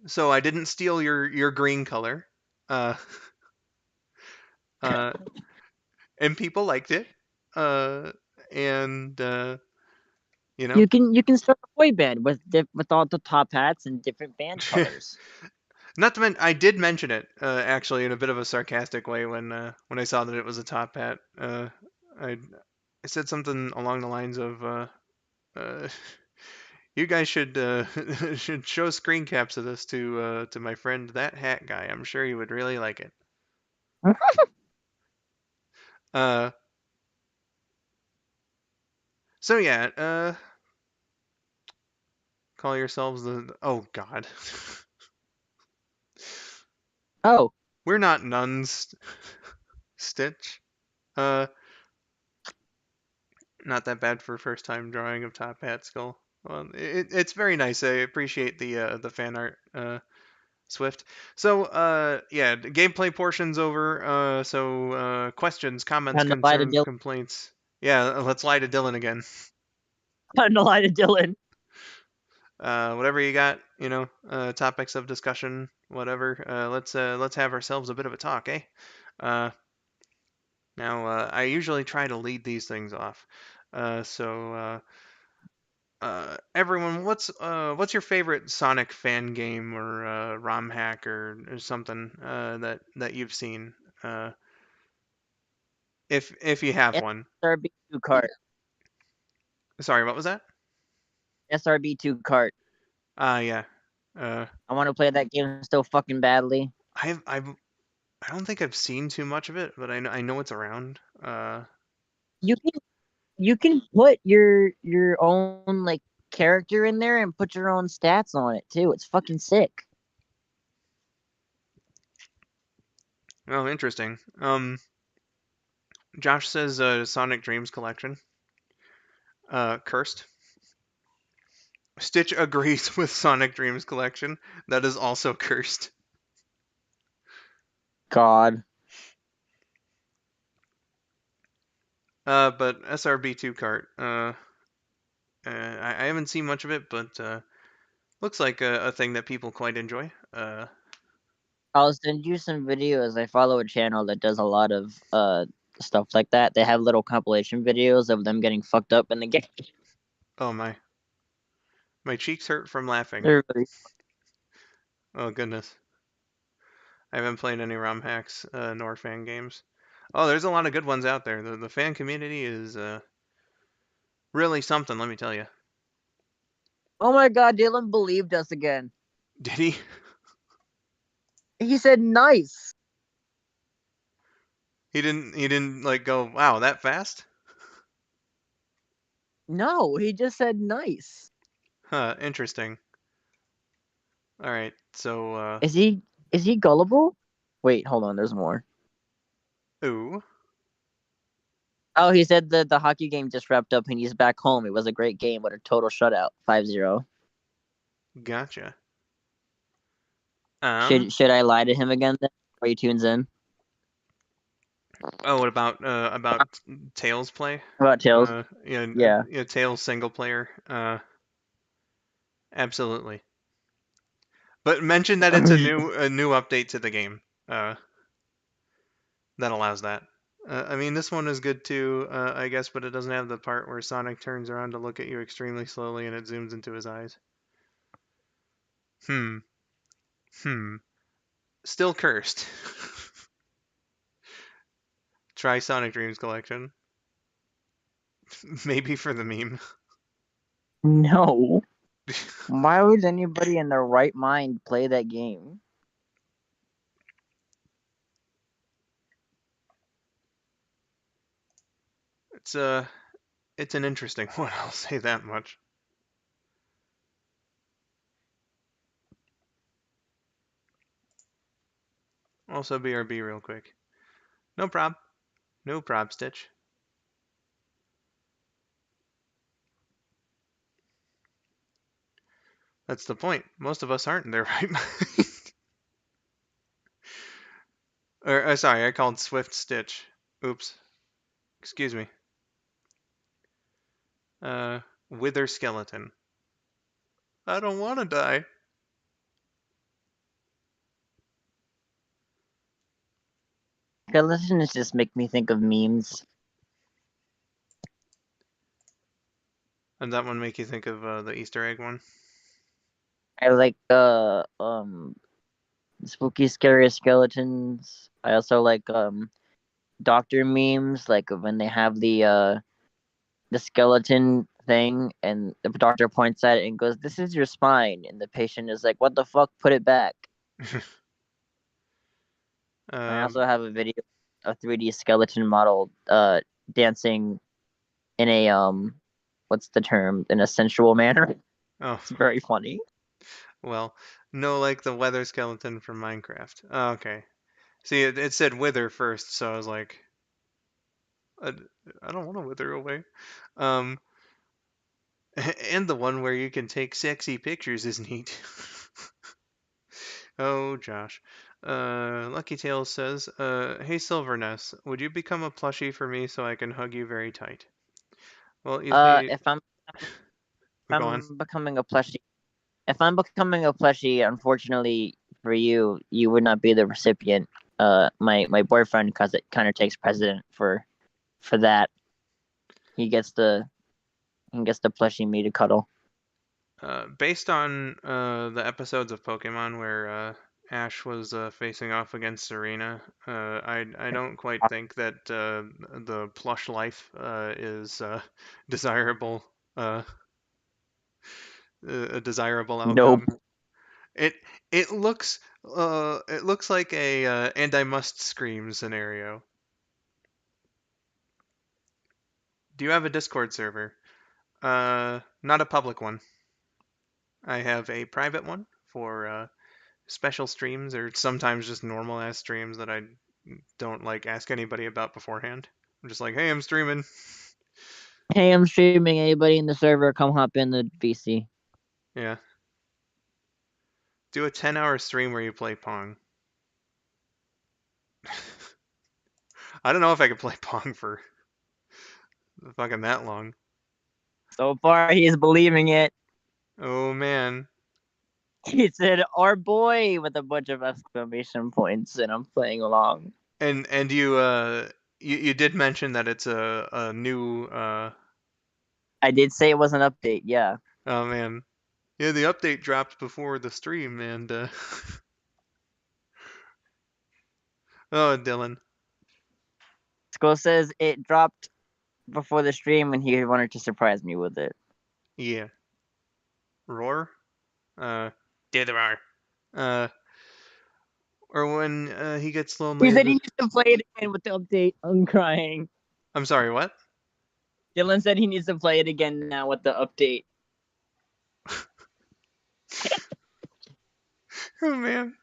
so I didn't steal your green color. Uh, uh, and people liked it. Uh, and you know, You can start a boy band with all the top hats and different band colors. not to mention, I did mention it actually in a bit of a sarcastic way when I saw that it was a top hat. I I said something along the lines of. Uh, You guys should should show screen caps of this to my friend that hat guy. I'm sure he would really like it. Uh, so yeah, call yourselves the oh god. Oh, We're not nuns, Stitch. Uh, Not that bad for first time drawing of Top Hat Skull. Well, it's very nice. I appreciate the fan art, Swift. So yeah, the gameplay portion's over. So questions, comments, time to lie to concerns, Dylan. complaints. Yeah, let's lie to Dylan again. Time to lie to Dylan. Whatever you got, topics of discussion, whatever. Let's have ourselves a bit of a talk, eh? Uh, Now I usually try to lead these things off. Everyone, what's your favorite Sonic fan game or ROM hack or something that you've seen? If you have one. SRB2 cart. Sorry, what was that? SRB2 cart. Yeah. Uh, I want to play that game so fucking badly. I've I don't think I've seen too much of it, but I know it's around. You can you can put your own like character in there and put your own stats on it too. It's fucking sick. Oh, interesting. Josh says Sonic Dreams collection. Cursed. Stitch agrees with Sonic Dreams collection. That is also cursed. God. But SRB2 cart. I haven't seen much of it, but looks like a thing that people quite enjoy. I'll send you some videos. I follow a channel that does a lot of stuff like that. They have little compilation videos of them getting fucked up in the game. Oh my cheeks hurt from laughing. They're really Oh goodness. I haven't played any ROM hacks nor fan games. Oh, there's a lot of good ones out there. The fan community is really something, let me tell you. Oh my god, Dylan believed us again. Did he? He said nice. He didn't like go, wow, that fast? No, he just said nice. Huh, interesting. All right. So Is he gullible? Wait, hold on, there's more. ooh. Oh, he said the hockey game just wrapped up and he's back home. It was a great game, but a total shutout, 5-0. Gotcha. Should I lie to him again then? Before he tunes in Oh, what about Tails play? about Tails? Yeah. Yeah, Tails single player. Absolutely. But mention that it's a new update to the game. That allows that. I mean, this one is good too, I guess, but it doesn't have the part where Sonic turns around to look at you extremely slowly and it zooms into his eyes. Hmm. Hmm. Still cursed. Try Sonic Dreams Collection. Maybe for the meme. No. Why would anybody in their right mind play that game? It's it's an interesting one, I'll say that much. Also BRB real quick. No prob. No prob, Stitch. That's the point. Most of us aren't in their right mind. Or, sorry, I called Swift Stitch. Oops. Excuse me. Wither Skeleton. I don't want to die. Skeletons just make me think of memes. And that one make you think of the Easter egg one? I like spooky, scary skeletons. I also like doctor memes, like when they have the skeleton thing and the doctor points at it and goes, "This is your spine," and the patient is like, "What the fuck? Put it back." I also have a video of 3D skeleton model dancing in a what's the term? In a sensual manner. Oh, It's very funny. well, no, like the weather skeleton from Minecraft. Oh, okay. See, it said wither first, so I was like, I, I don't want to wither away. Um, and the one where you can take sexy pictures is neat. Oh, Josh. Lucky Tails says, hey Silverness, would you become a plushie for me so I can hug you very tight? Well, you've made... If I'm Go on. becoming a plushie, if I'm becoming a plushie, unfortunately for you, you would not be the recipient. My boyfriend, cause it kind of takes precedent for that. He gets the plushie me to cuddle. Based on the episodes of Pokemon where Ash was facing off against Serena, I don't quite think that the plush life is desirable uh, a desirable Nope. outcome. It it looks like a and I must scream scenario. Do you have a Discord server? Not a public one. I have a private one for special streams or sometimes just normal ass streams that I don't like ask anybody about beforehand. I'm just like, hey, I'm streaming. Hey, I'm streaming. Anybody in the server, come hop in the VC. Yeah. Do a 10-hour stream where you play Pong. I don't know if I could play Pong for fucking that long. So far, he's believing it. Oh man. He said, "Our boy," with a bunch of exclamation points, and I'm playing along. And you did mention that it's a new I did say it was an update. Yeah. oh man. Yeah, the update dropped before the stream and oh Dylan. Skull says it dropped before the stream, and he wanted to surprise me with it. Yeah. Roar? Do the roar. Uh or when he gets He lonely. said he needs to play it again with the update. I'm crying. I'm sorry, what? Dylan said he needs to play it again now with the update. Oh man.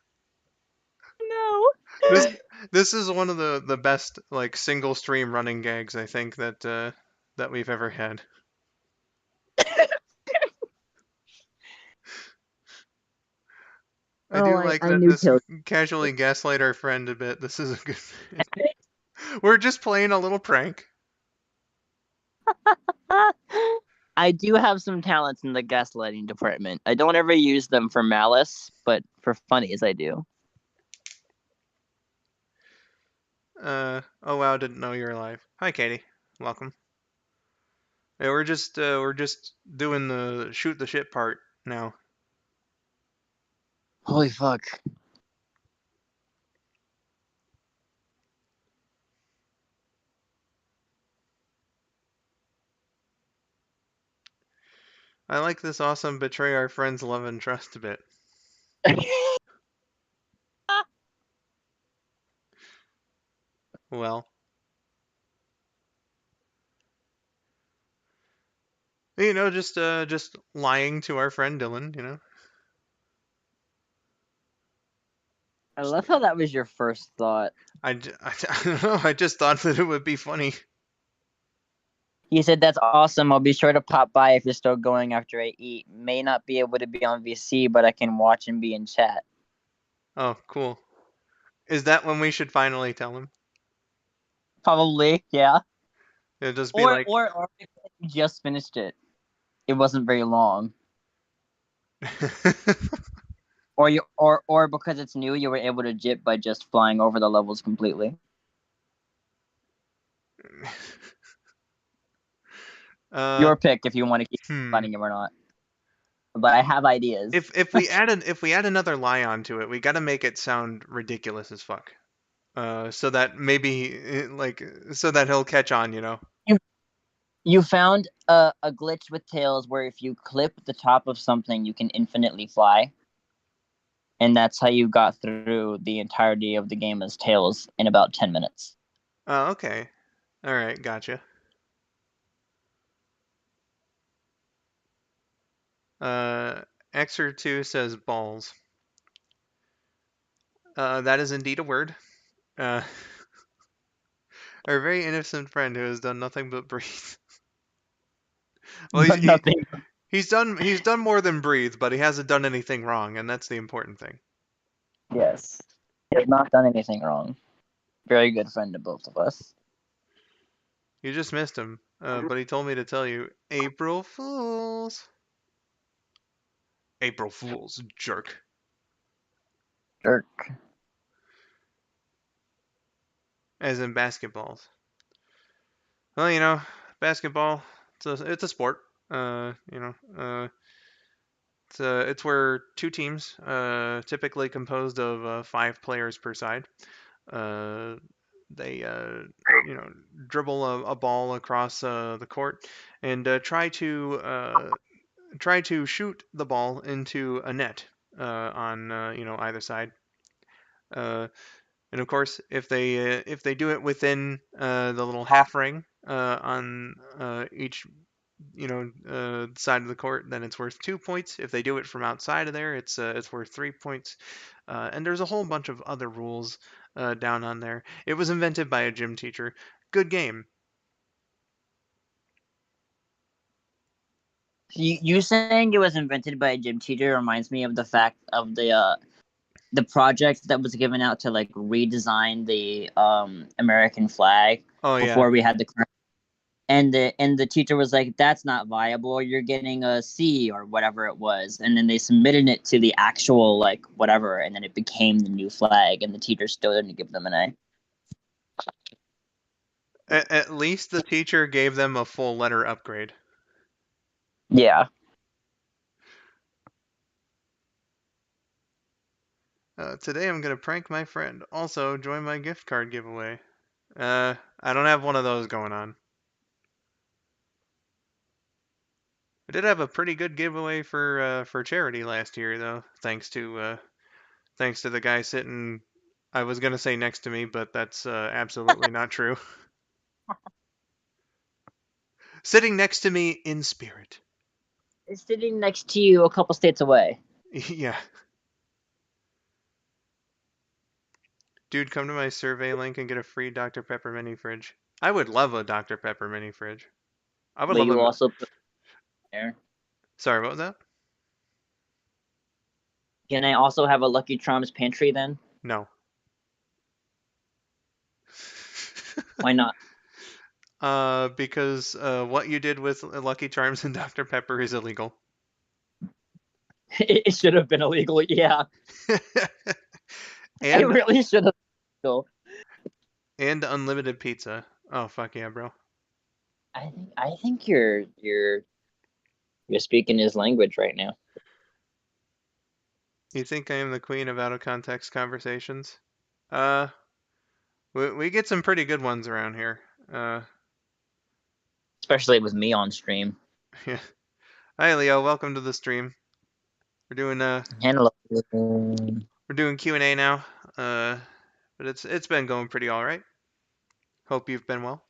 No. This this is one of the best like single stream running gags I think that we've ever had. I do like I that knew this Tails. casually gaslight our friend a bit. This is a good. We're just playing a little prank. I do have some talents in the gaslighting department. I don't ever use them for malice, but for funnies I do. Oh wow, didn't know you were alive. Hi, Katie. Welcome. Yeah, we're just doing the shoot the shit part now. Holy fuck. I like this awesome betray our friends' love and trust a bit. Well, just lying to our friend Dylan. I love how that was your first thought. I don't know. I just thought that it would be funny. He said, "That's awesome. I'll be sure to pop by if you're still going after I eat. May not be able to be on VC, but I can watch and be in chat." Oh, cool. Is that when we should finally tell him? Probably, yeah. It'll just be like, Or you just finished it. It wasn't very long. Or because it's new, you were able to jip by just flying over the levels completely. Your pick if you want to keep fighting him or not. But I have ideas. If we add another lie onto it, we got to make it sound ridiculous as fuck. So that maybe so that he'll catch on. You found a glitch with Tails where if you clip the top of something, you can infinitely fly. And that's how you got through the entirety of the game as Tails in about 10 minutes. Oh, okay. All right, gotcha. Xer2 says balls. That is indeed a word. Our very innocent friend who has done nothing but breathe. Well, But nothing. he's done more than breathe, but he hasn't done anything wrong, and that's the important thing. Yes. He has not done anything wrong. Very good friend to both of us. You just missed him, but he told me to tell you, April Fools. April Fools, jerk. Jerk. As in basketballs. Well, basketball, it's a sport. It's where two teams, typically composed of 5 players per side, uh, they dribble a ball across the court and try to shoot the ball into a net on either side. And of course, if they do it within the little half ring on each side of the court, then it's worth 2 points. If they do it from outside of there, it's worth 3 points. And there's a whole bunch of other rules down on there. It was invented by a gym teacher. Good game. You saying it was invented by a gym teacher reminds me of the fact of the project that was given out to like redesign the American flag Oh yeah. before we had the current. And the teacher was like, "That's not viable. You're getting a C or whatever it was." And then they submitted it to the actual like whatever, and then it became the new flag. And the teacher still didn't give them an A. At least the teacher gave them a full letter upgrade. Yeah. Today I'm gonna prank my friend. Also, join my gift card giveaway. I don't have one of those going on. I did have a pretty good giveaway for charity last year, though, thanks to the guy sitting. I was gonna say next to me, but that's absolutely not true. Sitting next to me in spirit. It's sitting next to you a couple states away. Yeah. Dude, come to my survey link and get a free Dr. Pepper mini fridge. I would love a Dr. Pepper mini fridge. I would But love you a. also put there. Sorry, what was that? Can I also have a Lucky Charms pantry then? No. Why not? Because what you did with Lucky Charms and Dr. Pepper is illegal. It should have been illegal. Yeah, it and really should have been illegal. and unlimited pizza. Oh fuck yeah, bro. I think you're speaking his language right now. You think I am the queen of out of context conversations? Uh, we get some pretty good ones around here. Especially with me on stream. Yeah. Hi Leo, welcome to the stream. We're doing Hello. we're doing Q&A now. But it's been going pretty all right. Hope you've been well.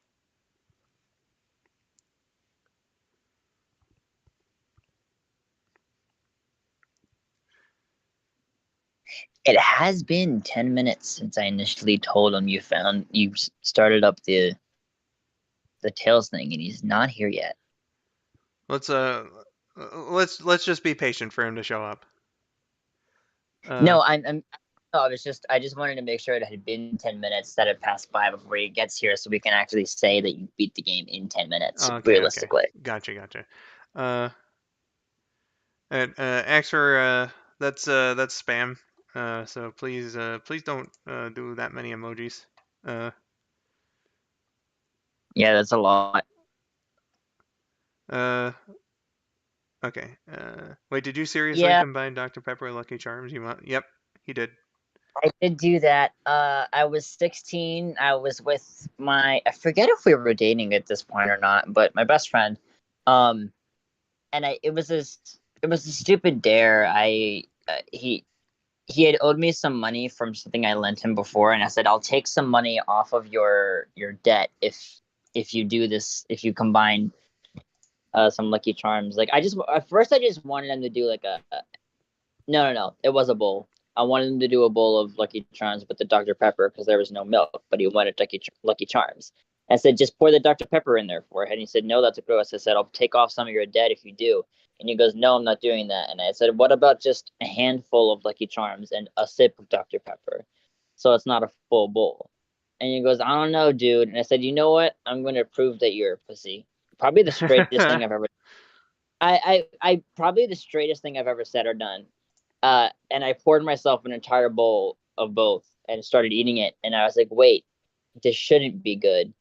It has been 10 minutes since I initially told him you started up the Tails thing, and he's not here yet. Let's just be patient for him to show up. No, I'm. No, I just wanted to make sure it had been 10 minutes instead of past 5 before he gets here, so we can actually say that you beat the game in 10 minutes, Okay, realistically. okay. Gotcha. And ask for that's spam. So please don't do that many emojis. Yeah, that's a lot. Okay. Wait, did you seriously combine Dr. Pepper and Lucky Charms? Yep, he did. I did do that. I was 16. I was with I forget if we were dating at this point or not, but my best friend. And it was a stupid dare. He had owed me some money from something I lent him before, and I said, I'll take some money off of your debt if you do this, if you combine some Lucky Charms. Like, at first I just wanted him to do like no, it was a bowl. I wanted him to do a bowl of Lucky Charms with the Dr. Pepper because there was no milk, but he wanted Lucky Charms. I said, just pour the Dr. Pepper in there for it. And he said, no, that's gross. I said, I'll take off some of your debt if you do. And he goes, no, I'm not doing that. And I said, what about just a handful of Lucky Charms and a sip of Dr. Pepper? So it's not a full bowl. And he goes, I don't know, dude. And I said, you know what? I'm going to prove that you're a pussy. Probably the straightest thing I've ever. I probably the straightest thing I've ever said or done. And I poured myself an entire bowl of both and started eating it. And I was like, wait, this shouldn't be good.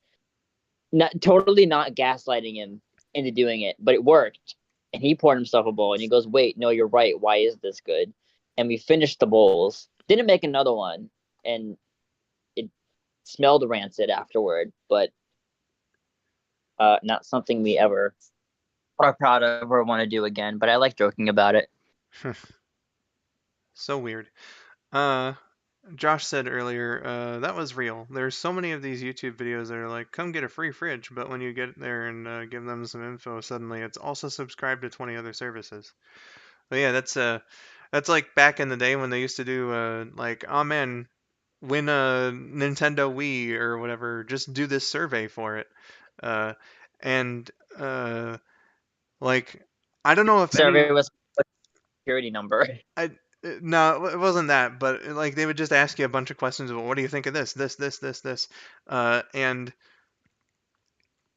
Totally not gaslighting him into doing it, but it worked. And he poured himself a bowl and he goes, wait, no, you're right. Why is this good? And we finished the bowls. Didn't make another one. And it smelled rancid afterward, but not something we ever are proud of or want to do again. But I like joking about it. So weird. Josh said earlier, that was real. There's so many of these YouTube videos that are like, come get a free fridge, but when you get there and give them some info, suddenly it's also subscribed to 20 other services. But yeah, that's like back in the day when they used to do like, oh man, win a Nintendo Wii or whatever, just do this survey for it. Uh, and like, I don't know if Survey was security number. No, it wasn't that, but like they would just ask you a bunch of questions about what do you think of this, and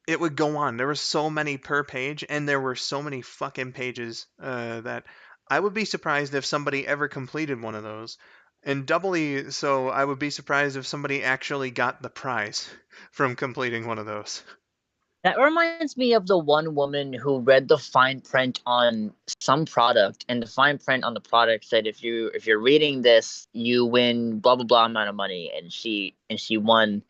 it would go on. There were so many per page, and there were so many fucking pages that I would be surprised if somebody ever completed one of those. And doubly so, I would be surprised if somebody actually got the prize from completing one of those. That reminds me of the one woman who read the fine print on some product, and the fine print on the product said if you're reading this, you win blah blah blah amount of money, and she won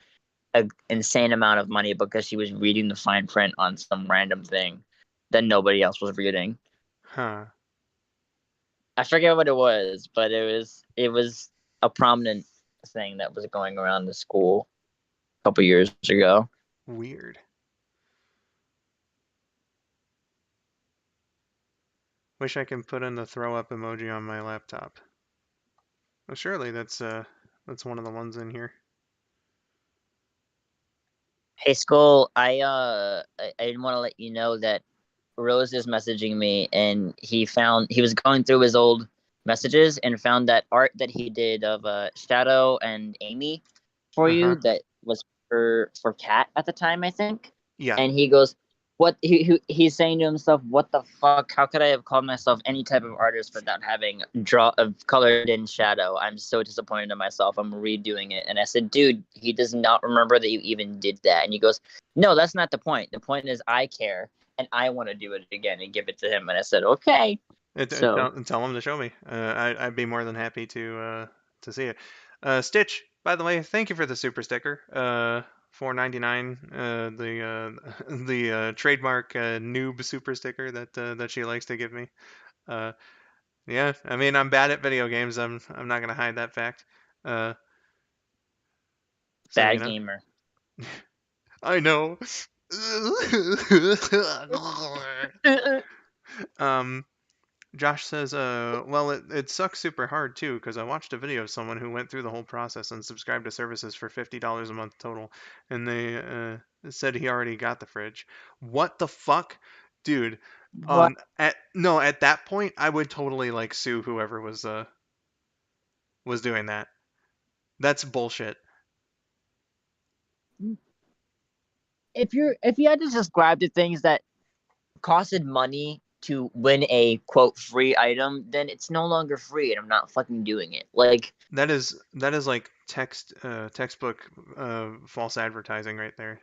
an insane amount of money because she was reading the fine print on some random thing that nobody else was reading. Huh. I forget what it was, but it was a prominent thing that was going around the school a couple years ago. Weird. Wish I can put in the throw up emoji on my laptop. Well, surely that's one of the ones in here. Hey, Skull, I didn't want to let you know that Rose is messaging me, and he was going through his old messages and found that art that he did of Shadow and Amy for you Uh-huh. that was for Cat at the time, I think. Yeah. And he goes, "What?" He's saying to himself, "What the fuck? How could I have called myself any type of artist without having draw of colored in Shadow? I'm so disappointed in myself. I'm redoing it." And I said, "Dude, he does not remember that you even did that." And he goes, "No, that's not the point. The point is I care and I want to do it again and give it to him." And I said, "Okay." So Tell him to show me. I'd be more than happy to see it. Stitch, by the way, thank you for the super sticker. 4.99. The trademark noob super sticker that she likes to give me. Uh, yeah, I mean I'm bad at video games. I'm not gonna hide that fact. Uh, so bad gamer. I know. um. Josh says, well, it sucks super hard too, because I watched a video of someone who went through the whole process and subscribed to services for $50 a month total, and they said he already got the fridge. What the fuck? Dude, What? at that point, I would totally like sue whoever was doing that. That's bullshit. If you had to subscribe to things that costed money to win a quote free item, then it's no longer free, and I'm not fucking doing it. Like That is like textbook false advertising right there.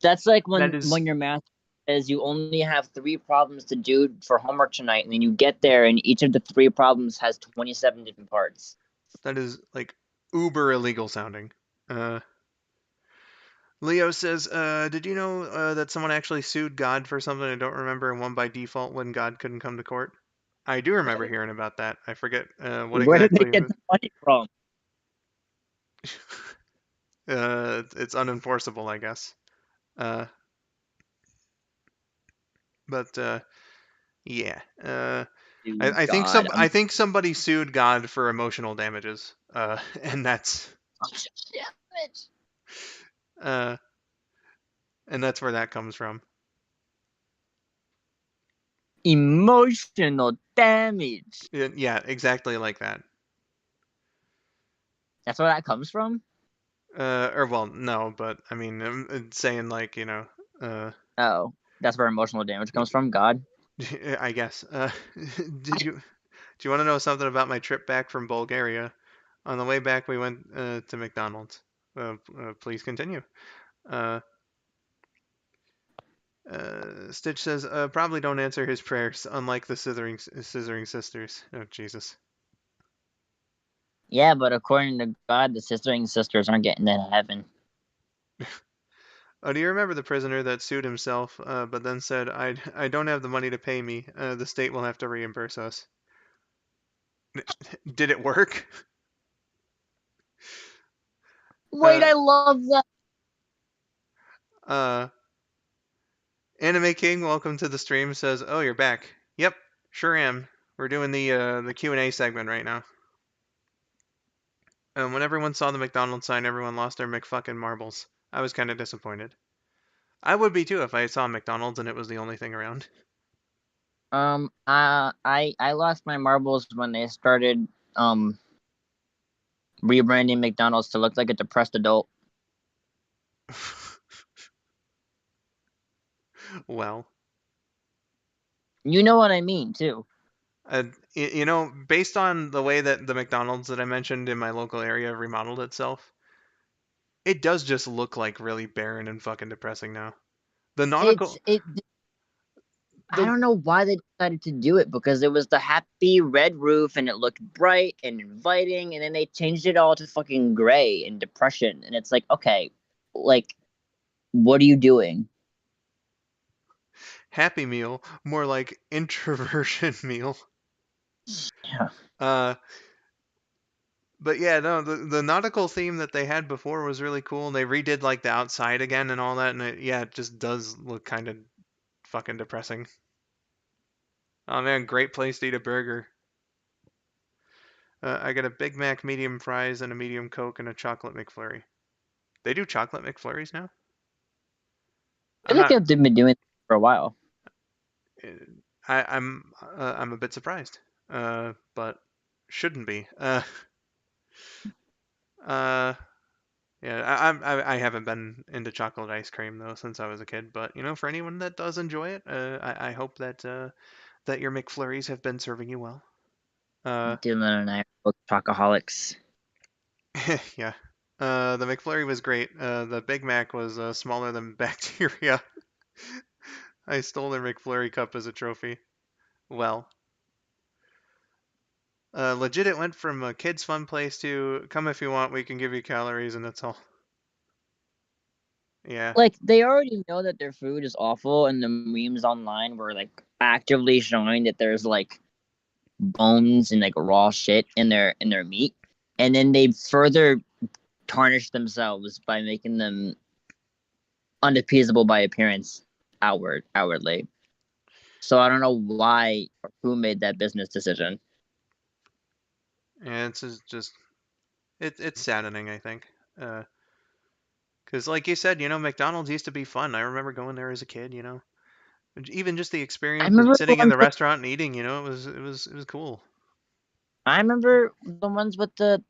that's like That is when your math says you only have 3 problems to do for homework tonight, and then you get there, and each of the 3 problems has 27 different parts. that is like uber illegal sounding. Uh, Leo says, did you know that someone actually sued God for something I don't remember and won by default when God couldn't come to court? I do remember hearing about that. I forget what Where did they exactly. get the money from? It's unenforceable, I guess. Uh, but yeah. Dude, God, I think somebody sued God for emotional damages. And uh, that's where that comes from. emotional damage. Yeah, exactly like that. That's where that comes from. Or well, no, but I mean, I'm saying like uh, Oh, that's where emotional damage comes from. God. I guess. Do you want to know something about my trip back from Bulgaria? On the way back, we went to McDonald's. Please continue. Uh, Stitch says, probably don't answer his prayers, unlike the scissoring sisters. Oh, Jesus. Yeah, but according to God, the sisters aren't getting into heaven. Oh, do you remember the prisoner that sued himself, but then said, I don't have the money to pay me. The state will have to reimburse us. Did it work? Wait, Uh, I love that. uh, Anime King, welcome to the stream, says, oh, you're back. Yep, sure am. We're doing the Q&A segment right now. When everyone saw the McDonald's sign, everyone lost their McFucking marbles. I was kind of disappointed. I would be too if I saw McDonald's and it was the only thing around. I lost my marbles when they started rebranding McDonald's to look like a depressed adult. Well, You know what I mean, too. based on the way that the McDonald's that I mentioned in my local area remodeled itself, it does just look like really barren and fucking depressing now. The nautical, It. I the don't know why they decided to do it because it was the happy red roof and it looked bright and inviting, and then they changed it all to fucking gray and depression, and it's like, okay, like, what are you doing? Happy Meal, more like introversion meal. Yeah. Uh, but yeah, no, the nautical theme that they had before was really cool. And they redid like the outside again and all that, and it just does look kind of fucking depressing. Oh man, great place to eat a burger. I got a Big Mac, medium fries, and a medium Coke, and a chocolate McFlurry. They do chocolate McFlurries now. I I'm feel like not. they've been doing it for a while. uh, I'm a bit surprised, but shouldn't be. Uh, yeah, I haven't been into chocolate ice cream though since I was a kid. But for anyone that does enjoy it, I hope that your McFlurries have been serving you well. Dylan and I are both chocoholics. Yeah. The McFlurry was great. The Big Mac was smaller than bacteria. I stole their McFlurry cup as a trophy. Well, legit, it went from a kid's fun place to come if you want, we can give you calories, and that's all. Yeah, Like they already know that their food is awful, and the memes online were like actively showing that there's like bones and like raw shit in their meat, and then they further tarnish themselves by making them unappeasable by appearance outwardly. So I don't know why or who made that business decision. and just it's saddening, I think. Because like you said, McDonald's used to be fun. I remember going there as a kid. Even just the I experience of remember the sitting in ones the with restaurant and eating. It was cool. I remember the ones with the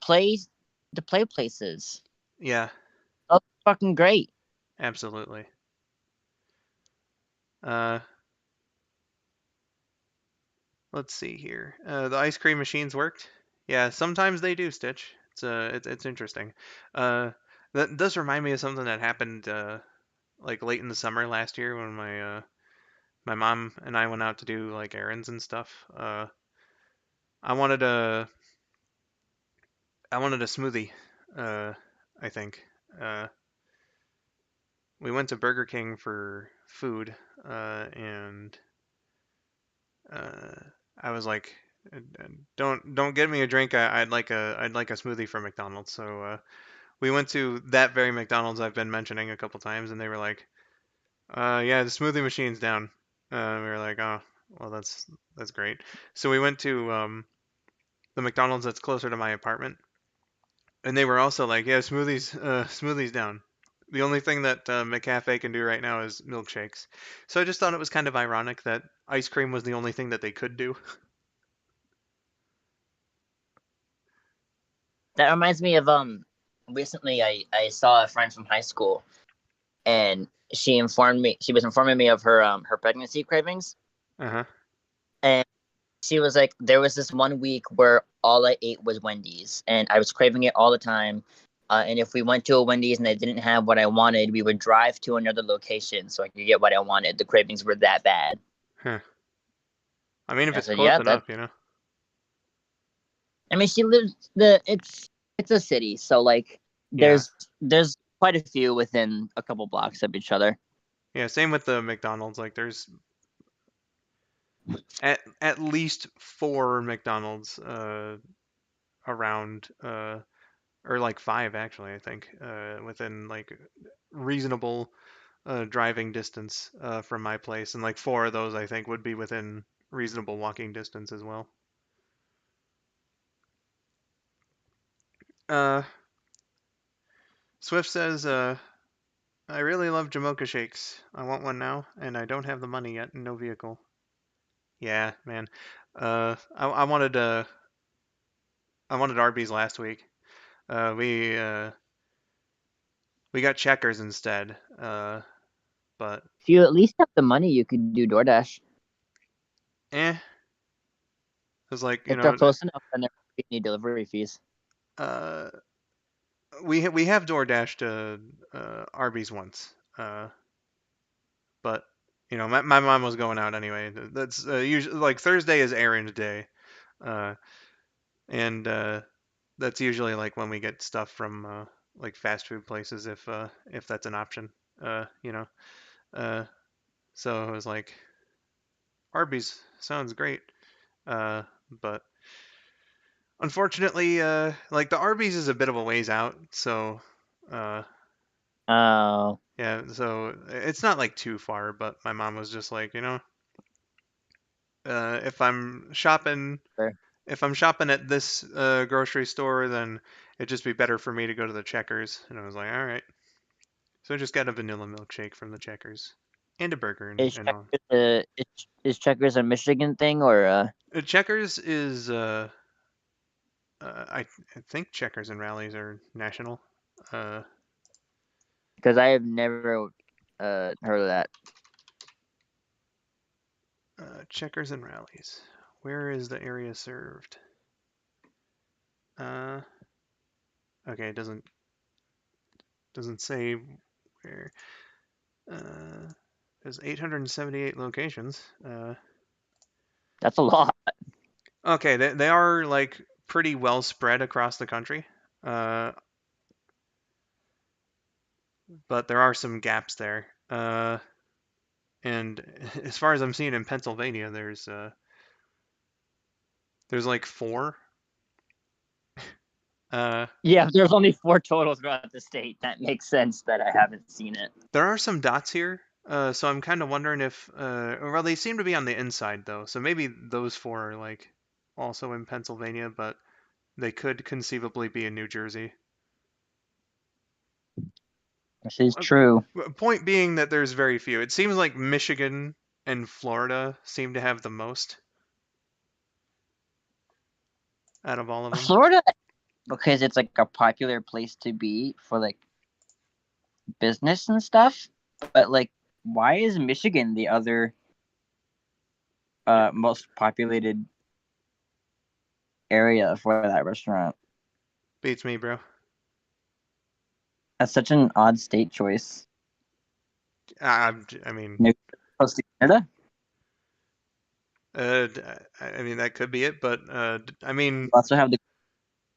plays the play places. Yeah, That was fucking great. absolutely. Uh, let's see here. The ice cream machines worked. Yeah, sometimes they do, Stitch. It's interesting. Uh, that does remind me of something that happened like late in the summer last year when my mom and I went out to do like errands and stuff. I wanted a I wanted a smoothie. Uh, I think. Uh, we went to Burger King for food, and uh, I was like, "Don't get me a drink. I'd like a smoothie from McDonald's." So we went to that very McDonald's I've been mentioning a couple times, and they were like, yeah, the smoothie machine's down." We were like, "Oh, well, that's great." So we went to the McDonald's that's closer to my apartment, and they were also like, "Yeah, smoothies down." The only thing that McCafe can do right now is milkshakes. So I just thought it was kind of ironic that ice cream was the only thing that they could do. That reminds me of recently I saw a friend from high school, and she was informing me of her pregnancy cravings, Uh huh. and she was like, there was this one week where all I ate was Wendy's, and I was craving it all the time. And if we went to a Wendy's and they didn't have what I wanted, we would drive to another location so I could get what I wanted. The cravings were that bad. Huh. I mean, if And I it's said, close yeah, enough, I mean, she lives the it's a city, so like Yeah. there's quite a few within a couple blocks of each other. Yeah. Same with the McDonald's. Like, there's at least four McDonald's around, or like five actually. I think within like reasonable driving distance from my place, and like four of those I think would be within reasonable walking distance as well. Uh, Swift says, "I really love Jamocha shakes. I want one now, and I don't have the money yet, and no vehicle." Yeah, man. I wanted Arby's last week. We got Checkers instead. But If you at least have the money, you could do DoorDash. it was like If they're close enough, then there won't be any delivery fees. uh, we have DoorDashed Arby's once. But my mom was going out anyway. That's usually like Thursday is errand day, uh, and that's usually like when we get stuff from like fast food places if that's an option. Uh, you know. Uh, so it was like Arby's sounds great. But unfortunately, like the Arby's is a bit of a ways out, so uh, Oh, yeah, so it's not like too far. But my mom was just like, if I'm shopping sure. if I'm shopping at this grocery store, then it'd just be better for me to go to the Checkers. And I was like, all right. So I just got a vanilla milkshake from the Checkers. and a burger Is and all. is checkers a Michigan thing or Checkers is I think checkers and rallies are national. Uh, because I have never heard of that. checkers and rallies. Where is the area served? Uh, okay, it doesn't say where. Uh, there's 878 locations. That's a lot. Okay, they are like pretty well spread across the country. Uh, but there are some gaps there. And as far as I'm seeing in Pennsylvania, there's like four. Uh, Yeah, there's only 4 total throughout the state. That makes sense that I haven't seen it. there are some dots here. So I'm kind of wondering if, well, they seem to be on the inside though. So maybe those four are like also in Pennsylvania, but they could conceivably be in New Jersey. This is true. Point being that there's very few. It seems like Michigan and Florida seem to have the most out of all of them. Florida, because it's like a popular place to be for like business and stuff. But like, why is Michigan the other most populated area for that restaurant? Beats me, bro. That's such an odd state choice. I mean, Maybe close to Canada. I mean that could be it, but I mean, You also have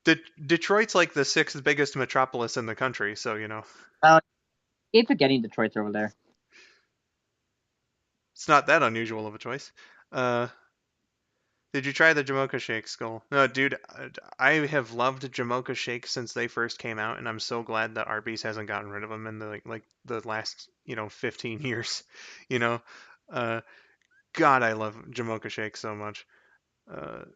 the Detroit's like the sixth biggest metropolis in the country, so keep forgetting Detroit's over there. it's not that unusual of a choice. Did you try the Jamocha Shake, Skull? No, dude, I have loved Jamocha Shake since they first came out, and I'm so glad that Arby's hasn't gotten rid of them in the like the last 15 years. You know, uh, God, I love Jamocha Shake so much.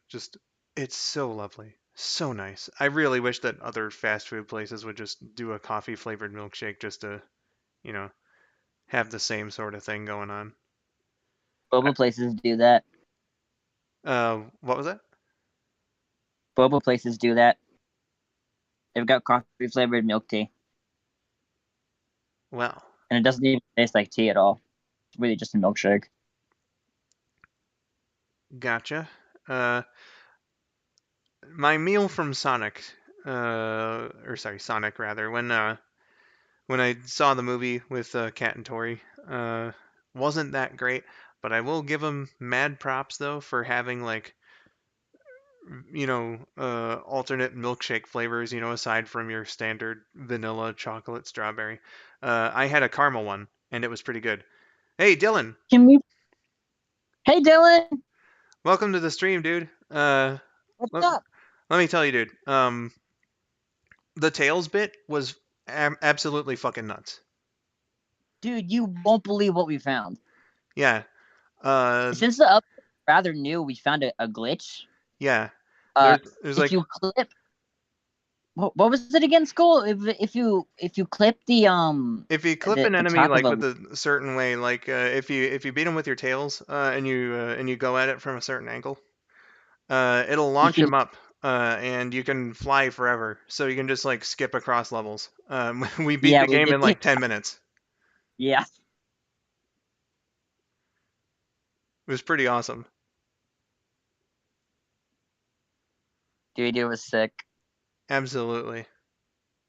Just it's so lovely, so nice. I really wish that other fast food places would just do a coffee flavored milkshake just to you know have the same sort of thing going on. Boba places do that. What was that? Boba places do that. They've got coffee flavored milk tea, Well, and it doesn't even taste like tea at all. It's really just a milkshake. gotcha. My meal from Sonic, or sorry, Sonic rather, when I saw the movie with Cat and Tori, wasn't that great. But I will give them mad props though for having like alternate milkshake flavors. Aside from your standard vanilla, chocolate, strawberry. I had a caramel one, and it was pretty good. Hey, Dylan, Can we? Hey, Dylan, welcome to the stream, dude. what's Let, up, let me tell you, dude. The Tails bit was absolutely fucking nuts. dude? You won't believe what we found. Yeah. Since the update is rather new, we found a glitch. Yeah. Uh, There's if like you clip, what was it again, Skull? If you clip if you clip an the enemy top of like a with a certain way, like if you beat him with your tails, and you go at it from a certain angle, it'll you launch can him up, and you can fly forever. So you can just like skip across levels. We beat yeah the we game did in like 10 minutes. yeah It was pretty awesome. dude, it was sick. Absolutely.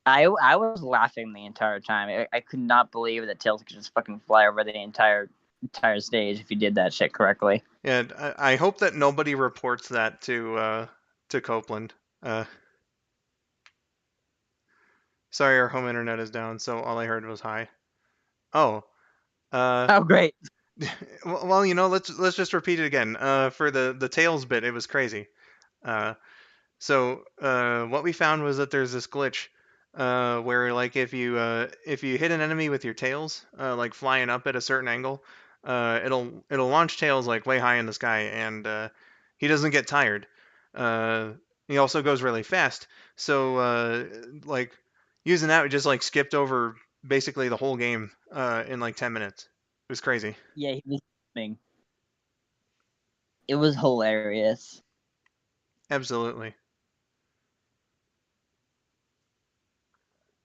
I was laughing the entire time. I could not believe that Tails could just fucking fly over the entire stage if you did that shit correctly. And I hope that nobody reports that to Copeland. Sorry, our home internet is down, so all I heard was hi. Oh, uh, Oh great. well, let's just repeat it again. For the tails bit, it was crazy. Uh, what we found was that there's this glitch, where like if you hit an enemy with your tails, like flying up at a certain angle, it'll launch tails like way high in the sky, and he doesn't get tired. Uh, he also goes really fast. So like using that, we just like skipped over basically the whole game in like 10 minutes. was crazy. Yeah, he was swimming. It was hilarious. Absolutely.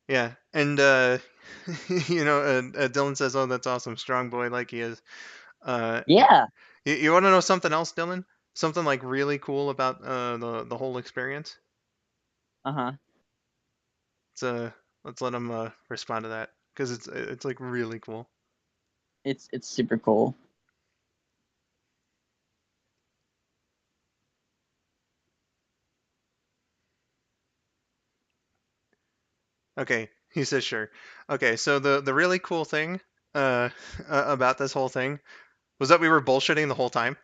Yeah, and Dylan says, "Oh, that's awesome, strong boy like he is." Uh, Yeah. you want to know something else, Dylan? Something like really cool about the whole experience? Uh huh. Let's let's let him respond to that because it's like really cool. It's super cool. Okay, he says sure. Okay, so the really cool thing uh, about this whole thing was that we were bullshitting the whole time.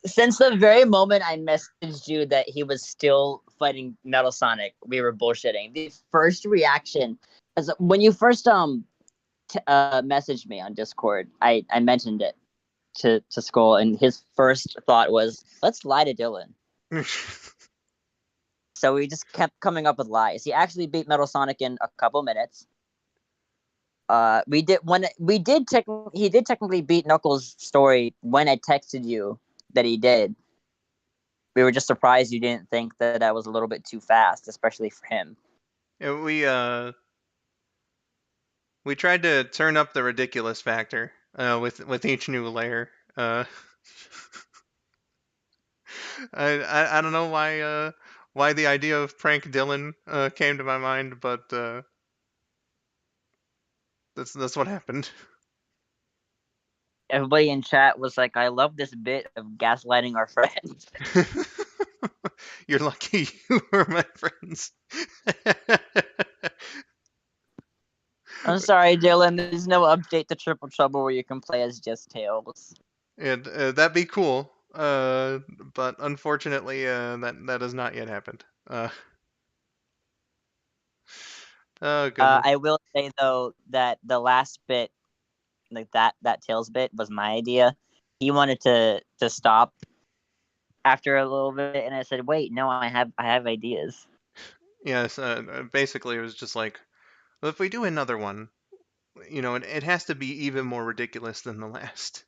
Since the very moment I messaged you that he was still fighting Metal Sonic, we were bullshitting. The first reaction, as when you first messaged me on Discord, I mentioned it to Skull, and his first thought was, "Let's lie to Dylan." So we just kept coming up with lies. He actually beat Metal Sonic in a couple minutes. We did when we did he did technically beat Knuckles' story when I texted you that he did. We were just surprised you didn't think that that was a little bit too fast, especially for him. And we tried to turn up the ridiculous factor with each new layer. I don't know why the idea of prank Dylan came to my mind, but that's what happened. Everybody in chat was like, "I love this bit of gaslighting our friends." You're lucky you were my friends. I'm sorry, Dylan. There's no update to Triple Trouble where you can play as just Tails. And that'd be cool. But unfortunately, that has not yet happened. Oh goodness. I will say though that the last bit, like that Tails bit, was my idea. He wanted to stop after a little bit, and I said, "Wait, no, I have ideas." Yes. Basically, it was just like, well, if we do another one, it has to be even more ridiculous than the last.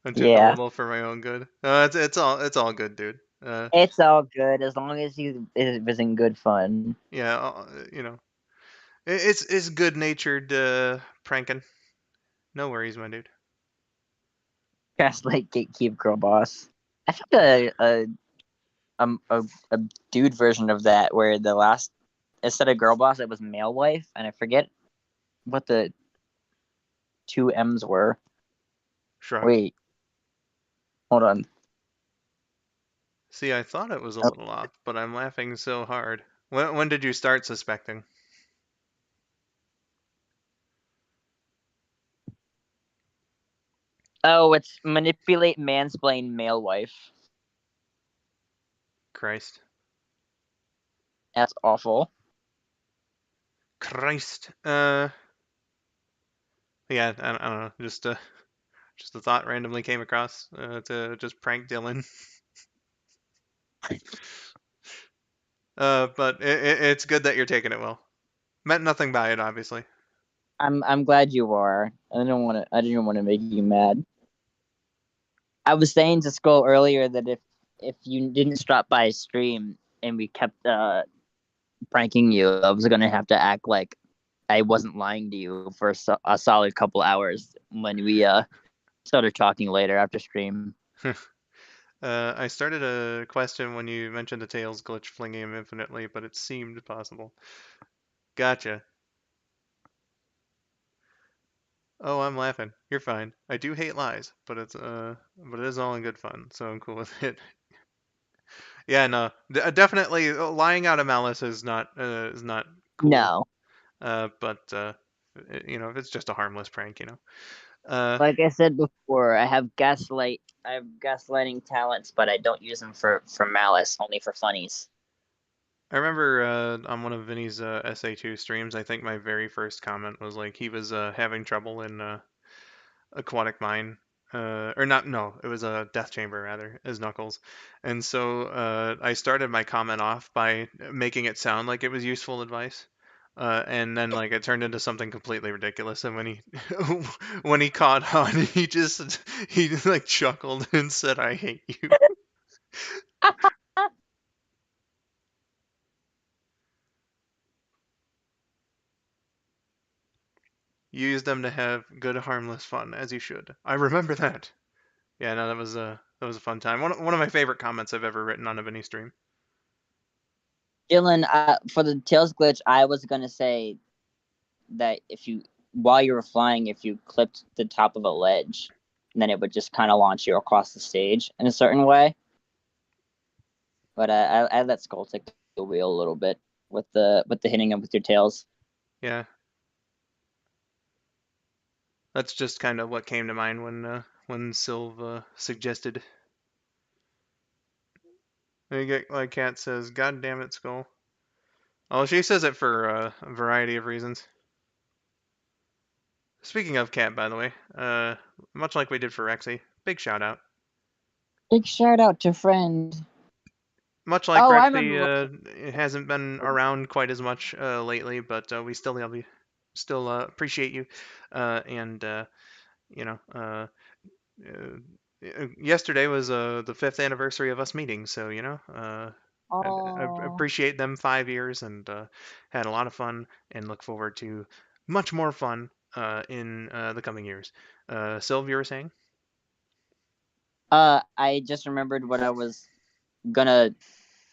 A Yeah, little for my own good. It's all good, dude. it's all good as long as it was in good fun. Yeah. It's good natured pranking. No worries, my dude. Gaslight Gatekeep Girl Boss. I think a dude version of that where the last instead of girl boss it was male wife, and I forget what the two M's were. Shrug. Wait, hold on. See, I thought it was a Oh, little off, but I'm laughing so hard. When did you start suspecting? it's manipulate mansplain male wife. Christ. That's awful. Christ. Yeah, I don't know. Just a thought randomly came across to just prank Dylan. But it's good that you're taking it well. Meant nothing by it, obviously. I'm glad you are. I didn't want to make you mad. I was saying to Skull earlier that if you didn't stop by stream and we kept pranking you, I was gonna have to act like I wasn't lying to you for a solid couple hours when we started talking later after stream. I started a question when you mentioned the Tails glitch flinging him infinitely, but it seemed possible. Gotcha. Oh, I'm laughing. You're fine. I do hate lies, but but it is all in good fun, so I'm cool with it. Yeah, no, definitely lying out of malice is not cool. No, But if it's just a harmless prank, Uh, like I said before, I have gaslighting talents, but I don't use them for malice, only for funnies. I remember on one of Vinny's SA2 streams, I think my very first comment was like he was having trouble in Aquatic Mine, or not. No, it was a death chamber rather, as Knuckles. And so I started my comment off by making it sound like it was useful advice. And then like it turned into something completely ridiculous. And when he when he caught on, he like chuckled and said, "I hate you." Use them to have good, harmless fun, as you should. I remember that. Yeah, no, that was a fun time. One of my favorite comments I've ever written on a mini stream. Dylan, for the Tails glitch, I was gonna say that while you were flying, if you clipped the top of a ledge, then it would just kind of launch you across the stage in a certain way. But I let Skull take the wheel a little bit with the hitting him with your tails. Yeah, that's just kind of what came to mind when Sylv suggested. And you get like Cat says, "God damn it, Skull." Oh, she says it for a variety of reasons. Speaking of Cat, by the way, much like we did for Rexy, big shout out. Big shout out to friend. Much like Oh, I Rexy, remember. it hasn't been around quite as much lately, but we still love you, still appreciate you, and you know, yesterday was the 5th anniversary of us meeting, so I Oh, appreciate them 5 years and had a lot of fun and look forward to much more fun in the coming years. Sylv, you were saying? I just remembered what I was gonna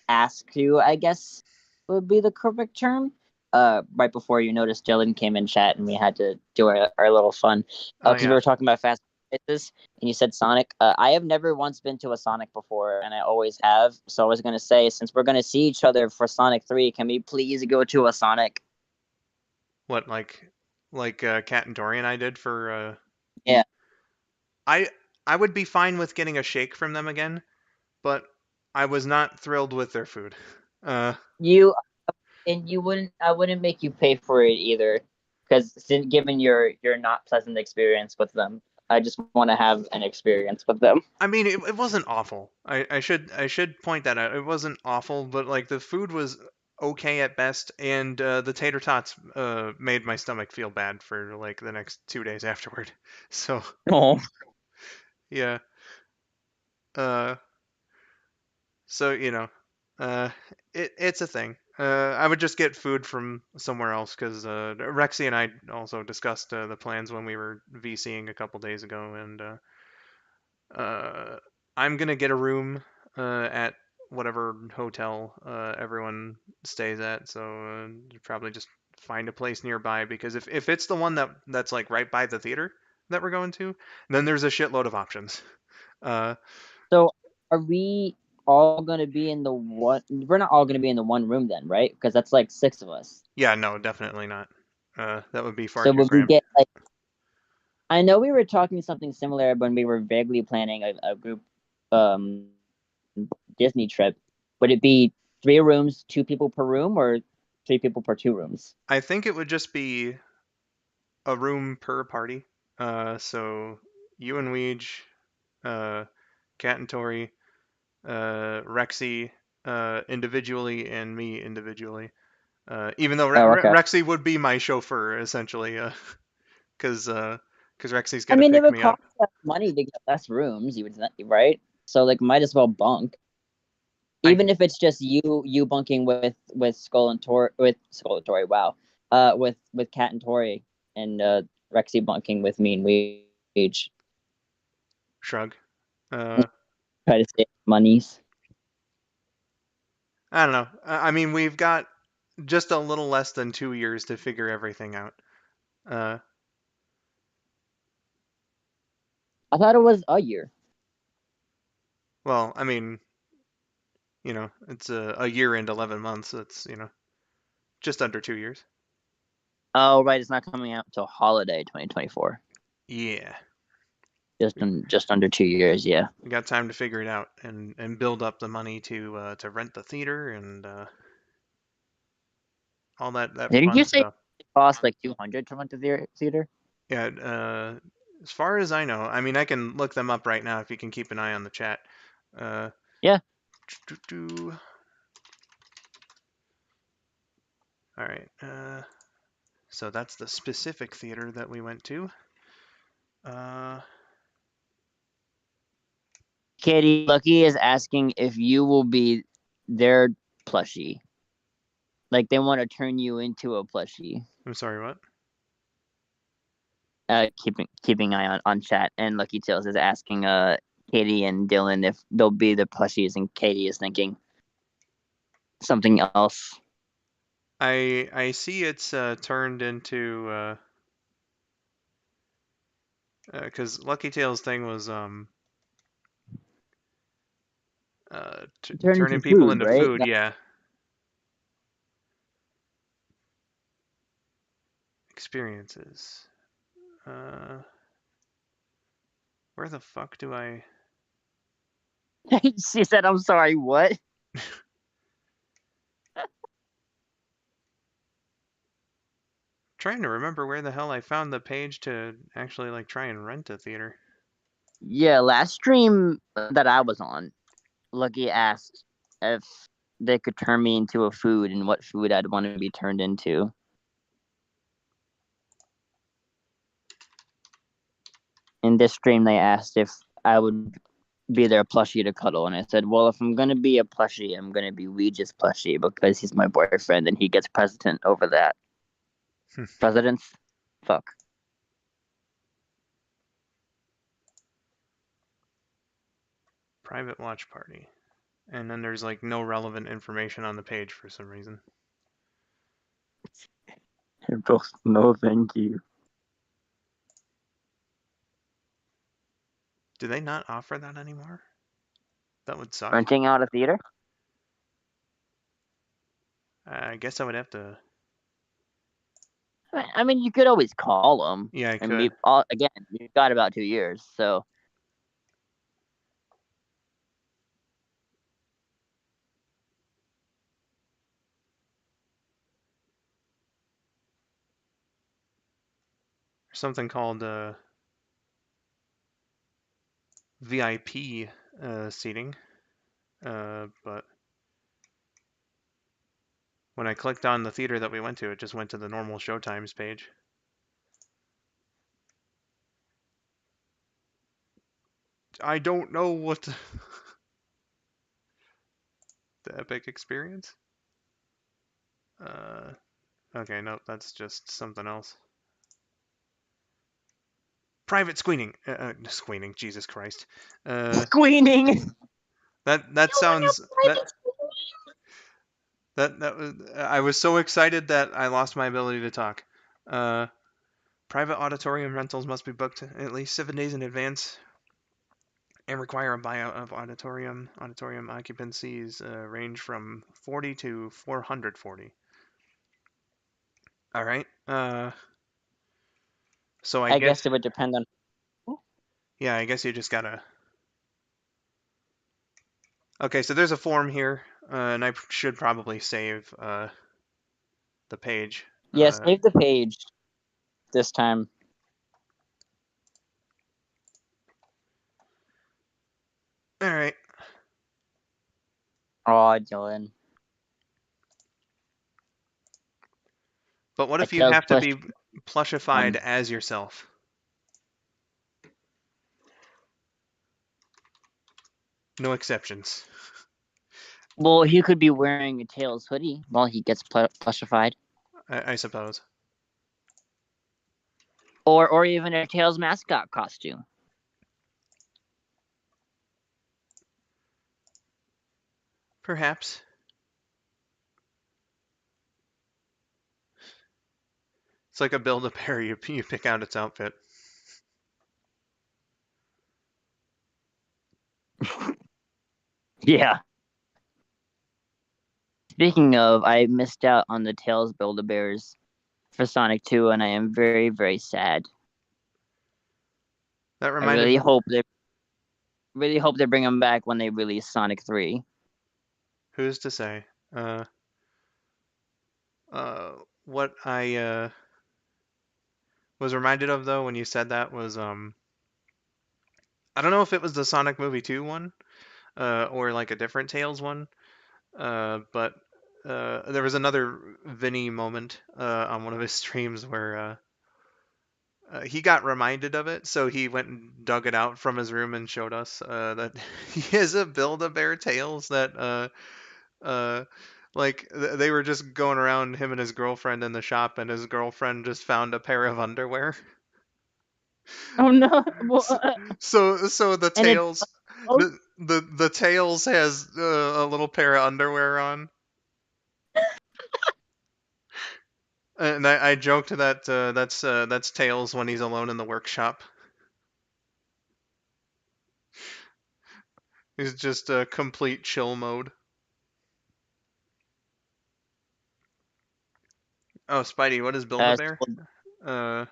ask you, I guess would be the correct term. Right before you noticed Dylan came in chat and we had to do our little fun. Oh Because we yeah. were talking about fast races and you said Sonic. I have never once been to a Sonic before and I always have. So I was gonna say, since we're gonna see each other for Sonic 3, can we please go to a Sonic? What like Kat and Tori and I did for Yeah. I I would be fine with getting a shake from them again, but I was not thrilled with their food. Uh You and you wouldn't I wouldn't make you pay for it either. Because given your not pleasant experience with them, I just want to have an experience with them. I mean, it wasn't awful. I should point that out. It wasn't awful, but like the food was okay at best, and the tater tots made my stomach feel bad for like the next 2 days afterward. So Oh. yeah, uh, so uh, it's a thing. I would just get food from somewhere else because Rexy and I also discussed the plans when we were VCing a couple days ago, and Uh, I'm gonna get a room at whatever hotel everyone stays at. So probably just find a place nearby because if it's the one that's like right by the theater that we're going to, then there's a shitload of options. Uh, So are we all going to be in the one? We're not all going to be in the one room then, right? Because that's like 6 of us. yeah, no, definitely not. That would be far So too would we cramped. get like? I know we were talking something similar when we were vaguely planning a group um Disney trip. Would it be 3 rooms, 2 people per room, or 3 people per 2 rooms? I think it would just be a room per party. So you and Weege, uh, Kat and Tori, Rexy individually and me individually. Even though Oh, okay. Rexy would be my chauffeur essentially, because Rexy's I got to mean, it pick would me up. cost less money to get less rooms. You would, right? So like, might as well bunk. I Even if it's just you bunking with Skull and Tori, wow, with Kat and Tori, and Rexy bunking with me and Weege. shrug. Just Uh, try to save monies. I don't know. I mean, we've got just a little less than 2 years to figure everything out. Uh, I thought it was a year. well, I mean, it's a year and 11 months. It's just under 2 years. Oh right, it's not coming out until holiday 2024. Yeah, Just under 2 years, yeah. we got time to figure it out and build up the money to rent the theater and all that Didn't fun you say stuff. it cost like 200 to rent the theater? Yeah, As far as I know, I mean, I can look them up right now if you can keep an eye on the chat. Yeah. All right. So that's the specific theater that we went to. Katie, Lucky is asking if you will be their plushie. Like they want to turn you into a plushie. I'm sorry, what? Keeping eye on chat, and Lucky Tails is asking Katie and Dylan if they'll be the plushies, and Katie is thinking something else. I see it's turned into because Lucky Tail's thing was Turn into turning people food, into right? food. Yeah. Experiences. Where the fuck do I? She said, "I'm sorry, what?" Trying to remember where the hell I found the page to actually like try and rent a theater. Yeah, last stream that I was on, Lucky asked if they could turn me into a food and what food I'd want to be turned into. In this stream, they asked if I would be their plushie to cuddle, and I said, "Well, if I'm gonna be a plushie, I'm gonna be Ouija's plushie because he's my boyfriend and he gets president over that." Presidents, fuck. Private watch party. And then there's like no relevant information on the page for some reason. No, thank you. Do they not offer that anymore? That would suck. Renting out a theater? I guess I would have to. I mean, you could always call them. Yeah, I And could. again, you've got about 2 years, so. There's something called VIP seating, but when I clicked on the theater that we went to, it just went to the normal showtimes page. I don't know what the epic experience. Okay, no, that's just something else. Private screening. Screening. Jesus Christ. Screening! That sounds that was. I was so excited that I lost my ability to talk. Private auditorium rentals must be booked at least 7 days in advance and require a buyout of auditorium. Auditorium occupancies range from 40 to 440. All right. So I I guess guess it would depend on. yeah, I guess you just gotta. Okay, so there's a form here, and I should probably save the page. Yeah, save the page this time. All right. Oh, Dylan. But what I if you tell have to be plushified um, as yourself? No exceptions. well, he could be wearing a Tails hoodie while he gets plushified. I suppose. Or even a Tails mascot costume. Perhaps. It's like a Build-A-Bear. You pick out its outfit. Yeah. Speaking of, I missed out on the Tails Build-A-Bears for Sonic 2, and I am very, very sad. That I reminded really hope they bring them back when they release Sonic 3. Who's to say? Uh, what I was reminded of though when you said that was I don't know if it was the Sonic Movie 2 one, or like a different Tails one, but there was another Vinny moment on one of his streams where he got reminded of it, so he went and dug it out from his room and showed us that he has a Build-A-Bear Tails that uh, they were just going around him and his girlfriend in the shop, and his girlfriend just found a pair of underwear. Oh no! So the And it. Tails, Oh, the Tails has a little pair of underwear on. And I joked that that's Tails when he's alone in the workshop. He's just a complete chill mode. Oh, Spidey, what is Build-A-Bear? Uh,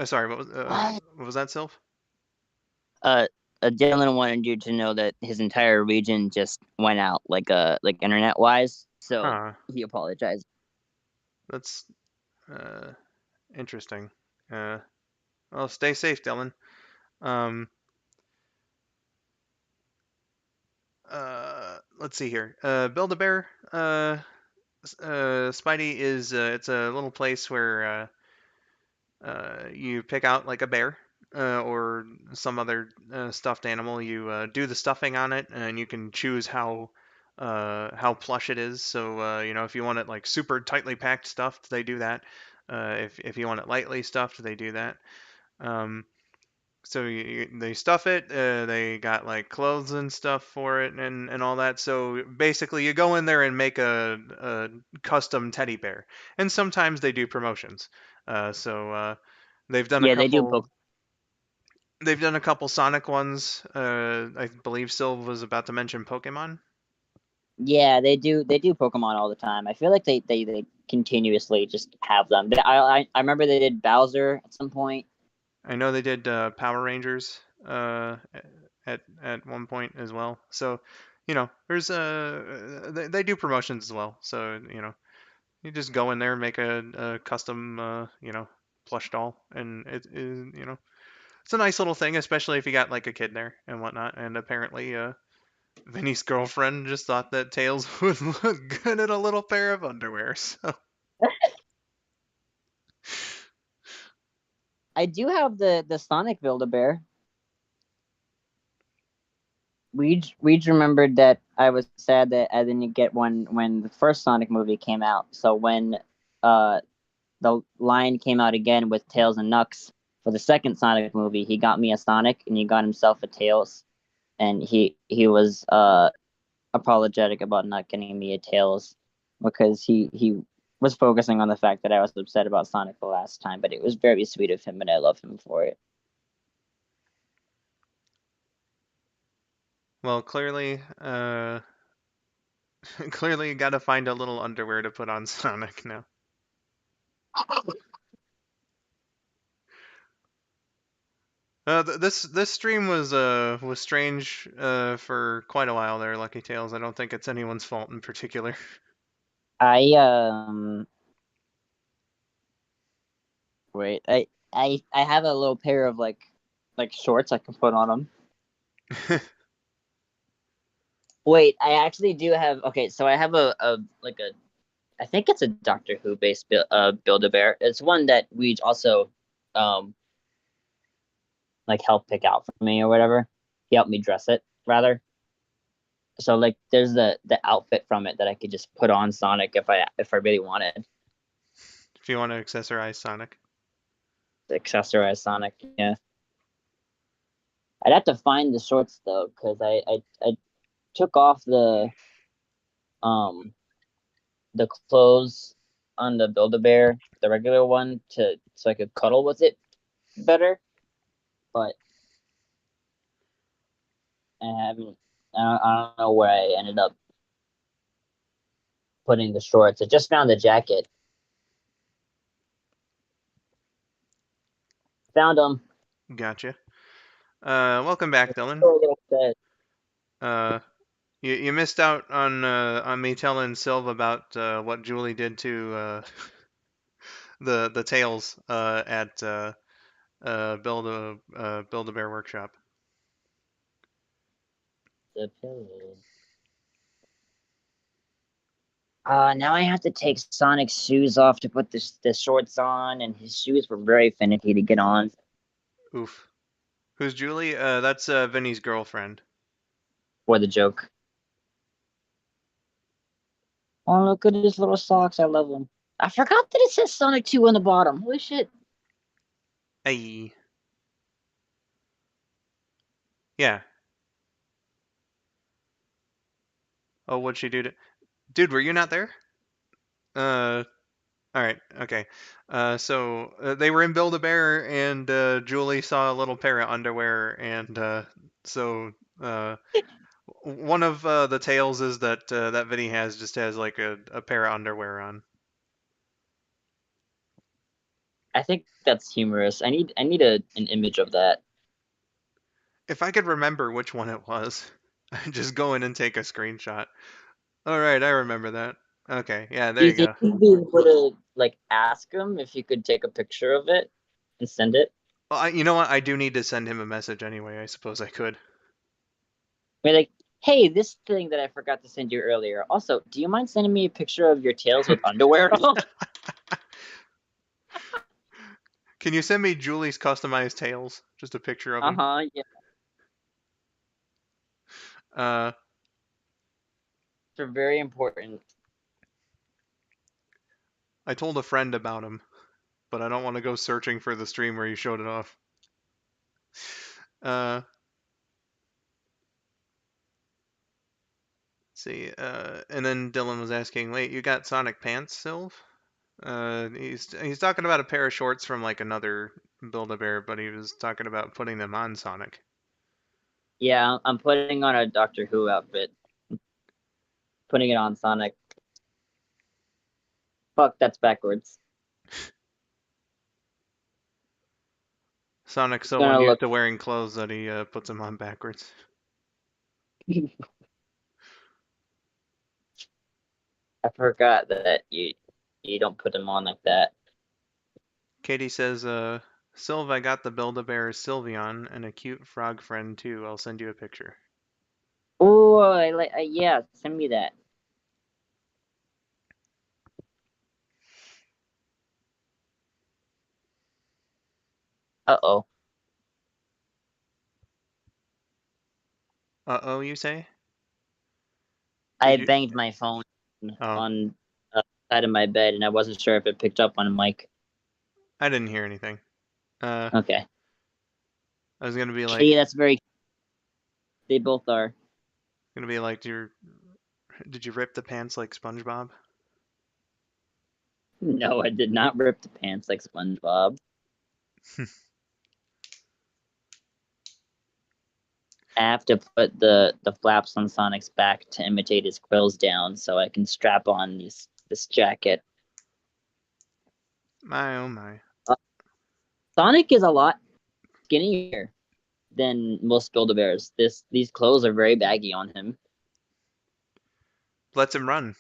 sorry, what? what was that, Sylph? Uh, Dylan wanted you to know that his entire region just went out, like internet wise. So Huh. he apologized. That's uh interesting. Well, stay safe, Dylan. Um, let's see here. Build-A-Bear. Spidey is it's a little place where you pick out like a bear or some other stuffed animal. You do the stuffing on it, and you can choose how plush it is. So you know, if you want it like super tightly packed stuffed, they do that. If you want it lightly stuffed, they do that. Um, so they stuff it. They got like clothes and stuff for it and all that. So basically, you go in there and make a custom teddy bear. And sometimes they do promotions. So they've done a Yeah, they do. couple. They've done a couple Sonic ones. I believe Sylv was about to mention Pokemon. Yeah, they do. They do Pokemon all the time. I feel like they continuously just have them. I remember they did Bowser at some point. I know they did Power Rangers at one point as well. So, you know, there's they do promotions as well. So, you know, you just go in there and make a custom you know, plush doll, and it is, you know, it's a nice little thing, especially if you got like a kid there and whatnot. And apparently, Vinny's girlfriend just thought that Tails would look good in a little pair of underwear. So, I do have the Sonic Build-A-Bear. We remembered that I was sad that I didn't get one when the first Sonic movie came out. So when uh the line came out again with Tails and Knucks for the second Sonic movie, he got me a Sonic and he got himself a Tails, and he was apologetic about not getting me a Tails because he was focusing on the fact that I was upset about Sonic the last time, but it was very sweet of him and I love him for it. well, clearly, clearly, you got to find a little underwear to put on Sonic now. This stream was strange for quite a while there, Lucky Tales. I don't think it's anyone's fault in particular. I wait, I have a little pair of like shorts I can put on them. Wait, I actually do have. Okay, so I have a like a. I think it's a Doctor Who based Build-A-Bear. It's one that we also um like helped pick out for me or whatever. He helped me dress it rather. So like there's the outfit from it that I could just put on Sonic if I really wanted If you want to accessorize Sonic. to accessorize Sonic. Yeah, I'd have to find the shorts though because I took off um the clothes on the Build-A-Bear, the regular one, to so I could cuddle with it better. But I haven't. I don't know where I ended up putting the shorts. I just found the jacket. Found them. Gotcha. Welcome back, Dylan. So a little bit. Uh, you missed out on me telling Sylv about what Julie did to the tails at Build a Bear Workshop. The pillow. Now I have to take Sonic's shoes off to put the shorts on, and his shoes were very finicky to get on. Oof. Who's Julie? That's Vinny's girlfriend. For the joke. Oh, look at his little socks. I love them. I forgot that it says Sonic 2 on the bottom. Holy shit. Hey. Yeah. Oh, what'd she do to... Dude, were you not there? All right, okay. So they were in Build-A-Bear, and Julie saw a little pair of underwear, and so one of the tales is that that Vinny just has like a pair of underwear on. I think that's humorous. I need an image of that. If I could remember which one it was, I'd just go in and take a screenshot. All right, I remember that. Okay, yeah, Do there you you think go. you'd be able to like ask him if you could take a picture of it and send it? Well, you know what? I do need to send him a message anyway. I suppose I could. Be like, hey, this thing that I forgot to send you earlier. Also, do you mind sending me a picture of your tails with underwear on? Can you send me Julie's customized tails? Just a picture of them. Yeah. Uh, They're very important. I told a friend about him, but I don't want to go searching for the stream where you showed it off. Let's see. And then Dylan was asking, "Wait, you got Sonic pants, Sylv?" He's talking about a pair of shorts from like another Build-A-Bear, but he was talking about putting them on Sonic. Yeah, I'm putting on a Doctor Who outfit. Putting it on Sonic. Fuck, that's backwards. Sonic's so Gonna unused look. to wearing clothes that he puts them on backwards. I forgot that you don't put them on like that. Katie says, Sylv, I got the Build-A-Bear Sylveon and a cute frog friend too. I'll send you a picture. Oh, yeah, send me that. Uh-oh. Uh-oh, you say? I Did you? banged my phone Oh, on the side of my bed, and I wasn't sure if it picked up on a mic. I didn't hear anything. Okay. I was gonna be Katie, like, that's very... They both are. did you rip the pants like SpongeBob? No, I did not rip the pants like SpongeBob. I have to put the flaps on Sonic's back to imitate his quills down so I can strap on this jacket. My oh my. Sonic is a lot skinnier than most Build-A-Bears. These clothes are very baggy on him. Lets him run.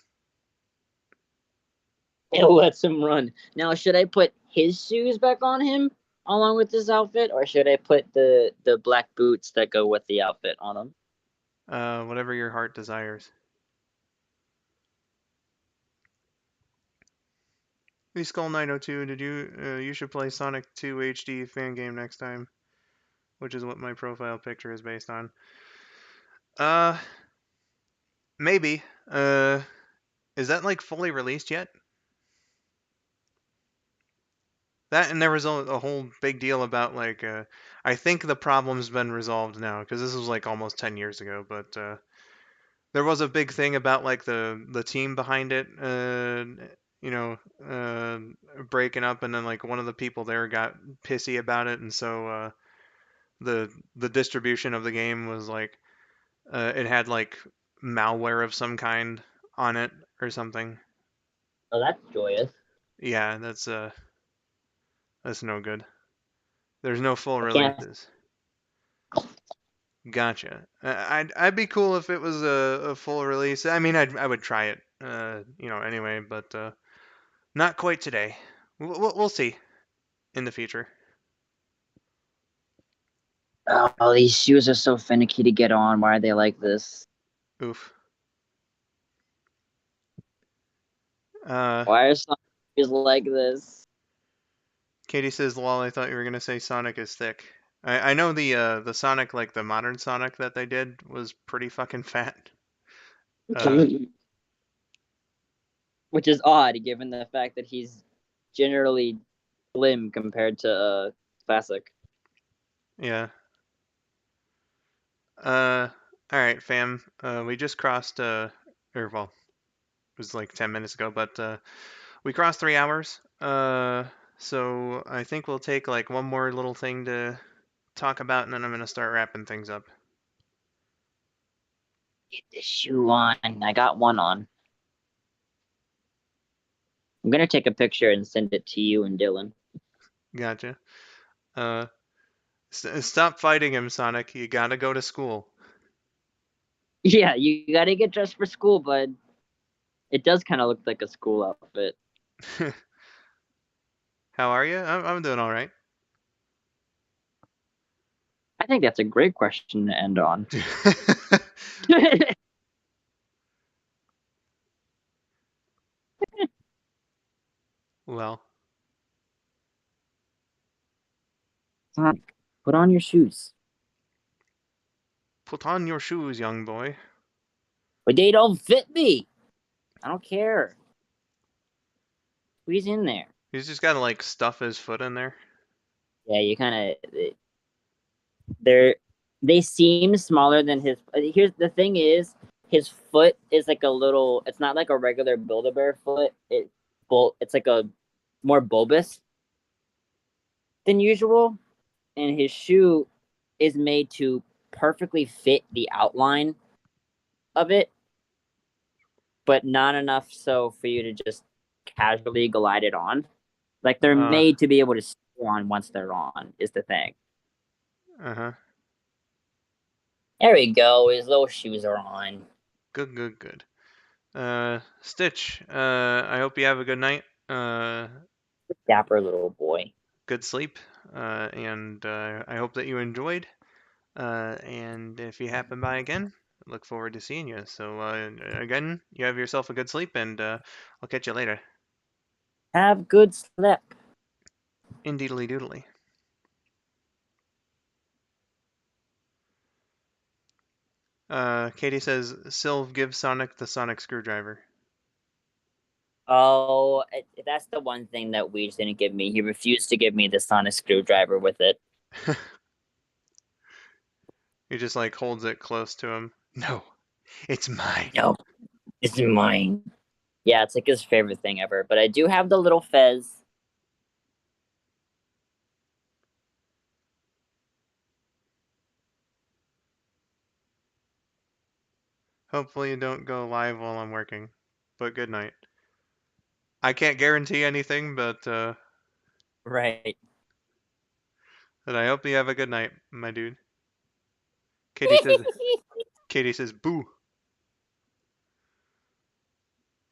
It lets him run. Now, should I put his shoes back on him along with this outfit, or should I put the black boots that go with the outfit on him? Whatever your heart desires. Hey, skull902, did you should play Sonic 2 HD fan game next time, which is what my profile picture is based on. Uh, maybe. Is that like fully released yet? That, and there was a whole big deal about like I think the problem's been resolved now because this was like almost 10 years ago, but there was a big thing about like the team behind it you know uh breaking up, and then like one of the people there got pissy about it, and so the distribution of the game was like it had like malware of some kind on it or something. Oh, that's joyous. Yeah, that's no good. There's no full I can't. releases. Gotcha. I'd be cool if it was a full release. I mean, I would try it, anyway, but not quite today. We'll see in the future. Oh, these shoes are so finicky to get on. Why are they like this? Oof. Why are some shoes like this? Katie says, "Lol, I thought you were gonna say Sonic is thick." I know the Sonic, like the modern Sonic that they did, was pretty fucking fat. Uh, Which is odd, given the fact that he's generally slim compared to classic. yeah. All right, fam. We just crossed or well, it was like 10 minutes ago, but we crossed 3 hours. So I think we'll take like one more little thing to talk about, and then I'm gonna start wrapping things up. Get this shoe on. I got one on. I'm gonna take a picture and send it to you and Dylan. Gotcha. Uh, stop fighting him, Sonic. You gotta go to school. Yeah, you gotta get dressed for school, bud. It does kind of look like a school outfit. How are you? I'm doing all right. I think that's a great question to end on. Well, Sonic, put on your shoes. put on your shoes, young boy. But they don't fit me. I don't care. Squeeze in there. He's just gotta like stuff his foot in there. Yeah, you kind of. They seem smaller than his. Here's the thing: is his foot is like a little. It's not like a regular Build-A-Bear foot. It's like a more bulbous than usual, and his shoe is made to perfectly fit the outline of it, but not enough so for you to just casually glide it on. Like they're Uh, made to be able to stay on once they're on. Is the thing. uh-huh. There we go. His little shoes are on. Good, good, good. Stitch, I hope you have a good night. Dapper little boy. Good sleep. And I hope that you enjoyed. And if you happen by again, look forward to seeing you. So, again, you have yourself a good sleep, and I'll catch you later. Have good sleep. Indeedly doodly. Katie says, Sylv gives Sonic the sonic screwdriver. Oh, that's the one thing that Weege didn't give me. He refused to give me the sonic screwdriver with it. He just like holds it close to him. No, it's mine. No, it's mine. Yeah, it's like his favorite thing ever. But I do have the little fez. Hopefully you don't go live while I'm working. But good night. I can't guarantee anything, but Right. I hope you have a good night, my dude. Katie says Katie says boo.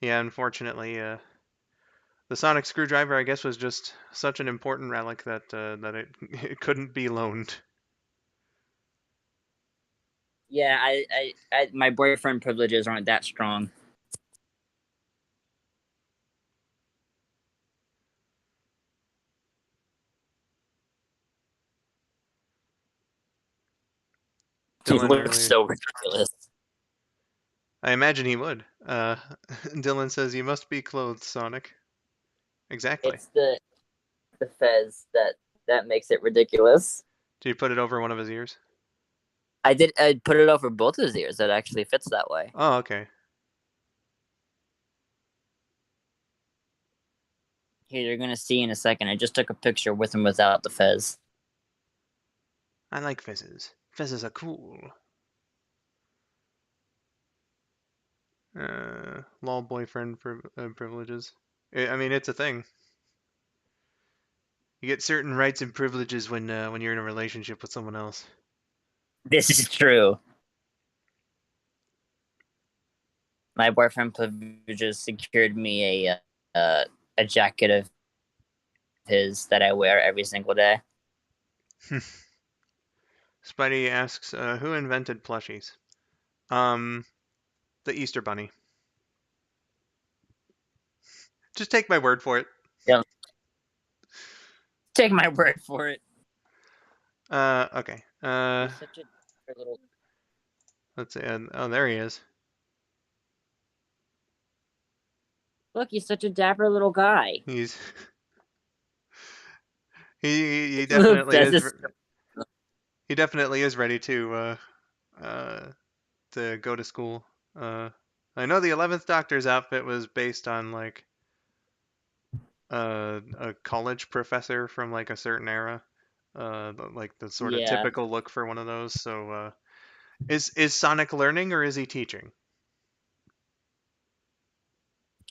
Yeah, unfortunately, the sonic screwdriver I guess was just such an important relic that that it couldn't be loaned. Yeah, my boyfriend privileges aren't that strong. He Dylan looks earlier. so ridiculous. I imagine he would. Dylan says you must be clothed, Sonic. Exactly. It's the fez that makes it ridiculous. Did you put it over one of his ears? I put it over both his ears. That actually fits that way. Oh, okay. Here, you're gonna see in a second. I just took a picture with and without the fez. I like fizzes. Fizzes are cool. Lol boyfriend privileges. I mean, it's a thing. You get certain rights and privileges when you're in a relationship with someone else. This is true. My boyfriend privileges secured me a jacket of his that I wear every single day. Spidey asks, who invented plushies? The Easter Bunny. Just take my word for it. Yeah. Take my word for it. Okay. He's such a little. Let's see. Oh, there he is. Look, he's such a dapper little guy. He's he Luke definitely says is. this. He definitely is ready to go to school. I know the 11th Doctor's outfit was based on like a college professor from like a certain era. Like the sort of Yeah. typical look for one of those. So is Sonic learning or is he teaching?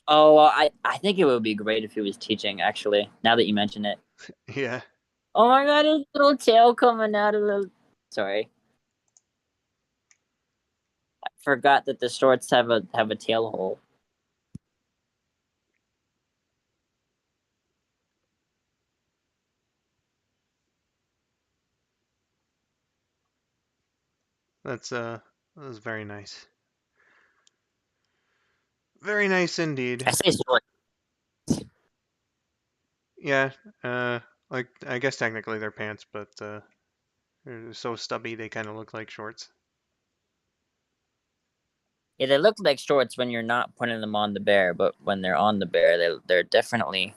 Oh, well, I think it would be great if he was teaching. Actually, now that you mention it. Yeah. Oh my God, his little tail coming out of the. Sorry, I forgot that the shorts have a tail hole. That was very nice. Very nice indeed. I say shorts. Yeah. Like I guess technically they're pants, but they're so stubby they kind of look like shorts. Yeah, they look like shorts when you're not putting them on the bear, but when they're on the bear, they're definitely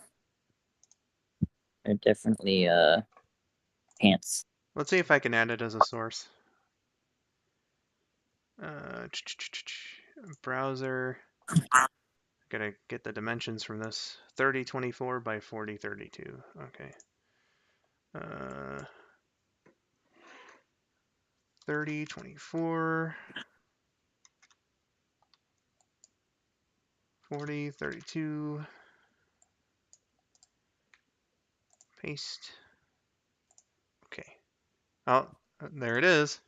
pants. Let's see if I can add it as a source. Browser. Gotta get the dimensions from this. 3024 by 4032. Okay. 3024 4032. Paste. Okay. Oh, there it is.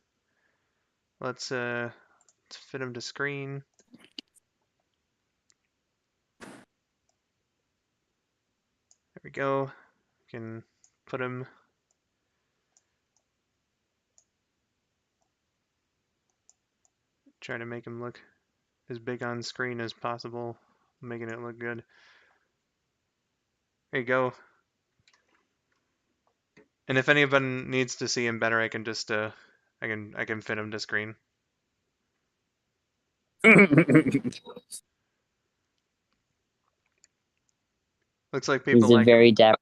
Let's fit him to screen. There we go. We can put him. Try to make him look as big on screen as possible, making it look good. There you go. And if anyone needs to see him better, I can just I can fit him to screen. Looks like people He's a like him. very dapper.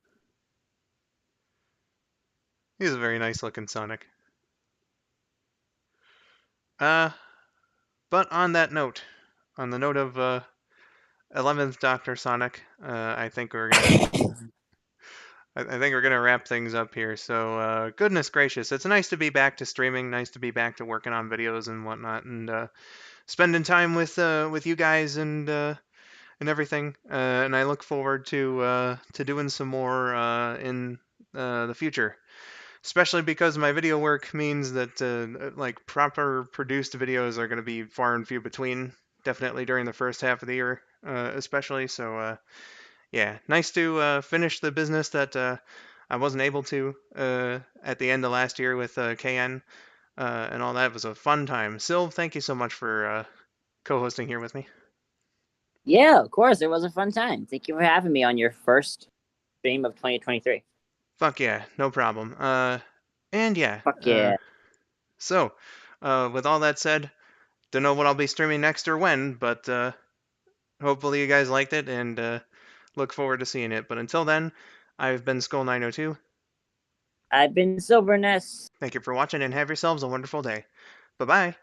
He's a very nice looking Sonic. But on that note, on the note of 11th Doctor Sonic, I think we're gonna I think we're gonna wrap things up here. So goodness gracious, it's nice to be back to streaming, nice to be back to working on videos and whatnot, and spending time with you guys and everything. And I look forward to doing some more in the future. Especially because my video work means that like proper produced videos are going to be far and few between. Definitely during the first half of the year, especially. So yeah, nice to finish the business that I wasn't able to at the end of last year with KN and all that. It was a fun time. Sylv, thank you so much for co-hosting here with me. Yeah, of course. It was a fun time. Thank you for having me on your first stream of 2023. Fuck yeah, no problem. And yeah. Fuck yeah. So, with all that said, don't know what I'll be streaming next or when, but hopefully you guys liked it and look forward to seeing it. But until then, I've been skull902. I've been Silver Ness. Thank you for watching and have yourselves a wonderful day. Bye-bye.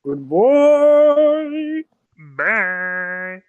Goodbye. Bye.